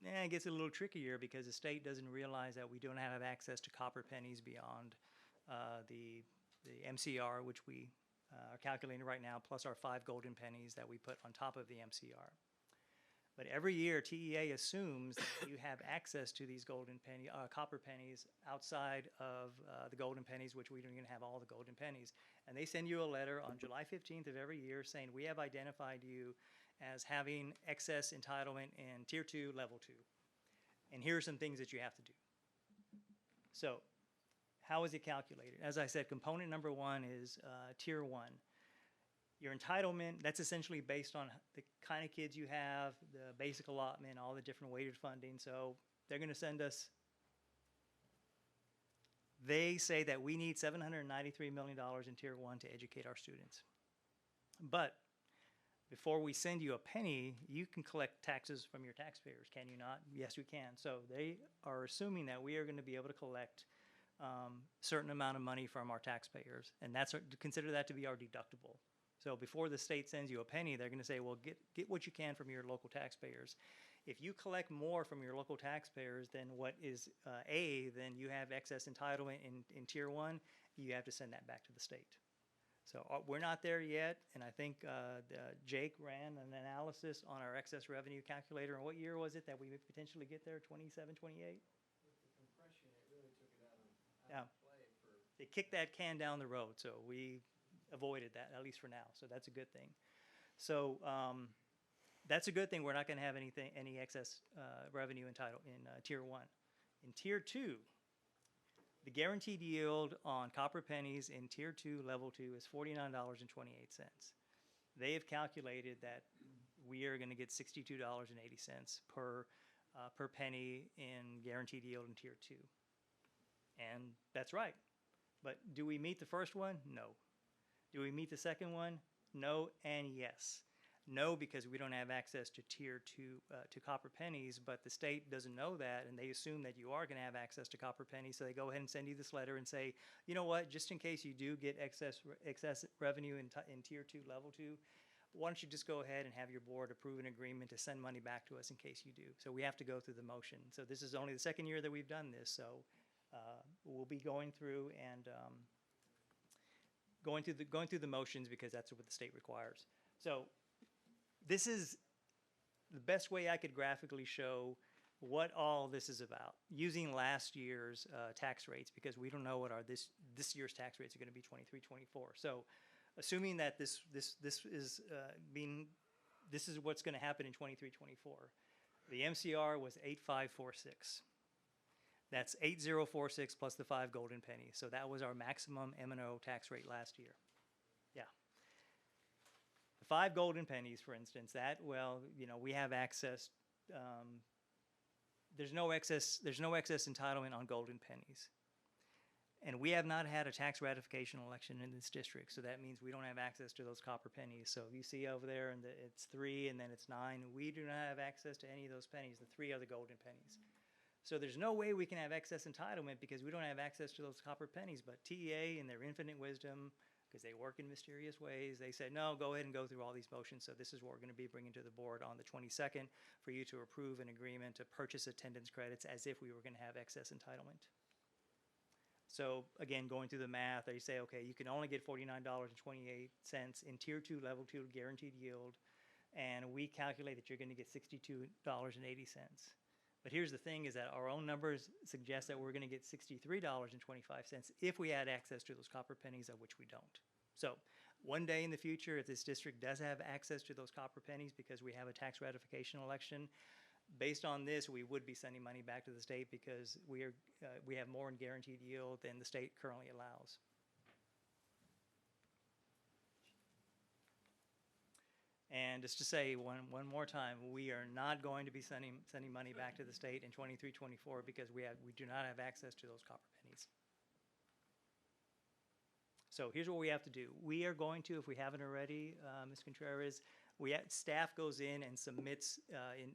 it gets a little trickier because the state doesn't realize that we don't have access to copper pennies beyond the MCR, which we are calculating right now, plus our 5 golden pennies that we put on top of the MCR. But every year, TEA assumes that you have access to these copper pennies outside of the golden pennies, which we don't even have all the golden pennies. And they send you a letter on July 15th of every year saying, we have identified you as having excess entitlement in Tier 2, Level 2. And here are some things that you have to do. So how is it calculated? As I said, component number 1 is Tier 1. Your entitlement, that's essentially based on the kind of kids you have, the basic allotment, all the different weighted funding. So they're going to send us, they say that we need $793 million in Tier 1 to educate our students. But before we send you a penny, you can collect taxes from your taxpayers, can you not? Yes, we can. So they are assuming that we are going to be able to collect a certain amount of money from our taxpayers, and consider that to be our deductible. So before the state sends you a penny, they're going to say, well, get what you can from your local taxpayers. If you collect more from your local taxpayers than what is then you have excess entitlement in Tier 1, you have to send that back to the state. So we're not there yet, and I think Jake ran an analysis on our excess revenue calculator. And what year was it that we would potentially get there, 27, 28? With the compression, it really took it out of play for... They kicked that can down the road, so we avoided that, at least for now. So that's a good thing. So that's a good thing. We're not going to have any excess revenue in Tier 1. In Tier 2, the guaranteed yield on copper pennies in Tier 2, Level 2 is $49.28. They have calculated that we are going to get $62.80 per penny in guaranteed yield in Tier 2. And that's right. But do we meet the first one? No. Do we meet the second one? No and yes. no, because we don't have access to tier 2 to copper pennies, but the state doesn't know that, and they assume that you are going to have access to copper pennies, so they go ahead and send you this letter and say, you know what, just in case you do get excess revenue in tier 2, level 2, why don't you just go ahead and have your board approve an agreement to send money back to us in case you do. So we have to go through the motion. So this is only the second year that we've done this, so we'll be going through and going through the motions because that's what the state requires. So this is the best way I could graphically show what all this is about, using last year's tax rates, because we don't know what our this year's tax rates are going to be 23, 24. So assuming that this is what's going to happen in 23, 24. The MCR was 8546. That's 8046 plus the 5 golden pennies. So that was our maximum M&O tax rate last year. Yeah. The 5 golden pennies, for instance, that, well, you know, we have access. There's no excess entitlement on golden pennies. And we have not had a tax ratification election in this district, so that means we don't have access to those copper pennies. So if you see over there, and it's 3 and then it's 9, we do not have access to any of those pennies. The 3 are the golden pennies. So there's no way we can have excess entitlement because we don't have access to those copper pennies. But TEA, in their infinite wisdom, because they work in mysterious ways, they said, no, go ahead and go through all these motions. So this is what we're going to be bringing to the board on the 22nd for you to approve an agreement to purchase attendance credits as if we were going to have excess entitlement. So again, going through the math, they say, okay, you can only get $49.28 in tier 2, level 2 guaranteed yield, and we calculate that you're going to get $62.80. But here's the thing is that our own numbers suggest that we're going to get $63.25 if we had access to those copper pennies, of which we don't. So one day in the future, if this district does have access to those copper pennies because we have a tax ratification election, based on this, we would be sending money back to the state because we have more in guaranteed yield than the state currently allows. And just to say one more time, we are not going to be sending money back to the state in 23-24 because we do not have access to those copper pennies. So here's what we have to do. We are going to, if we haven't already, Ms. Contreras, staff goes in and submits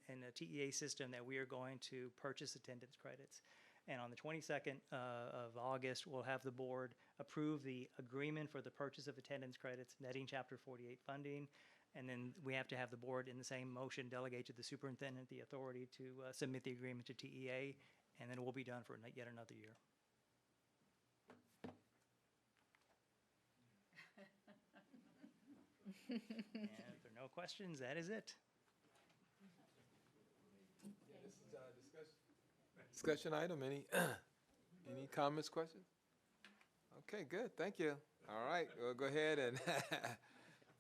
in a TEA system that we are going to purchase attendance credits. And on the 22nd of August, we'll have the board approve the agreement for the purchase of attendance credits, netting Chapter 48 funding. And then we have to have the board in the same motion delegate to the superintendent the authority to submit the agreement to TEA, and then we'll be done for yet another year. And if there are no questions, that is it. Yeah, this is discussion item. Any comments, questions? Okay, good. Thank you. All right, we'll go ahead and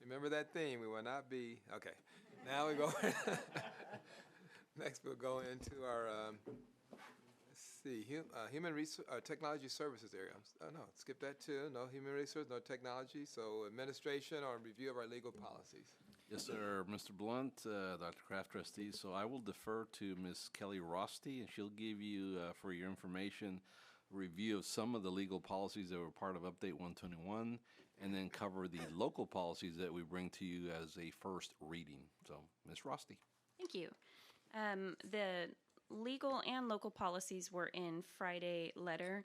remember that theme. We will not be okay. Now we go. Next, we'll go into our let's see, human resource technology services area. Oh no, skip that too. No human resource, no technology. So administration or review of our legal policies. Yes, sir, Mr. Blunt, Dr. Kraft, trustees. So I will defer to Ms. Kelly Rosti, and she'll give you, for your information, a review of some of the legal policies that were part of Update 121, and then cover the local policies that we bring to you as a first reading. So, Ms. Rosti. Thank you. The legal and local policies were in Friday letter.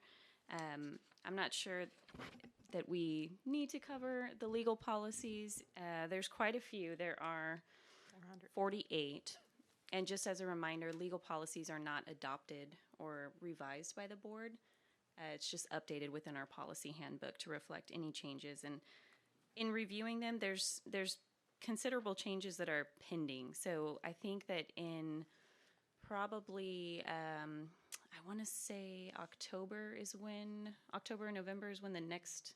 I'm not sure that we need to cover the legal policies. There's quite a few. There are 48. And just as a reminder, legal policies are not adopted or revised by the board. It's just updated within our policy handbook to reflect any changes. And in reviewing them, there's considerable changes that are pending. So I think that in probably, I want to say October or November is when the next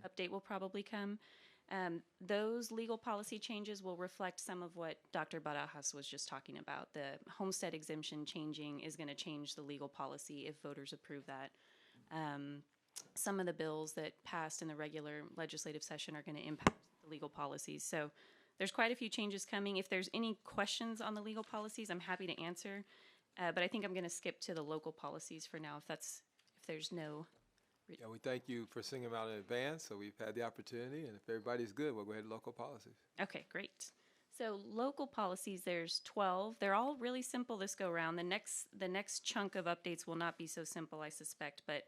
update will probably come. Those legal policy changes will reflect some of what Dr. Barajas was just talking about. The homestead exemption changing is going to change the legal policy if voters approve that. Some of the bills that passed in the regular legislative session are going to impact the legal policies. So there's quite a few changes coming. If there's any questions on the legal policies, I'm happy to answer. But I think I'm going to skip to the local policies for now if there's no. Yeah, we thank you for singing them out in advance, so we've had the opportunity, and if everybody's good, we'll go ahead to local policies. Okay, great. So local policies, there's 12. They're all really simple this go around. The next chunk of updates will not be so simple, I suspect, but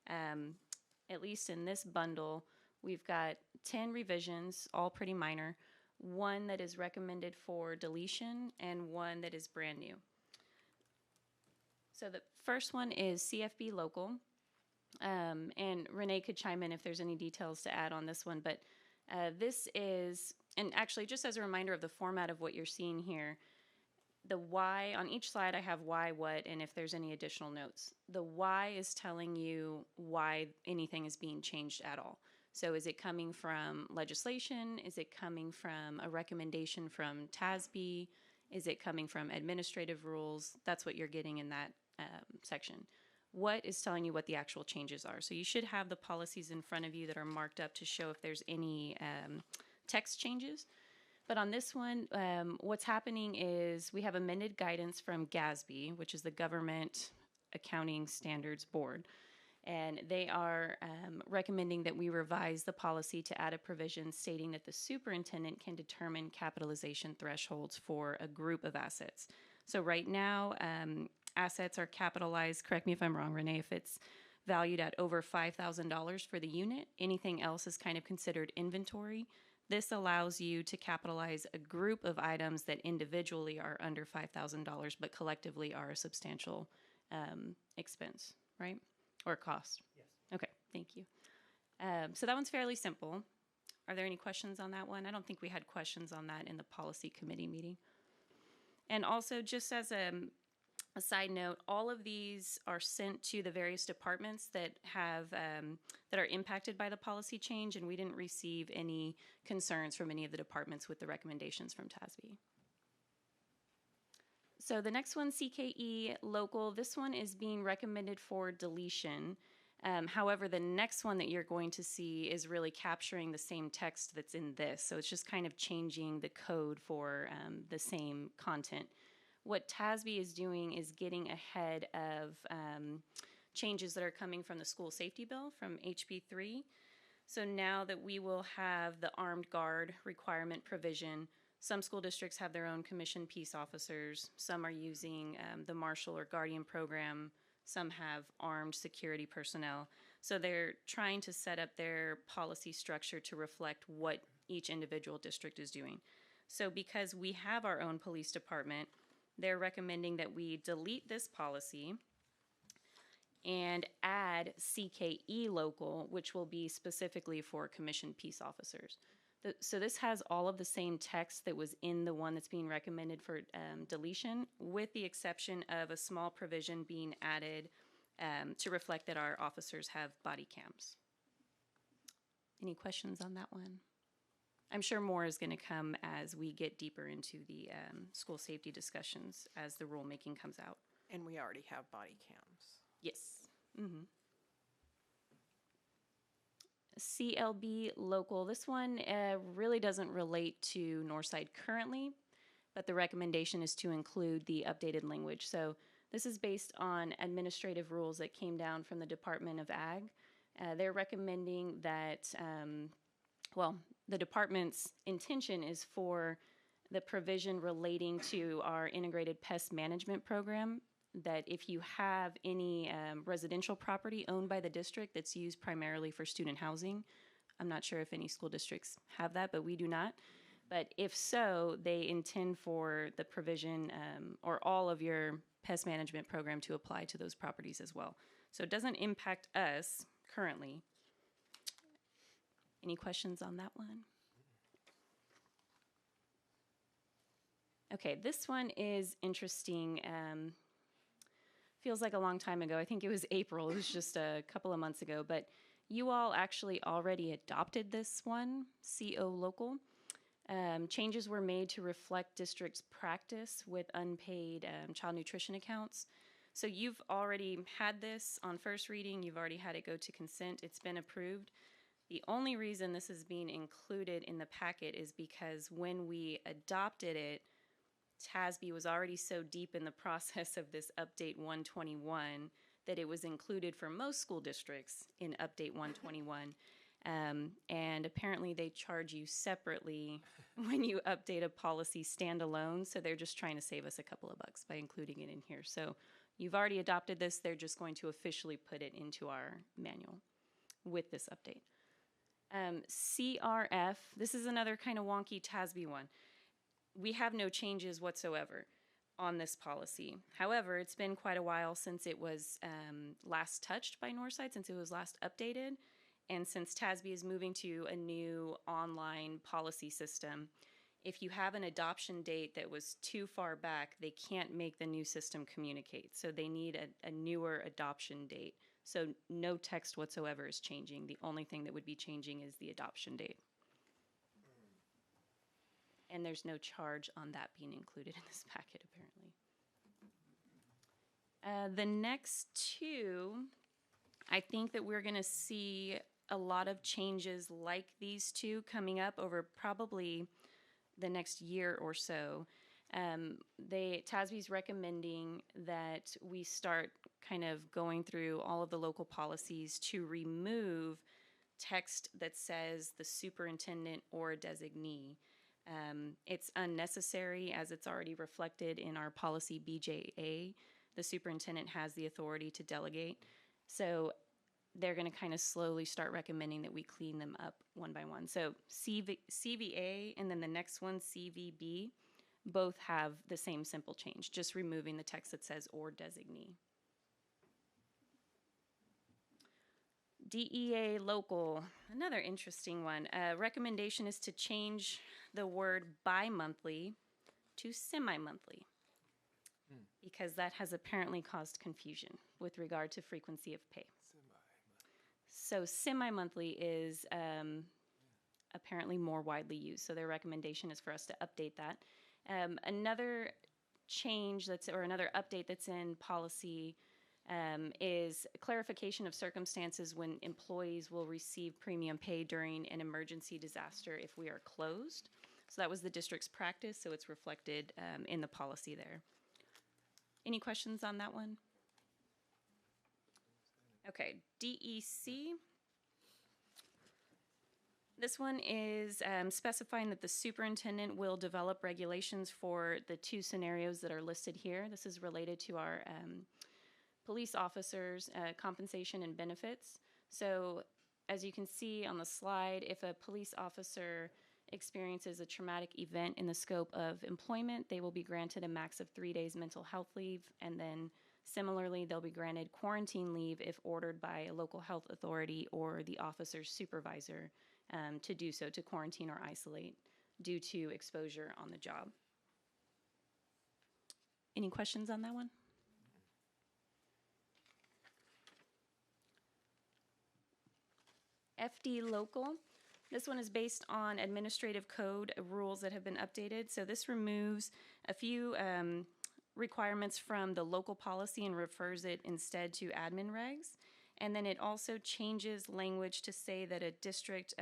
at least in this bundle, we've got 10 revisions, all pretty minor, one that is recommended for deletion, and one that is brand new. So the first one is CFB local, and Renee could chime in if there's any details to add on this one, but this is, and actually just as a reminder of the format of what you're seeing here, the why, on each slide I have why, what, and if there's any additional notes. The why is telling you why anything is being changed at all. So is it coming from legislation? Is it coming from a recommendation from TASB? Is it coming from administrative rules? That's what you're getting in that section. What is telling you what the actual changes are. So you should have the policies in front of you that are marked up to show if there's any text changes. But on this one, what's happening is we have amended guidance from GASB, which is the Government Accounting Standards Board. And they are recommending that we revise the policy to add a provision stating that the superintendent can determine capitalization thresholds for a group of assets. So right now, assets are capitalized, correct me if I'm wrong, Renee, if it's valued at over $5,000 for the unit, anything else is kind of considered inventory. This allows you to capitalize a group of items that individually are under $5,000 but collectively are a substantial expense, right? Or cost? Yes. Okay, thank you. So that one's fairly simple. Are there any questions on that one? I don't think we had questions on that in the policy committee meeting. And also, just as a side note, all of these are sent to the various departments that have that are impacted by the policy change, and we didn't receive any concerns from any of the departments with the recommendations from TASB. So the next one, CKE local, this one is being recommended for deletion. However, the next one that you're going to see is really capturing the same text that's in this. So it's just kind of changing the code for the same content. What TASB is doing is getting ahead of changes that are coming from the school safety bill from HB 3. So now that we will have the armed guard requirement provision, some school districts have their own commissioned peace officers. Some are using the Marshal or Guardian program. Some have armed security personnel. So they're trying to set up their policy structure to reflect what each individual district is doing. So because we have our own police department, they're recommending that we delete this policy and add CKE local, which will be specifically for commissioned peace officers. So this has all of the same text that was in the one that's being recommended for deletion, with the exception of a small provision being added to reflect that our officers have body cams. Any questions on that one? I'm sure more is going to come as we get deeper into the school safety discussions as the rulemaking comes out. And we already have body cams. Yes. Mm-hmm. CLB local, this one really doesn't relate to Northside currently, but the recommendation is to include the updated language. So this is based on administrative rules that came down from the Department of Ag. They're recommending that, well, the department's intention is for the provision relating to our integrated pest management program, that if you have any residential property owned by the district that's used primarily for student housing, I'm not sure if any school districts have that, but we do not. But if so, they intend for the provision or all of your pest management program to apply to those properties as well. So it doesn't impact us currently. Any questions on that one? Okay, this one is interesting. Feels like a long time ago. I think it was April. It was just a couple of months ago. But you all actually already adopted this one, CO local. Changes were made to reflect district's practice with unpaid child nutrition accounts. So you've already had this on first reading. You've already had it go to consent. It's been approved. The only reason this is being included in the packet is because when we adopted it, TASB was already so deep in the process of this Update 121 that it was included for most school districts in Update 121. And apparently they charge you separately when you update a policy standalone. So they're just trying to save us a couple of bucks by including it in here. So you've already adopted this. They're just going to officially put it into our manual with this update. CRF, this is another kind of wonky TASB one. We have no changes whatsoever on this policy. However, it's been quite a while since it was last touched by Northside, since it was last updated. And since TASB is moving to a new online policy system, if you have an adoption date that was too far back, they can't make the new system communicate. So they need a newer adoption date. So no text whatsoever is changing. The only thing that would be changing is the adoption date. And there's no charge on that being included in this packet, apparently. The next two, I think that we're going to see a lot of changes like these two coming up over probably the next year or so. TASB's recommending that we start kind of going through all of the local policies to remove text that says the superintendent or a designee. It's unnecessary as it's already reflected in our policy BJA. The superintendent has the authority to delegate. So they're going to kind of slowly start recommending that we clean them up one by one. So CVA and then the next one, CVB, both have the same simple change, just removing the text that says or designee. DEA local, another interesting one. Recommendation is to change the word bi-monthly to semi-monthly because that has apparently caused confusion with regard to frequency of pay. So semi-monthly is apparently more widely used. So their recommendation is for us to update that. Another change or another update that's in policy is clarification of circumstances when employees will receive premium pay during an emergency disaster if we are closed. So that was the district's practice, so it's reflected in the policy there. Any questions on that one? Okay, DEC. This one is specifying that the superintendent will develop regulations for the two scenarios that are listed here. This is related to our police officers' compensation and benefits. So as you can see on the slide, if a police officer experiences a traumatic event in the scope of employment, they will be granted a max of 3 days mental health leave, and then similarly, they'll be granted quarantine leave if ordered by a local health authority or the officer's supervisor to do so, to quarantine or isolate due to exposure on the job. Any questions on that one? FD local. This one is based on administrative code rules that have been updated. So this removes a few requirements from the local policy and refers it instead to admin regs. And then it also changes language to say that a district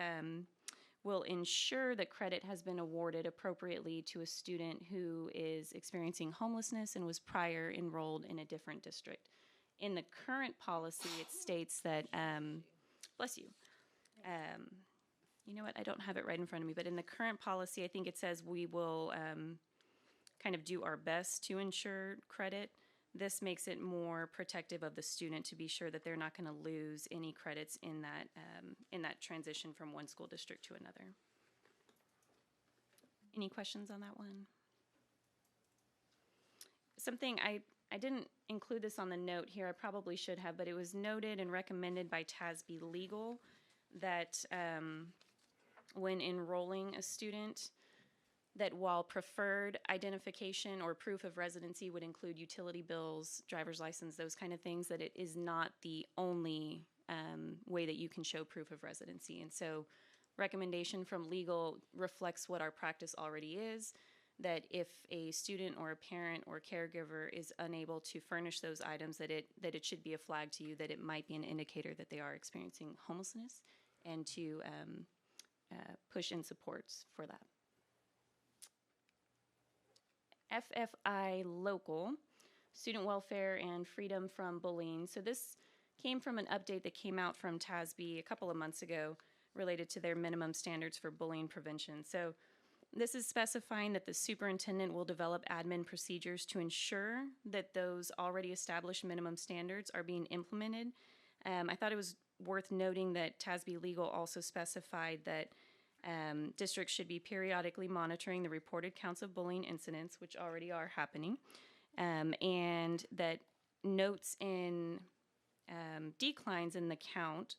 will ensure that credit has been awarded appropriately to a student who is experiencing homelessness and was prior enrolled in a different district. In the current policy, it states that, bless you, you know what, I don't have it right in front of me, but in the current policy, I think it says we will kind of do our best to ensure credit. This makes it more protective of the student to be sure that they're not going to lose any credits in that transition from one school district to another. Any questions on that one? Something I didn't include this on the note here, I probably should have, but it was noted and recommended by TASB Legal that when enrolling a student, that while preferred identification or proof of residency would include utility bills, driver's license, those kind of things, that it is not the only way that you can show proof of residency. And so recommendation from legal reflects what our practice already is, that if a student or a parent or caregiver is unable to furnish those items, that it should be a flag to you that it might be an indicator that they are experiencing homelessness, and to push in supports for that. FFI local, student welfare and freedom from bullying. So this came from an update that came out from TASB a couple of months ago. related to their minimum standards for bullying prevention. So this is specifying that the superintendent will develop admin procedures to ensure that those already established minimum standards are being implemented. I thought it was worth noting that TASB Legal also specified that districts should be periodically monitoring the reported counts of bullying incidents, which already are happening, and that notes in declines in the count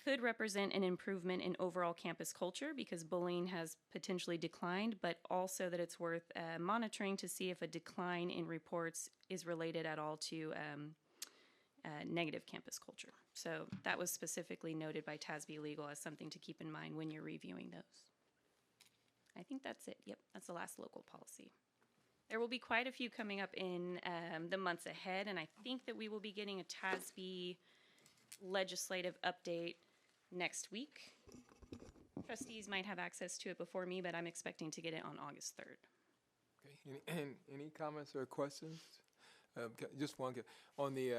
could represent an improvement in overall campus culture because bullying has potentially declined, but also that it's worth monitoring to see if a decline in reports is related at all to negative campus culture. So that was specifically noted by TASB Legal as something to keep in mind when you're reviewing those. I think that's it. Yep, that's the last local policy. There will be quite a few coming up in the months ahead, and I think that we will be getting a TASB legislative update next week. Trustees might have access to it before me, but I'm expecting to get it on August 3rd. Okay, any comments or questions? Just one, on the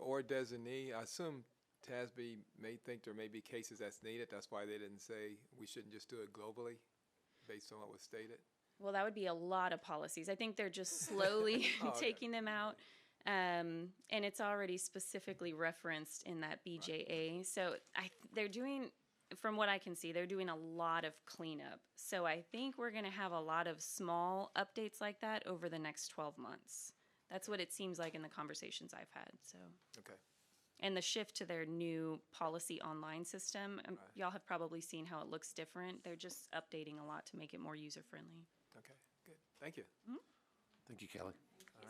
or designee, I assume TASB may think there may be cases that's needed. That's why they didn't say we shouldn't just do it globally based on what was stated. Well, that would be a lot of policies. I think they're just slowly taking them out. And it's already specifically referenced in that BJA. So they're doing, from what I can see, they're doing a lot of cleanup. So I think we're going to have a lot of small updates like that over the next 12 months. That's what it seems like in the conversations I've had. So. Okay. And the shift to their new policy online system, y'all have probably seen how it looks different. They're just updating a lot to make it more user-friendly. Okay, good. Thank you. Thank you, Kelly.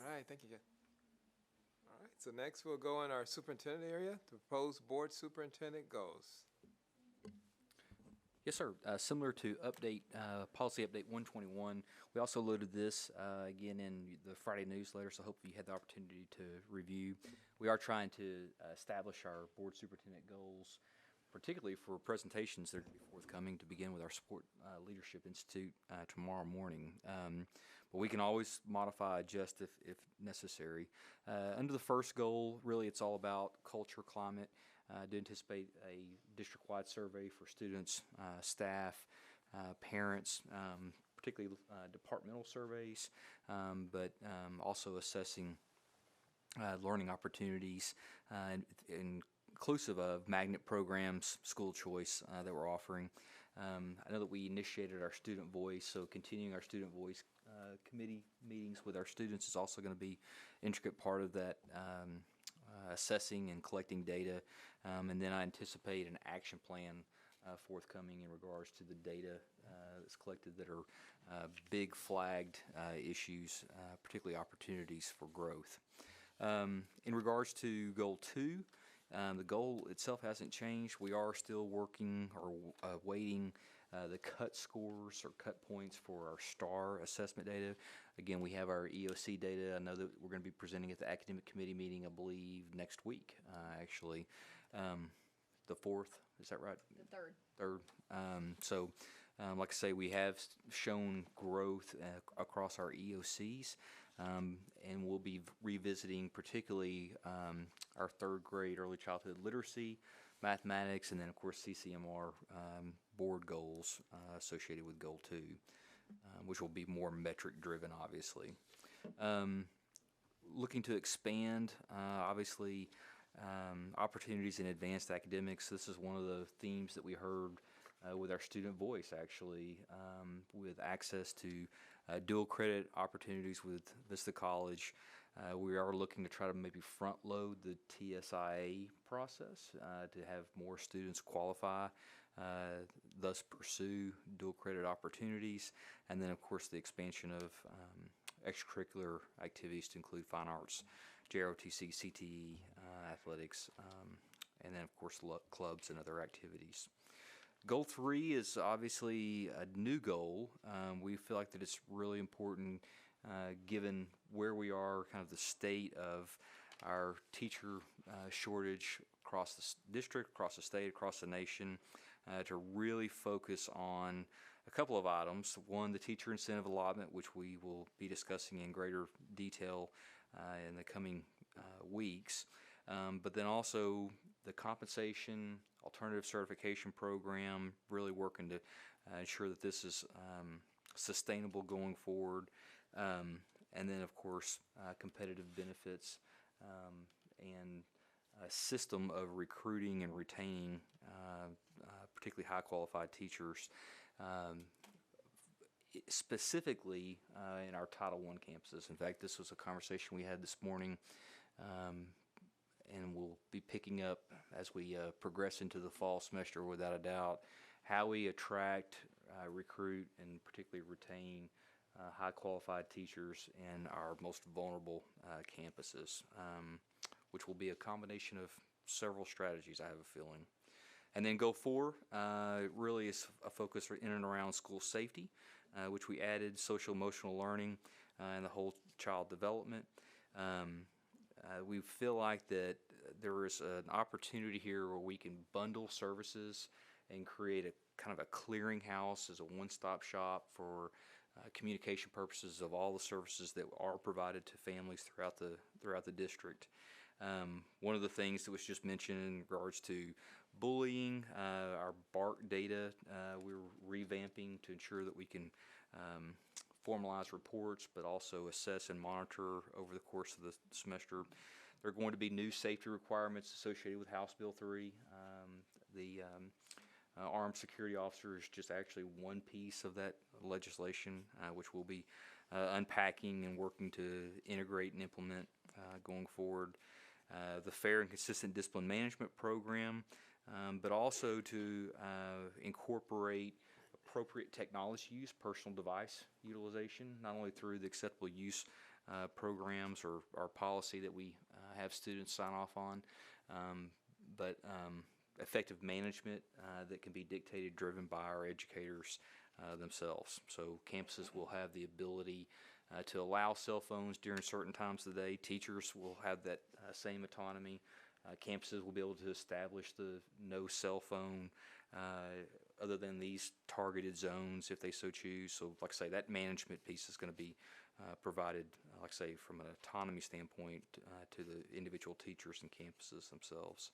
All right, thank you, Jen. All right, so next we'll go in our superintendent area. The proposed board superintendent goals. Yes, sir. Similar to policy update 121, we also loaded this again in the Friday newsletter, so hopefully you had the opportunity to review. We are trying to establish our board superintendent goals, particularly for presentations that are forthcoming, to begin with our Sport Leadership Institute tomorrow morning. But we can always modify, adjust if necessary. Under the first goal, really it's all about culture, climate. I do anticipate a district-wide survey for students, staff, parents, particularly departmental surveys, but also assessing learning opportunities, inclusive of magnet programs, school choice that we're offering. I know that we initiated our student voice, so continuing our student voice committee meetings with our students is also going to be an intricate part of that. Assessing and collecting data, and then I anticipate an action plan forthcoming in regards to the data that's collected that are big flagged issues, particularly opportunities for growth. In regards to Goal 2, the goal itself hasn't changed. We are still working or awaiting the cut scores or cut points for our STAR assessment data. Again, we have our EOC data. I know that we're going to be presenting at the academic committee meeting, I believe, next week, actually. The 4th, is that right? The 3rd. 3rd. So, like I say, we have shown growth across our EOCs, and we'll be revisiting particularly our 3rd grade early childhood literacy, mathematics, and then, of course, CCMR board goals associated with Goal 2, which will be more metric-driven, obviously. Looking to expand, obviously, opportunities in advanced academics. This is one of the themes that we heard with our student voice, actually, with access to dual credit opportunities with Vista College. We are looking to try to maybe front load the TSIA process to have more students qualify, thus pursue dual credit opportunities, and then of course the expansion of extracurricular activities to include fine arts, JROTC, CTE, athletics, and then of course clubs and other activities. Goal 3 is obviously a new goal. We feel like that it's really important given where we are, kind of the state of our teacher shortage across the district, across the state, across the nation, to really focus on a couple of items. One, the teacher incentive allotment, which we will be discussing in greater detail in the coming weeks, but then also the compensation, alternative certification program, really working to ensure that this is sustainable going forward. And then, of course, competitive benefits and a system of recruiting and retaining particularly high qualified teachers, specifically in our Title I campuses. In fact, this was a conversation we had this morning, and we'll be picking up as we progress into the fall semester, without a doubt, how we attract, recruit, and particularly retain high qualified teachers in our most vulnerable campuses, which will be a combination of several strategies, I have a feeling. And then Go 4 really is a focus in and around school safety, which we added social emotional learning and the whole child development. We feel like that there is an opportunity here where we can bundle services and create a kind of a clearinghouse as a one-stop shop for communication purposes of all the services that are provided to families throughout the district. One of the things that was just mentioned in regards to bullying, our BARC data, we're revamping to ensure that we can formalize reports, but also assess and monitor over the course of the semester. There are going to be new safety requirements associated with House Bill 3. The armed security officer is just actually one piece of that legislation, which we'll be unpacking and working to integrate and implement going forward. The fair and consistent discipline management program, but also to incorporate appropriate technology use, personal device utilization, not only through the acceptable use programs or our policy that we have students sign off on, but effective management that can be dictated, driven by our educators themselves. So campuses will have the ability to allow cell phones during certain times of the day. Teachers will have that same autonomy. Campuses will be able to establish the no cell phone other than these targeted zones if they so choose. So like I say, that management piece is going to be provided, like I say, from an autonomy standpoint to the individual teachers and campuses themselves.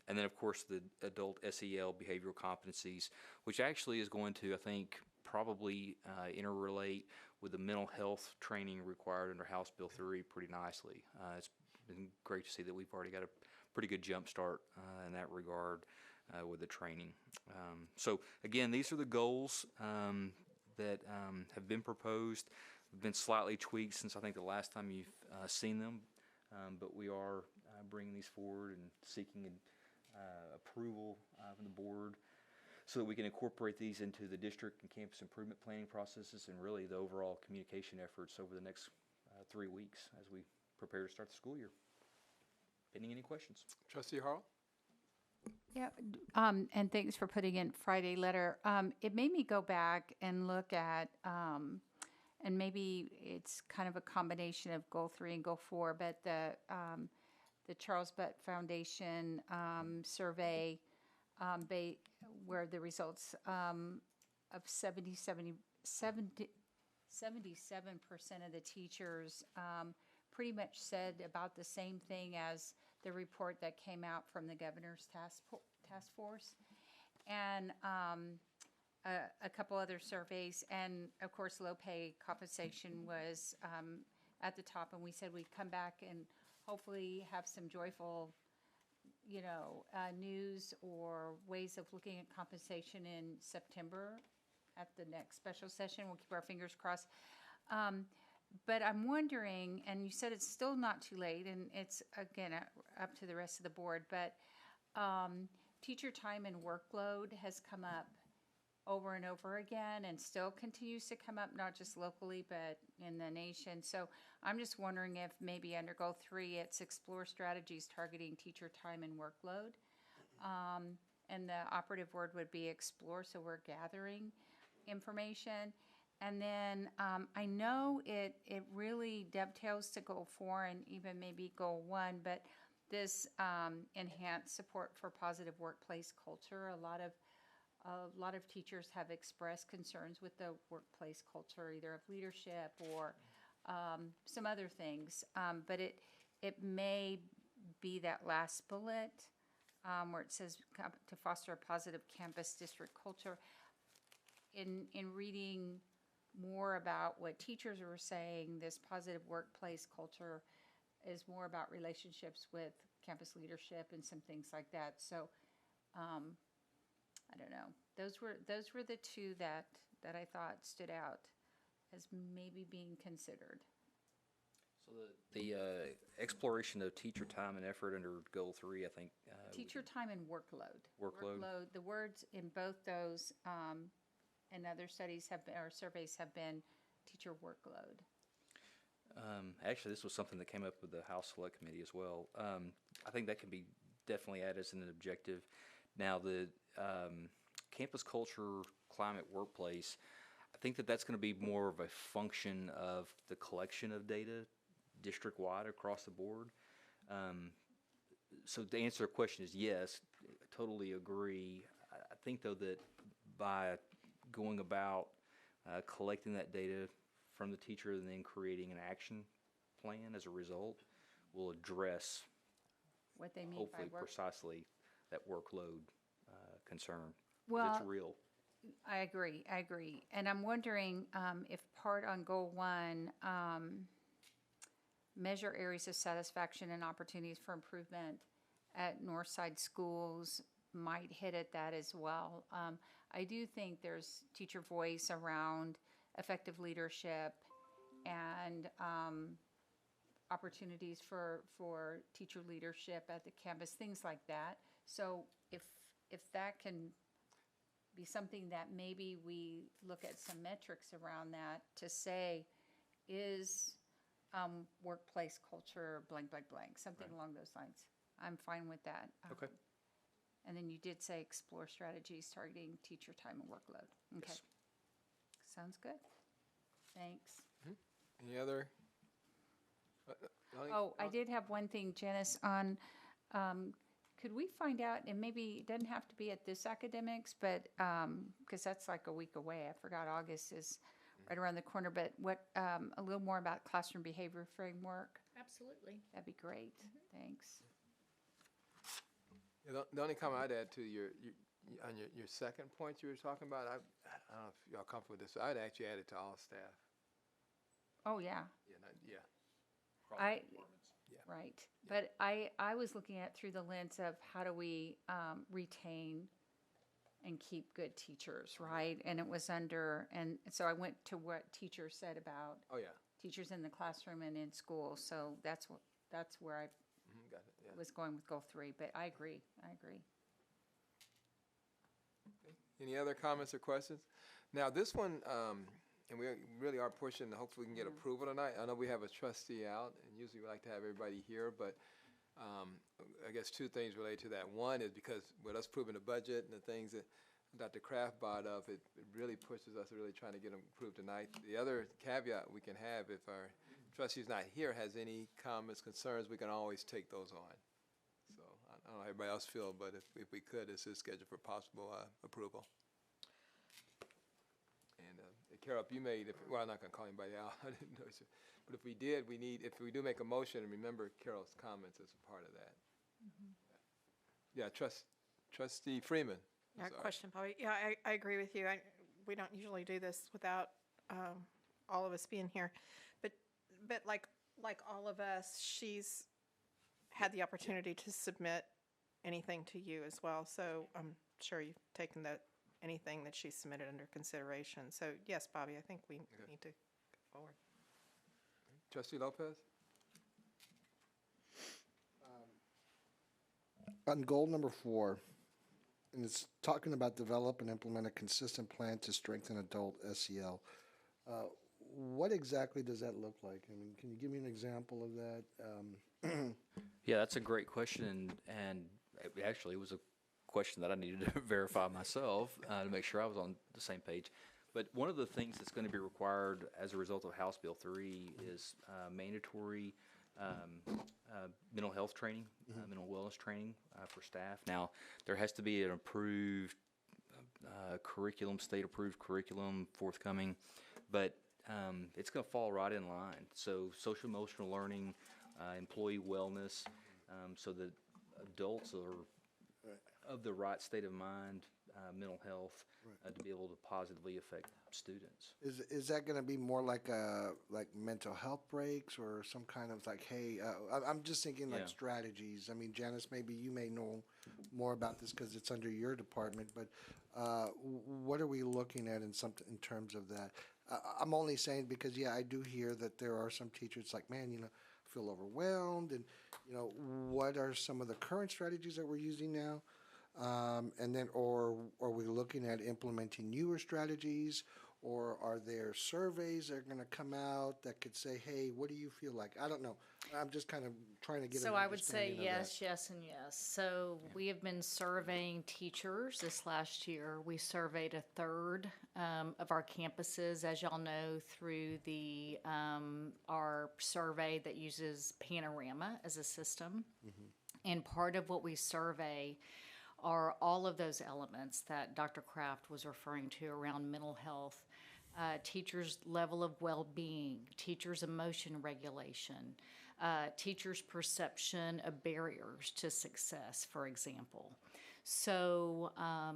And then, of course, the adult SEL behavioral competencies, which actually is going to, I think, probably interrelate with the mental health training required under House Bill 3 pretty nicely. It's been great to see that we've already got a pretty good jump start in that regard with the training. So, again, these are the goals that have been proposed. Have been slightly tweaked since I think the last time you've seen them, but we are bringing these forward and seeking approval from the board so that we can incorporate these into the district and campus improvement planning processes and really the overall communication efforts over the next 3 weeks as we prepare to start the school year. Pending any questions? Trustee Harrell? Yeah, and thanks for putting in Friday letter. It made me go back and look at, and maybe it's kind of a combination of Goal 3 and Goal 4, but the Charles Butt Foundation survey, where the results of 77% of the teachers pretty much said about the same thing as the report that came out from the governor's task force, and a couple other surveys, and of course low pay compensation was at the top, and we said we'd come back and hopefully have some joyful, news or ways of looking at compensation in September at the next special session. We'll keep our fingers crossed. But I'm wondering, and you said it's still not too late, and it's, again, up to the rest of the board, but teacher time and workload has come up over and over again and still continues to come up, not just locally, but in the nation. So I'm just wondering if maybe under Goal 3, it's explore strategies targeting teacher time and workload. And the operative word would be explore, so we're gathering information. And then I know it really dovetails to Goal 4 and even maybe Goal 1, but this enhanced support for positive workplace culture. A lot of teachers have expressed concerns with the workplace culture, either of leadership or some other things. But it may be that last bullet where it says to foster a positive campus district culture. In reading more about what teachers were saying, this positive workplace culture is more about relationships with campus leadership and some things like that. So, I don't know. Those were the two that I thought stood out as maybe being considered. So the exploration of teacher time and effort under goal 3, I think. Teacher time and workload. Workload. The words in both those and other studies have been, or surveys have been, teacher workload. Actually, this was something that came up with the House Select Committee as well. I think that can be definitely added as an objective. Now, the campus culture, climate, workplace, I think that that's going to be more of a function of the collection of data district-wide across the board. So the answer to the question is yes, totally agree. I think, though, that by going about collecting that data from the teacher and then creating an action plan as a result will address What they mean hopefully by work. precisely that workload concern. Well, it's real. I agree. And I'm wondering if part on goal 1, measure areas of satisfaction and opportunities for improvement at Northside schools might hit at that as well. I do think there's teacher voice around effective leadership and opportunities for teacher leadership at the campus, things like that. So if that can be something that maybe we look at some metrics around that to say, is workplace culture blank, blank, blank, something along those lines. I'm fine with that. Okay. And then you did say explore strategies targeting teacher time and workload. Okay. Yes. Sounds good. Thanks. Any other? I did have one thing, Janice, on, could we find out, and maybe it doesn't have to be at this academics, but, because that's like a week away. I forgot August is right around the corner, but what, a little more about classroom behavior framework. Absolutely. That'd be great. Thanks. Yeah, the only comment I'd add to your second point you were talking about, I don't know if y'all comfortable with this. I'd actually add it to all staff. Oh, yeah. Yeah. Right. But I was looking at it through the lens of how do we retain and keep good teachers, right? And it was under, and so I went to what teachers said about teachers in the classroom and in school. So that's where I Got it. Yeah. was going with goal 3. But I agree. Any other comments or questions? Now, this one, and we really are pushing, hopefully we can get approval tonight. I know we have a trustee out, and usually we like to have everybody here, but I guess 2 things related to that. One is because with us proving the budget and the things that Dr. Kraft brought up, it really pushes us to really trying to get them approved tonight. The other caveat we can have, if our trustee's not here, has any comments, concerns, we can always take those on. So I don't know how everybody else feel, but if we could, this is scheduled for possible approval. And Carol, if you made, well, I'm not going to call anybody out. I didn't know. But if we did, if we do make a motion, and remember Carol's comments as a part of that. Yeah, Trustee Freeman. Yeah, question, Bobby. Yeah, I agree with you. We don't usually do this without all of us being here, but like all of us, she's had the opportunity to submit anything to you as well. So I'm sure you've taken anything that she submitted under consideration. So yes, Bobby, I think we need to go forward. Trustee Lopez? On goal number 4, and it's talking about develop and implement a consistent plan to strengthen adult SEL. What exactly does that look like? I mean, can you give me an example of that? Yeah, that's a great question, and actually it was a question that I needed to verify myself to make sure I was on the same page. But one of the things that's going to be required as a result of House Bill 3 is mandatory mental health training, mental wellness training for staff. Now, there has to be an approved curriculum, state-approved curriculum forthcoming, but it's going to fall right in line. So social-emotional learning, employee wellness, so that adults are of the right state of mind, mental health, to be able to positively affect students. Is that going to be more like mental health breaks or some kind of like, hey, I'm just thinking like Yeah. strategies. I mean, Janice, maybe you may know more about this because it's under your department, but what are we looking at in terms of that? I'm only saying because, yeah, I do hear that there are some teachers like, man, I feel overwhelmed, and what are some of the current strategies that we're using now? And then, or are we looking at implementing newer strategies, or are there surveys that are going to come out that could say, hey, what do you feel like? I don't know. I'm just kind of trying to get an So I would say understanding of yes, yes, and yes. So we have been surveying teachers this last year. We surveyed a third of our campuses, as y'all know, through the our survey that uses Panorama as a system. And part of what we survey are all of those elements that Dr. Kraft was referring to around mental health, teachers' level of well-being, teachers' emotion regulation, teachers' perception of barriers to success, for example. So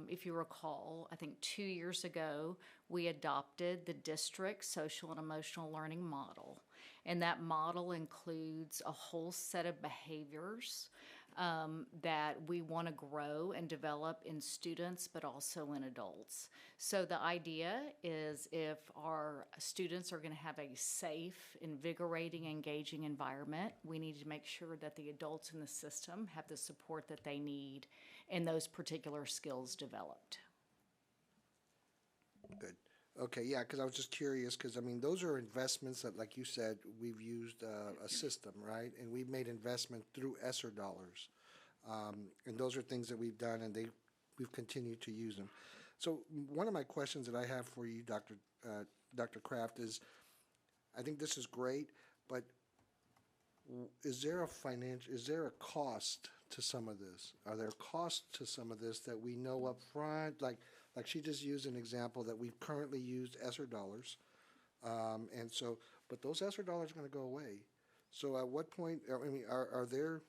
if you recall, I think 2 years ago, we adopted the district social and emotional learning model. And that model includes a whole set of behaviors that we want to grow and develop in students, but also in adults. So the idea is if our students are going to have a safe, invigorating, engaging environment, we need to make sure that the adults in the system have the support that they need and those particular skills developed. Good. Okay, yeah, because I was just curious, because I mean, those are investments that, like you said, we've used a system, right? And we've made investment through ESSER dollars. And those are things that we've done, and we've continued to use them. So one of my questions that I have for you, Dr. Kraft, is, I think this is great, but is there a cost to some of this? Are there costs to some of this that we know up front? Like she just used an example that we've currently used ESSER dollars. And so, but those ESSER dollars are going to go away. So at what point, I mean, are there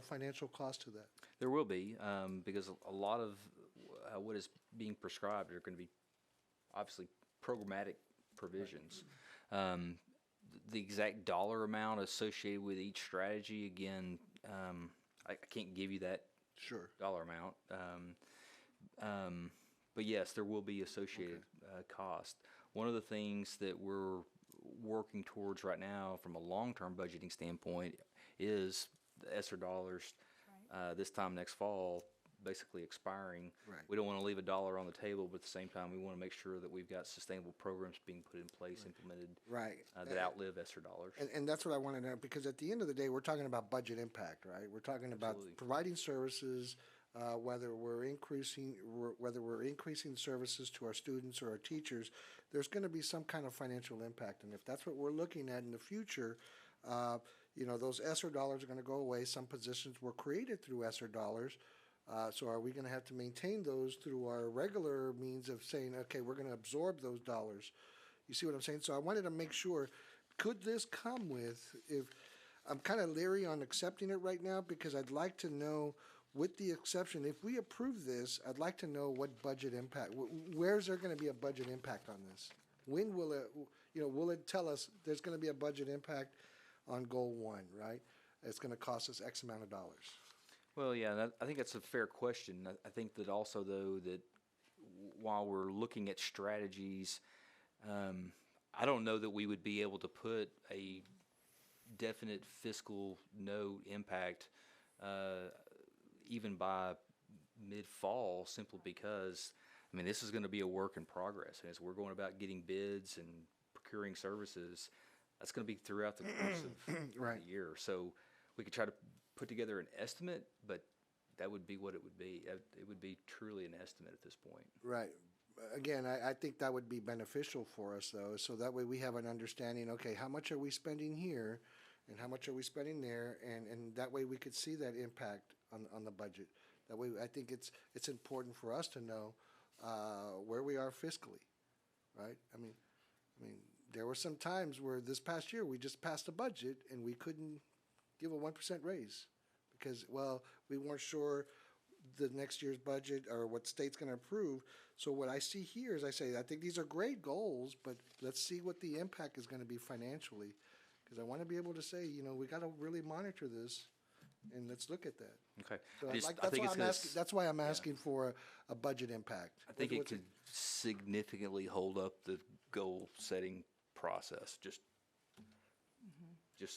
financial costs to that? There will be, because a lot of what is being prescribed are going to be obviously programmatic provisions. The exact dollar amount associated with each strategy, again, I can't give you that dollar amount. But yes, there will be associated cost. One of the things that we're working towards right now from a long-term budgeting standpoint is the ESSER dollars this time next fall basically expiring. Right. We don't want to leave a dollar on the table, but at the same time, we want to make sure that we've got sustainable programs being put in place, implemented, that outlive ESSER dollars. And that's what I want to know, because at the end of the day, we're talking about budget impact, right? We're talking about providing services, whether we're increasing services to our students or our teachers, there's going to be some kind of financial impact. And if that's what we're looking at in the future, those ESSER dollars are going to go away. Some positions were created through ESSER dollars. So are we going to have to maintain those through our regular means of saying, okay, we're going to absorb those dollars? You see what I'm saying? So I wanted to make sure, could this come with, if I'm kind of leery on accepting it right now, because I'd like to know, with the exception, if we approve this, I'd like to know what budget impact, where's there going to be a budget impact on this? When will it, will it tell us there's going to be a budget impact on goal 1, right? It's going to cost us X amount of dollars. Well, yeah, I think that's a fair question. I think that also, though, that while we're looking at strategies, I don't know that we would be able to put a definite fiscal note impact even by mid-fall, simply because, I mean, this is going to be a work in progress. And as we're going about getting bids and procuring services, that's going to be throughout the course of the year. So we could try to put together an estimate, but that would be what it would be. It would be truly an estimate at this point. Right. Again, I think that would be beneficial for us, though, so that way we have an understanding, okay, how much are we spending here and how much are we spending there, and that way we could see that impact on the budget. That way, I think it's important for us to know where we are fiscally, right? I mean, there were some times where this past year we just passed a budget and we couldn't give a 1% raise because, well, we weren't sure the next year's budget or what state's going to approve. So what I see here is I say, I think these are great goals, but let's see what the impact is going to be financially. Because I want to be able to say, you know, we got to really monitor this and let's look at that. Okay. So I that's why I'm asking for a budget impact. I think it could significantly hold up the goal-setting process, just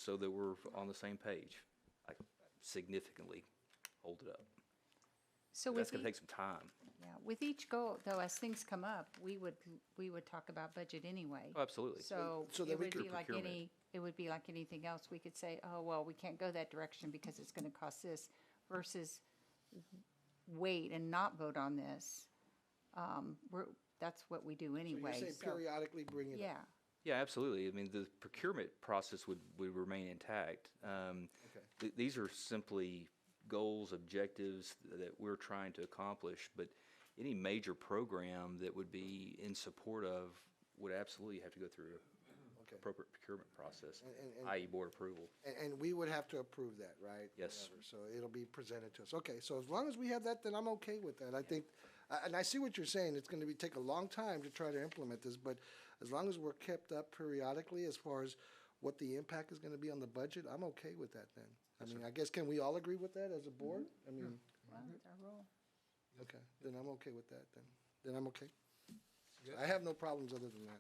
so that we're on the same page. Like, significantly hold it up. So That's with going to take some time. yeah, with each goal, though, as things come up, we would talk about budget anyway. Oh, absolutely. So So that it we would could- be like Procurement. it would be like anything else. We could say, oh, well, we can't go that direction because it's going to cost this, versus wait and not vote on this. That's what we do So anyway. you're saying periodically bring it up? Yeah. Yeah, absolutely. I mean, the procurement process would remain intact. These are simply goals, objectives that we're trying to accomplish, but any major program that would be in support of would absolutely have to go through appropriate procurement process, i.e. board approval. And we would have to approve that, right? Yes. Whatever. So it'll be presented to us. Okay, so as long as we have that, then I'm okay with that. I think, and I see what you're saying, it's gonna take a long time to try to implement this, but as long as we're kept up periodically as far as what the impact is gonna be on the budget, I'm okay with that then. I mean, I guess, can we all agree with that as a board? I mean, Well, it's our role. okay, then I'm okay with that then. Then I'm okay. I have no problems other than that.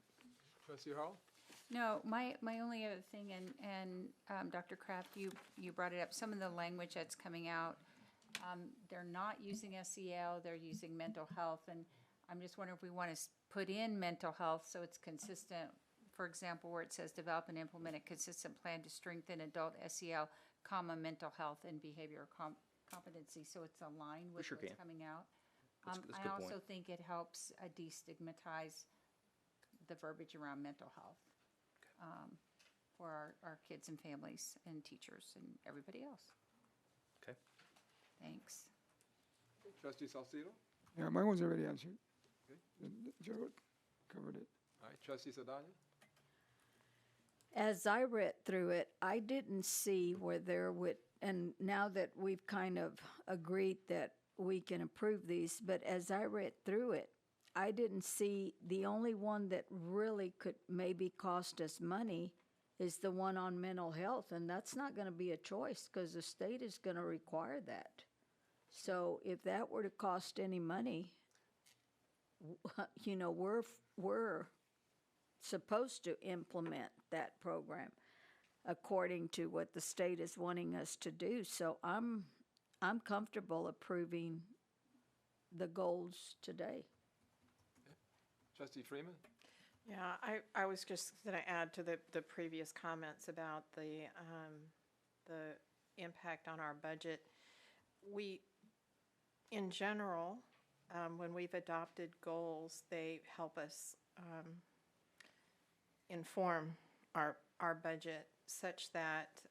Trustee Hall? No, my only other thing, and Dr. Kraft, you brought it up, some of the language that's coming out, they're not using SEL, they're using mental health, and I'm just wondering if we want to put in mental health so it's consistent. For example, where it says develop and implement a consistent plan to strengthen adult SEL, mental health and behavioral competency, so it's aligned with sure what's can. coming out. That's a I good also point. think it helps destigmatize the verbiage around mental health for our kids and families and teachers and everybody else. Okay. Thanks. Trustee Salcido? Yeah, mine was already answered. Okay. Joe covered it. All right, Trustee Saldana? As I read through it, I didn't see where there would, and now that we've kind of agreed that we can approve these, but as I read through it, I didn't see, the only one that really could maybe cost us money is the one on mental health, and that's not going to be a choice because the state is going to require that. So if that were to cost any money, you know, we're supposed to implement that program according to what the state is wanting us to do. So I'm comfortable approving the goals today. Trustee Freeman? Yeah, I was just going to add to the previous comments about the impact on our budget. We, in general, when we've adopted goals, they help us inform our budget such that,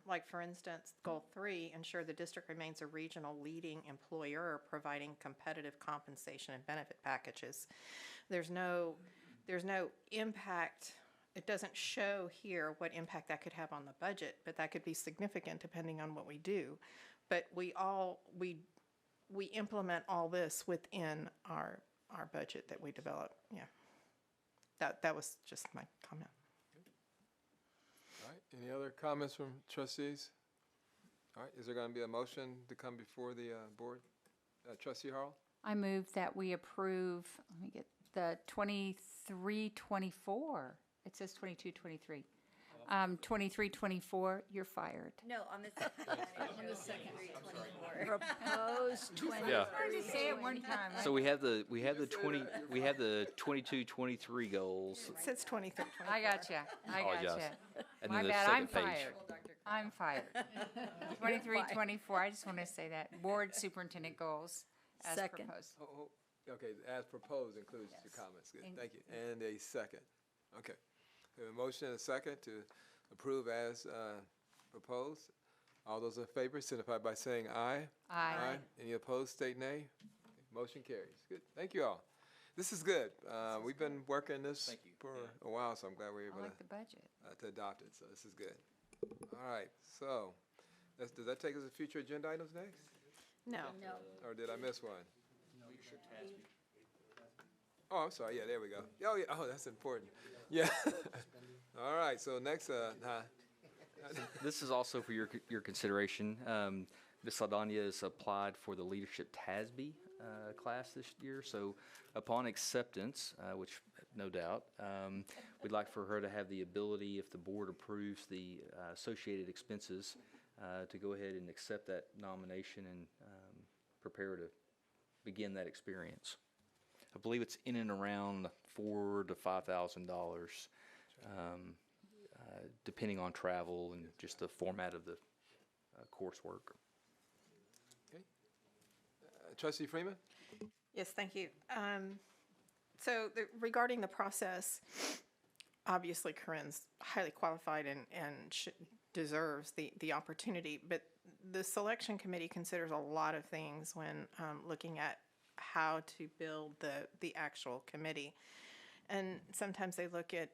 like for instance, Goal 3, ensure the district remains a regional leading employer providing competitive compensation and benefit packages. There's no impact. It doesn't show here what impact that could have on the budget, but that could be significant depending on what we do. But we implement all this within our budget that we develop. Yeah. That was just my comment. All right, any other comments from trustees? All right, is there going to be a motion to come before the board? Trustee Harrell? I move that we approve, let me get the 23-24. It says 22-23. 23-24, you're fired. No, on the second. Proposed 20. Yeah. Just say it one time. So we have the 22-23 goals. It says 23. I gotcha. I Apologize. gotcha. And My then the bad, I'm second page. fired. I'm fired. 23-24, I just want to say that. Board superintendent goals as Second. proposed. Okay, as proposed includes your comments. Good, thank you. And a second. Okay. We have a motion and a second to approve as proposed. All those in favor signify by saying aye. Aye. Any opposed, state nay. Motion carries. Good. Thank you all. This is good. We've been working this for a while, so I'm glad we were I able like the budget. to adopt it. So this is good. All right. So does that take us to future agenda items next? No. Or did I miss one? Oh, I'm sorry. Yeah, there we go. Oh, yeah. Oh, that's important. Yeah. All right. So next, This is also for your consideration. Ms. Saldana has applied for the Leadership TASB class this year. So upon acceptance, which no doubt, we'd like for her to have the ability, if the board approves the associated expenses, to go ahead and accept that nomination and prepare to begin that experience. I believe it's in and around $4,000 to $5,000, depending on travel and just the format of the coursework. Okay. Trustee Freeman? Yes, thank you. Regarding the process, obviously Corinne's highly qualified and deserves the opportunity, but the selection committee considers a lot of things when looking at how to build the actual committee. And sometimes they look at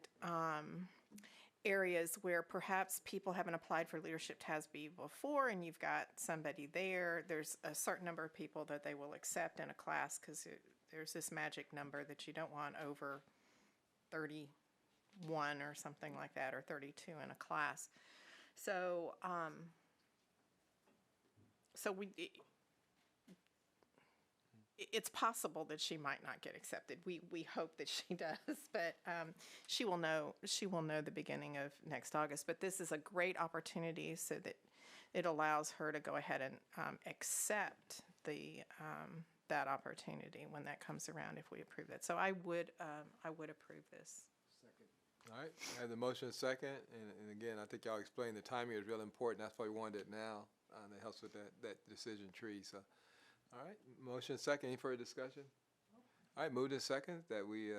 areas where perhaps people haven't applied for Leadership TASB before and you've got somebody there. There's a certain number of people that they will accept in a class because there's this magic number that you don't want over 31 or something like that, or 32 in a class. So it's possible that she might not get accepted. We hope that she does, but she will know the beginning of next August. But this is a great opportunity so that it allows her to go ahead and accept that opportunity when that comes around if we approve that. So I would approve this. All right, I have the motion second, and again, I think y'all explained the timing is real important. That's why we wanted it now. That helps with that decision tree. So, all right, motion second. Any further discussion? All right, moved in second that we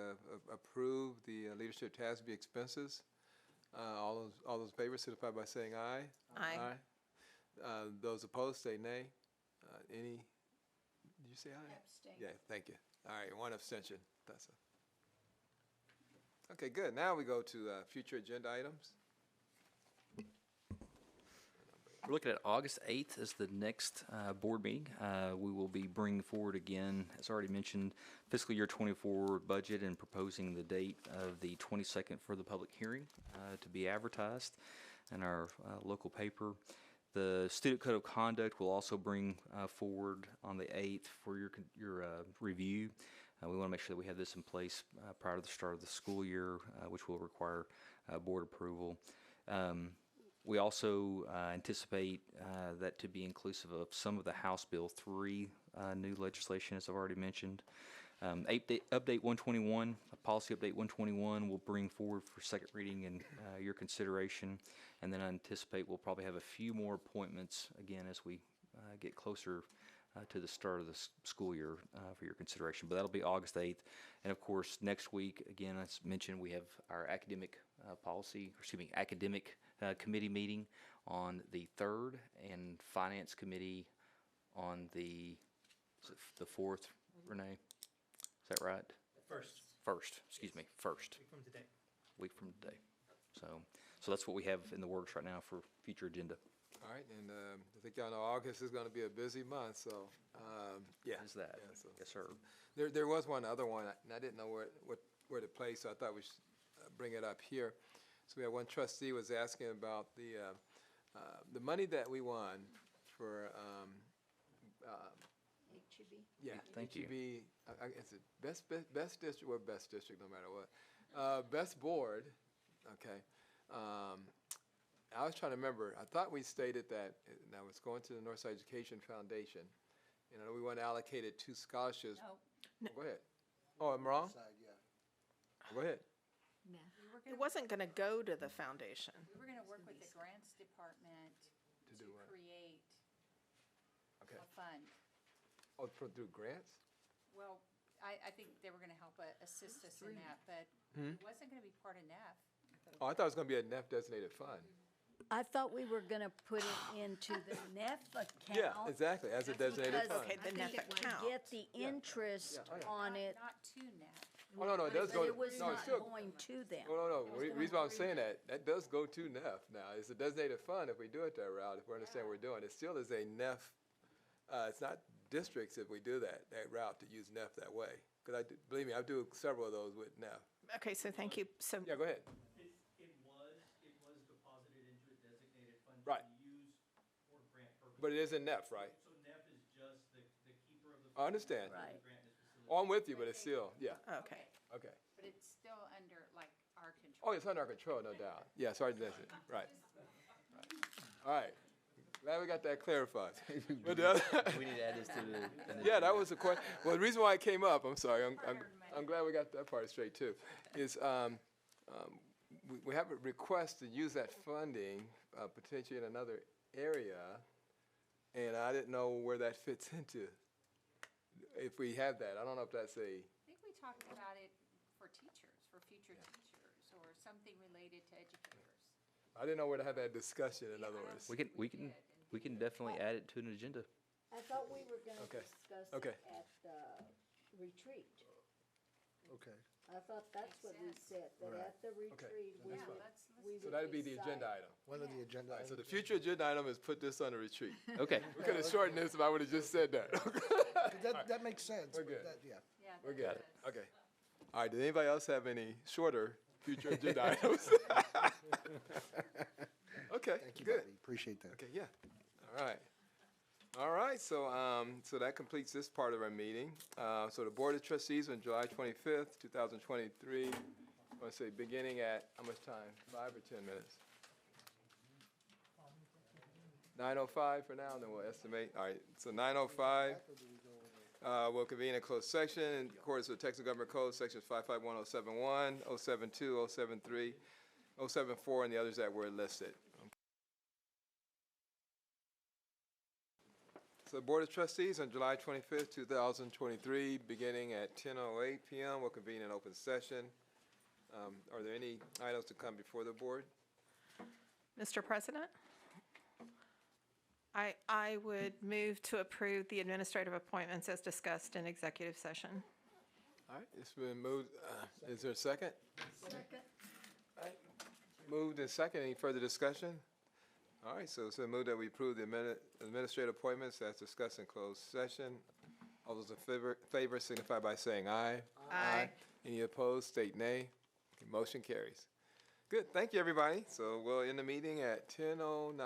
approve the Leadership TASB expenses. All those in favor signify by saying aye. Aye. Those opposed say nay. Any? Did you say aye? Abstain. Yeah, thank you. All right, one abstention. That's it. Okay, good. Now we go to future agenda items. We're looking at August 8th as the next board meeting. We will be bringing forward again, as already mentioned, fiscal year 24 budget and proposing the date of the 22nd for the public hearing to be advertised in our local paper. The Student Code of Conduct will also bring forward on the 8th for your review. We want to make sure that we have this in place prior to the start of the school year, which will require board approval. We also anticipate that to be inclusive of some of the House Bill 3 new legislation, as I've already mentioned. Update 121, Policy Update 121 will bring forward for second reading and your consideration. And then I anticipate we'll probably have a few more appointments, again, as we get closer to the start of the school year for your consideration. But that'll be August 8th. And of course, next week, again, as mentioned, we have our academic committee meeting on the 3rd and Finance Committee on the 4th, Renee? Is that right? First, excuse me, first. Week from today. So that's what we have in the works right now for future agenda. All right, and I think y'all know August is going to be a busy month, so yeah. Is that? Yeah, so, Yes, sir. There was one other one, and I didn't know where to place, so I thought we should bring it up here. So we had one trustee was asking about the money that we won for HEB. yeah, Thank you. HEB, is it best district or best district, no matter what, best board, okay. I was trying to remember. I thought we stated that I was going to the Northside Education Foundation. You know, we want allocated 2 scholarships. No. Go ahead. Oh, I'm wrong? Go ahead. No. It wasn't going to go to the foundation. We were going to work with the grants department To do what? create Okay. a fund. Oh, through grants? Well, I think they were going to help assist us in that, but Hmm? it wasn't going to be part of NAF. Oh, I thought it was going to be a NEF designated fund. I thought we were going to put it into the NEF account. Yeah, exactly, as a designated because fund. Okay, the I NEF think account. we get the interest on it. Not to NAF. Oh, no, it does But go. it was no, not it's still. going to them. No. Reason why I'm saying that does go to NEF now. It's a designated fund if we do it that route, if we understand what we're doing. It still is a NEF It's not districts if we do that route to use NEF that way. Because believe me, I do several of those with NEF. Okay, so thank you. So Yeah, go ahead. It was deposited into a designated fund Right. to be used for grant purposes. But it is in NEF, right? So NEF is just the keeper of the I understand. fund. Right. The grant is facilitated. Oh, I'm with you, but it's still, yeah. okay. Okay. But it's still under, like, our control. Oh, it's under our control, no doubt. Yeah, sorry to miss it. Right. All right. Glad we got that clarified. But the other- We need to add this to the. Yeah, that was the question. Well, the reason why it came up, I'm sorry, I'm glad we got that part straight too, is we have a request to use that funding potentially in another area, and I didn't know where that fits into. If we have that, I don't know if that's a, I think we talked about it for teachers, for future teachers, or something related to educators. I didn't know where to have that discussion, in other words. We can definitely add it to an agenda. I thought we were gonna Okay. discuss Okay. it at the retreat. Okay. I thought that's what we said, that Right. at the retreat, we would, we would So that'd be the decide. agenda item. One of the agenda All right, so items. the future agenda item is put this on a retreat. Okay. We could have shortened this if I would have just said that. That makes sense. We're but good. Yeah. Yeah. We're good. Okay. All right, did anybody else have any shorter future agenda items? Okay, Thank you, good. Bobby. Appreciate that. Okay, yeah. All right. All right, so that completes this part of our meeting. So the Board of Trustees on July 25th, 2023, I want to say beginning at, how much time? 5 or 10 minutes? 9:05 for now, and then we'll estimate. All right, so 9:05. We'll convene a closed section in accordance with Texas Government Code, sections 551, 071, 072, 073, 074, and the others that were listed. So the Board of Trustees on July 25th, 2023, beginning at 10:08 p.m., will convene an open session. Are there any items to come before the board? Mr. President, I would move to approve the administrative appointments as discussed in executive session. All right, it's been moved. Is there a second? Second. All right, moved and second. Any further discussion? All right, so it's been moved that we approve the administrative appointments as discussed in closed session. All those in favor signify by saying aye. Aye. Any opposed, state nay. Okay, motion carries. Good, thank you, everybody. So we'll end the meeting at 10:09.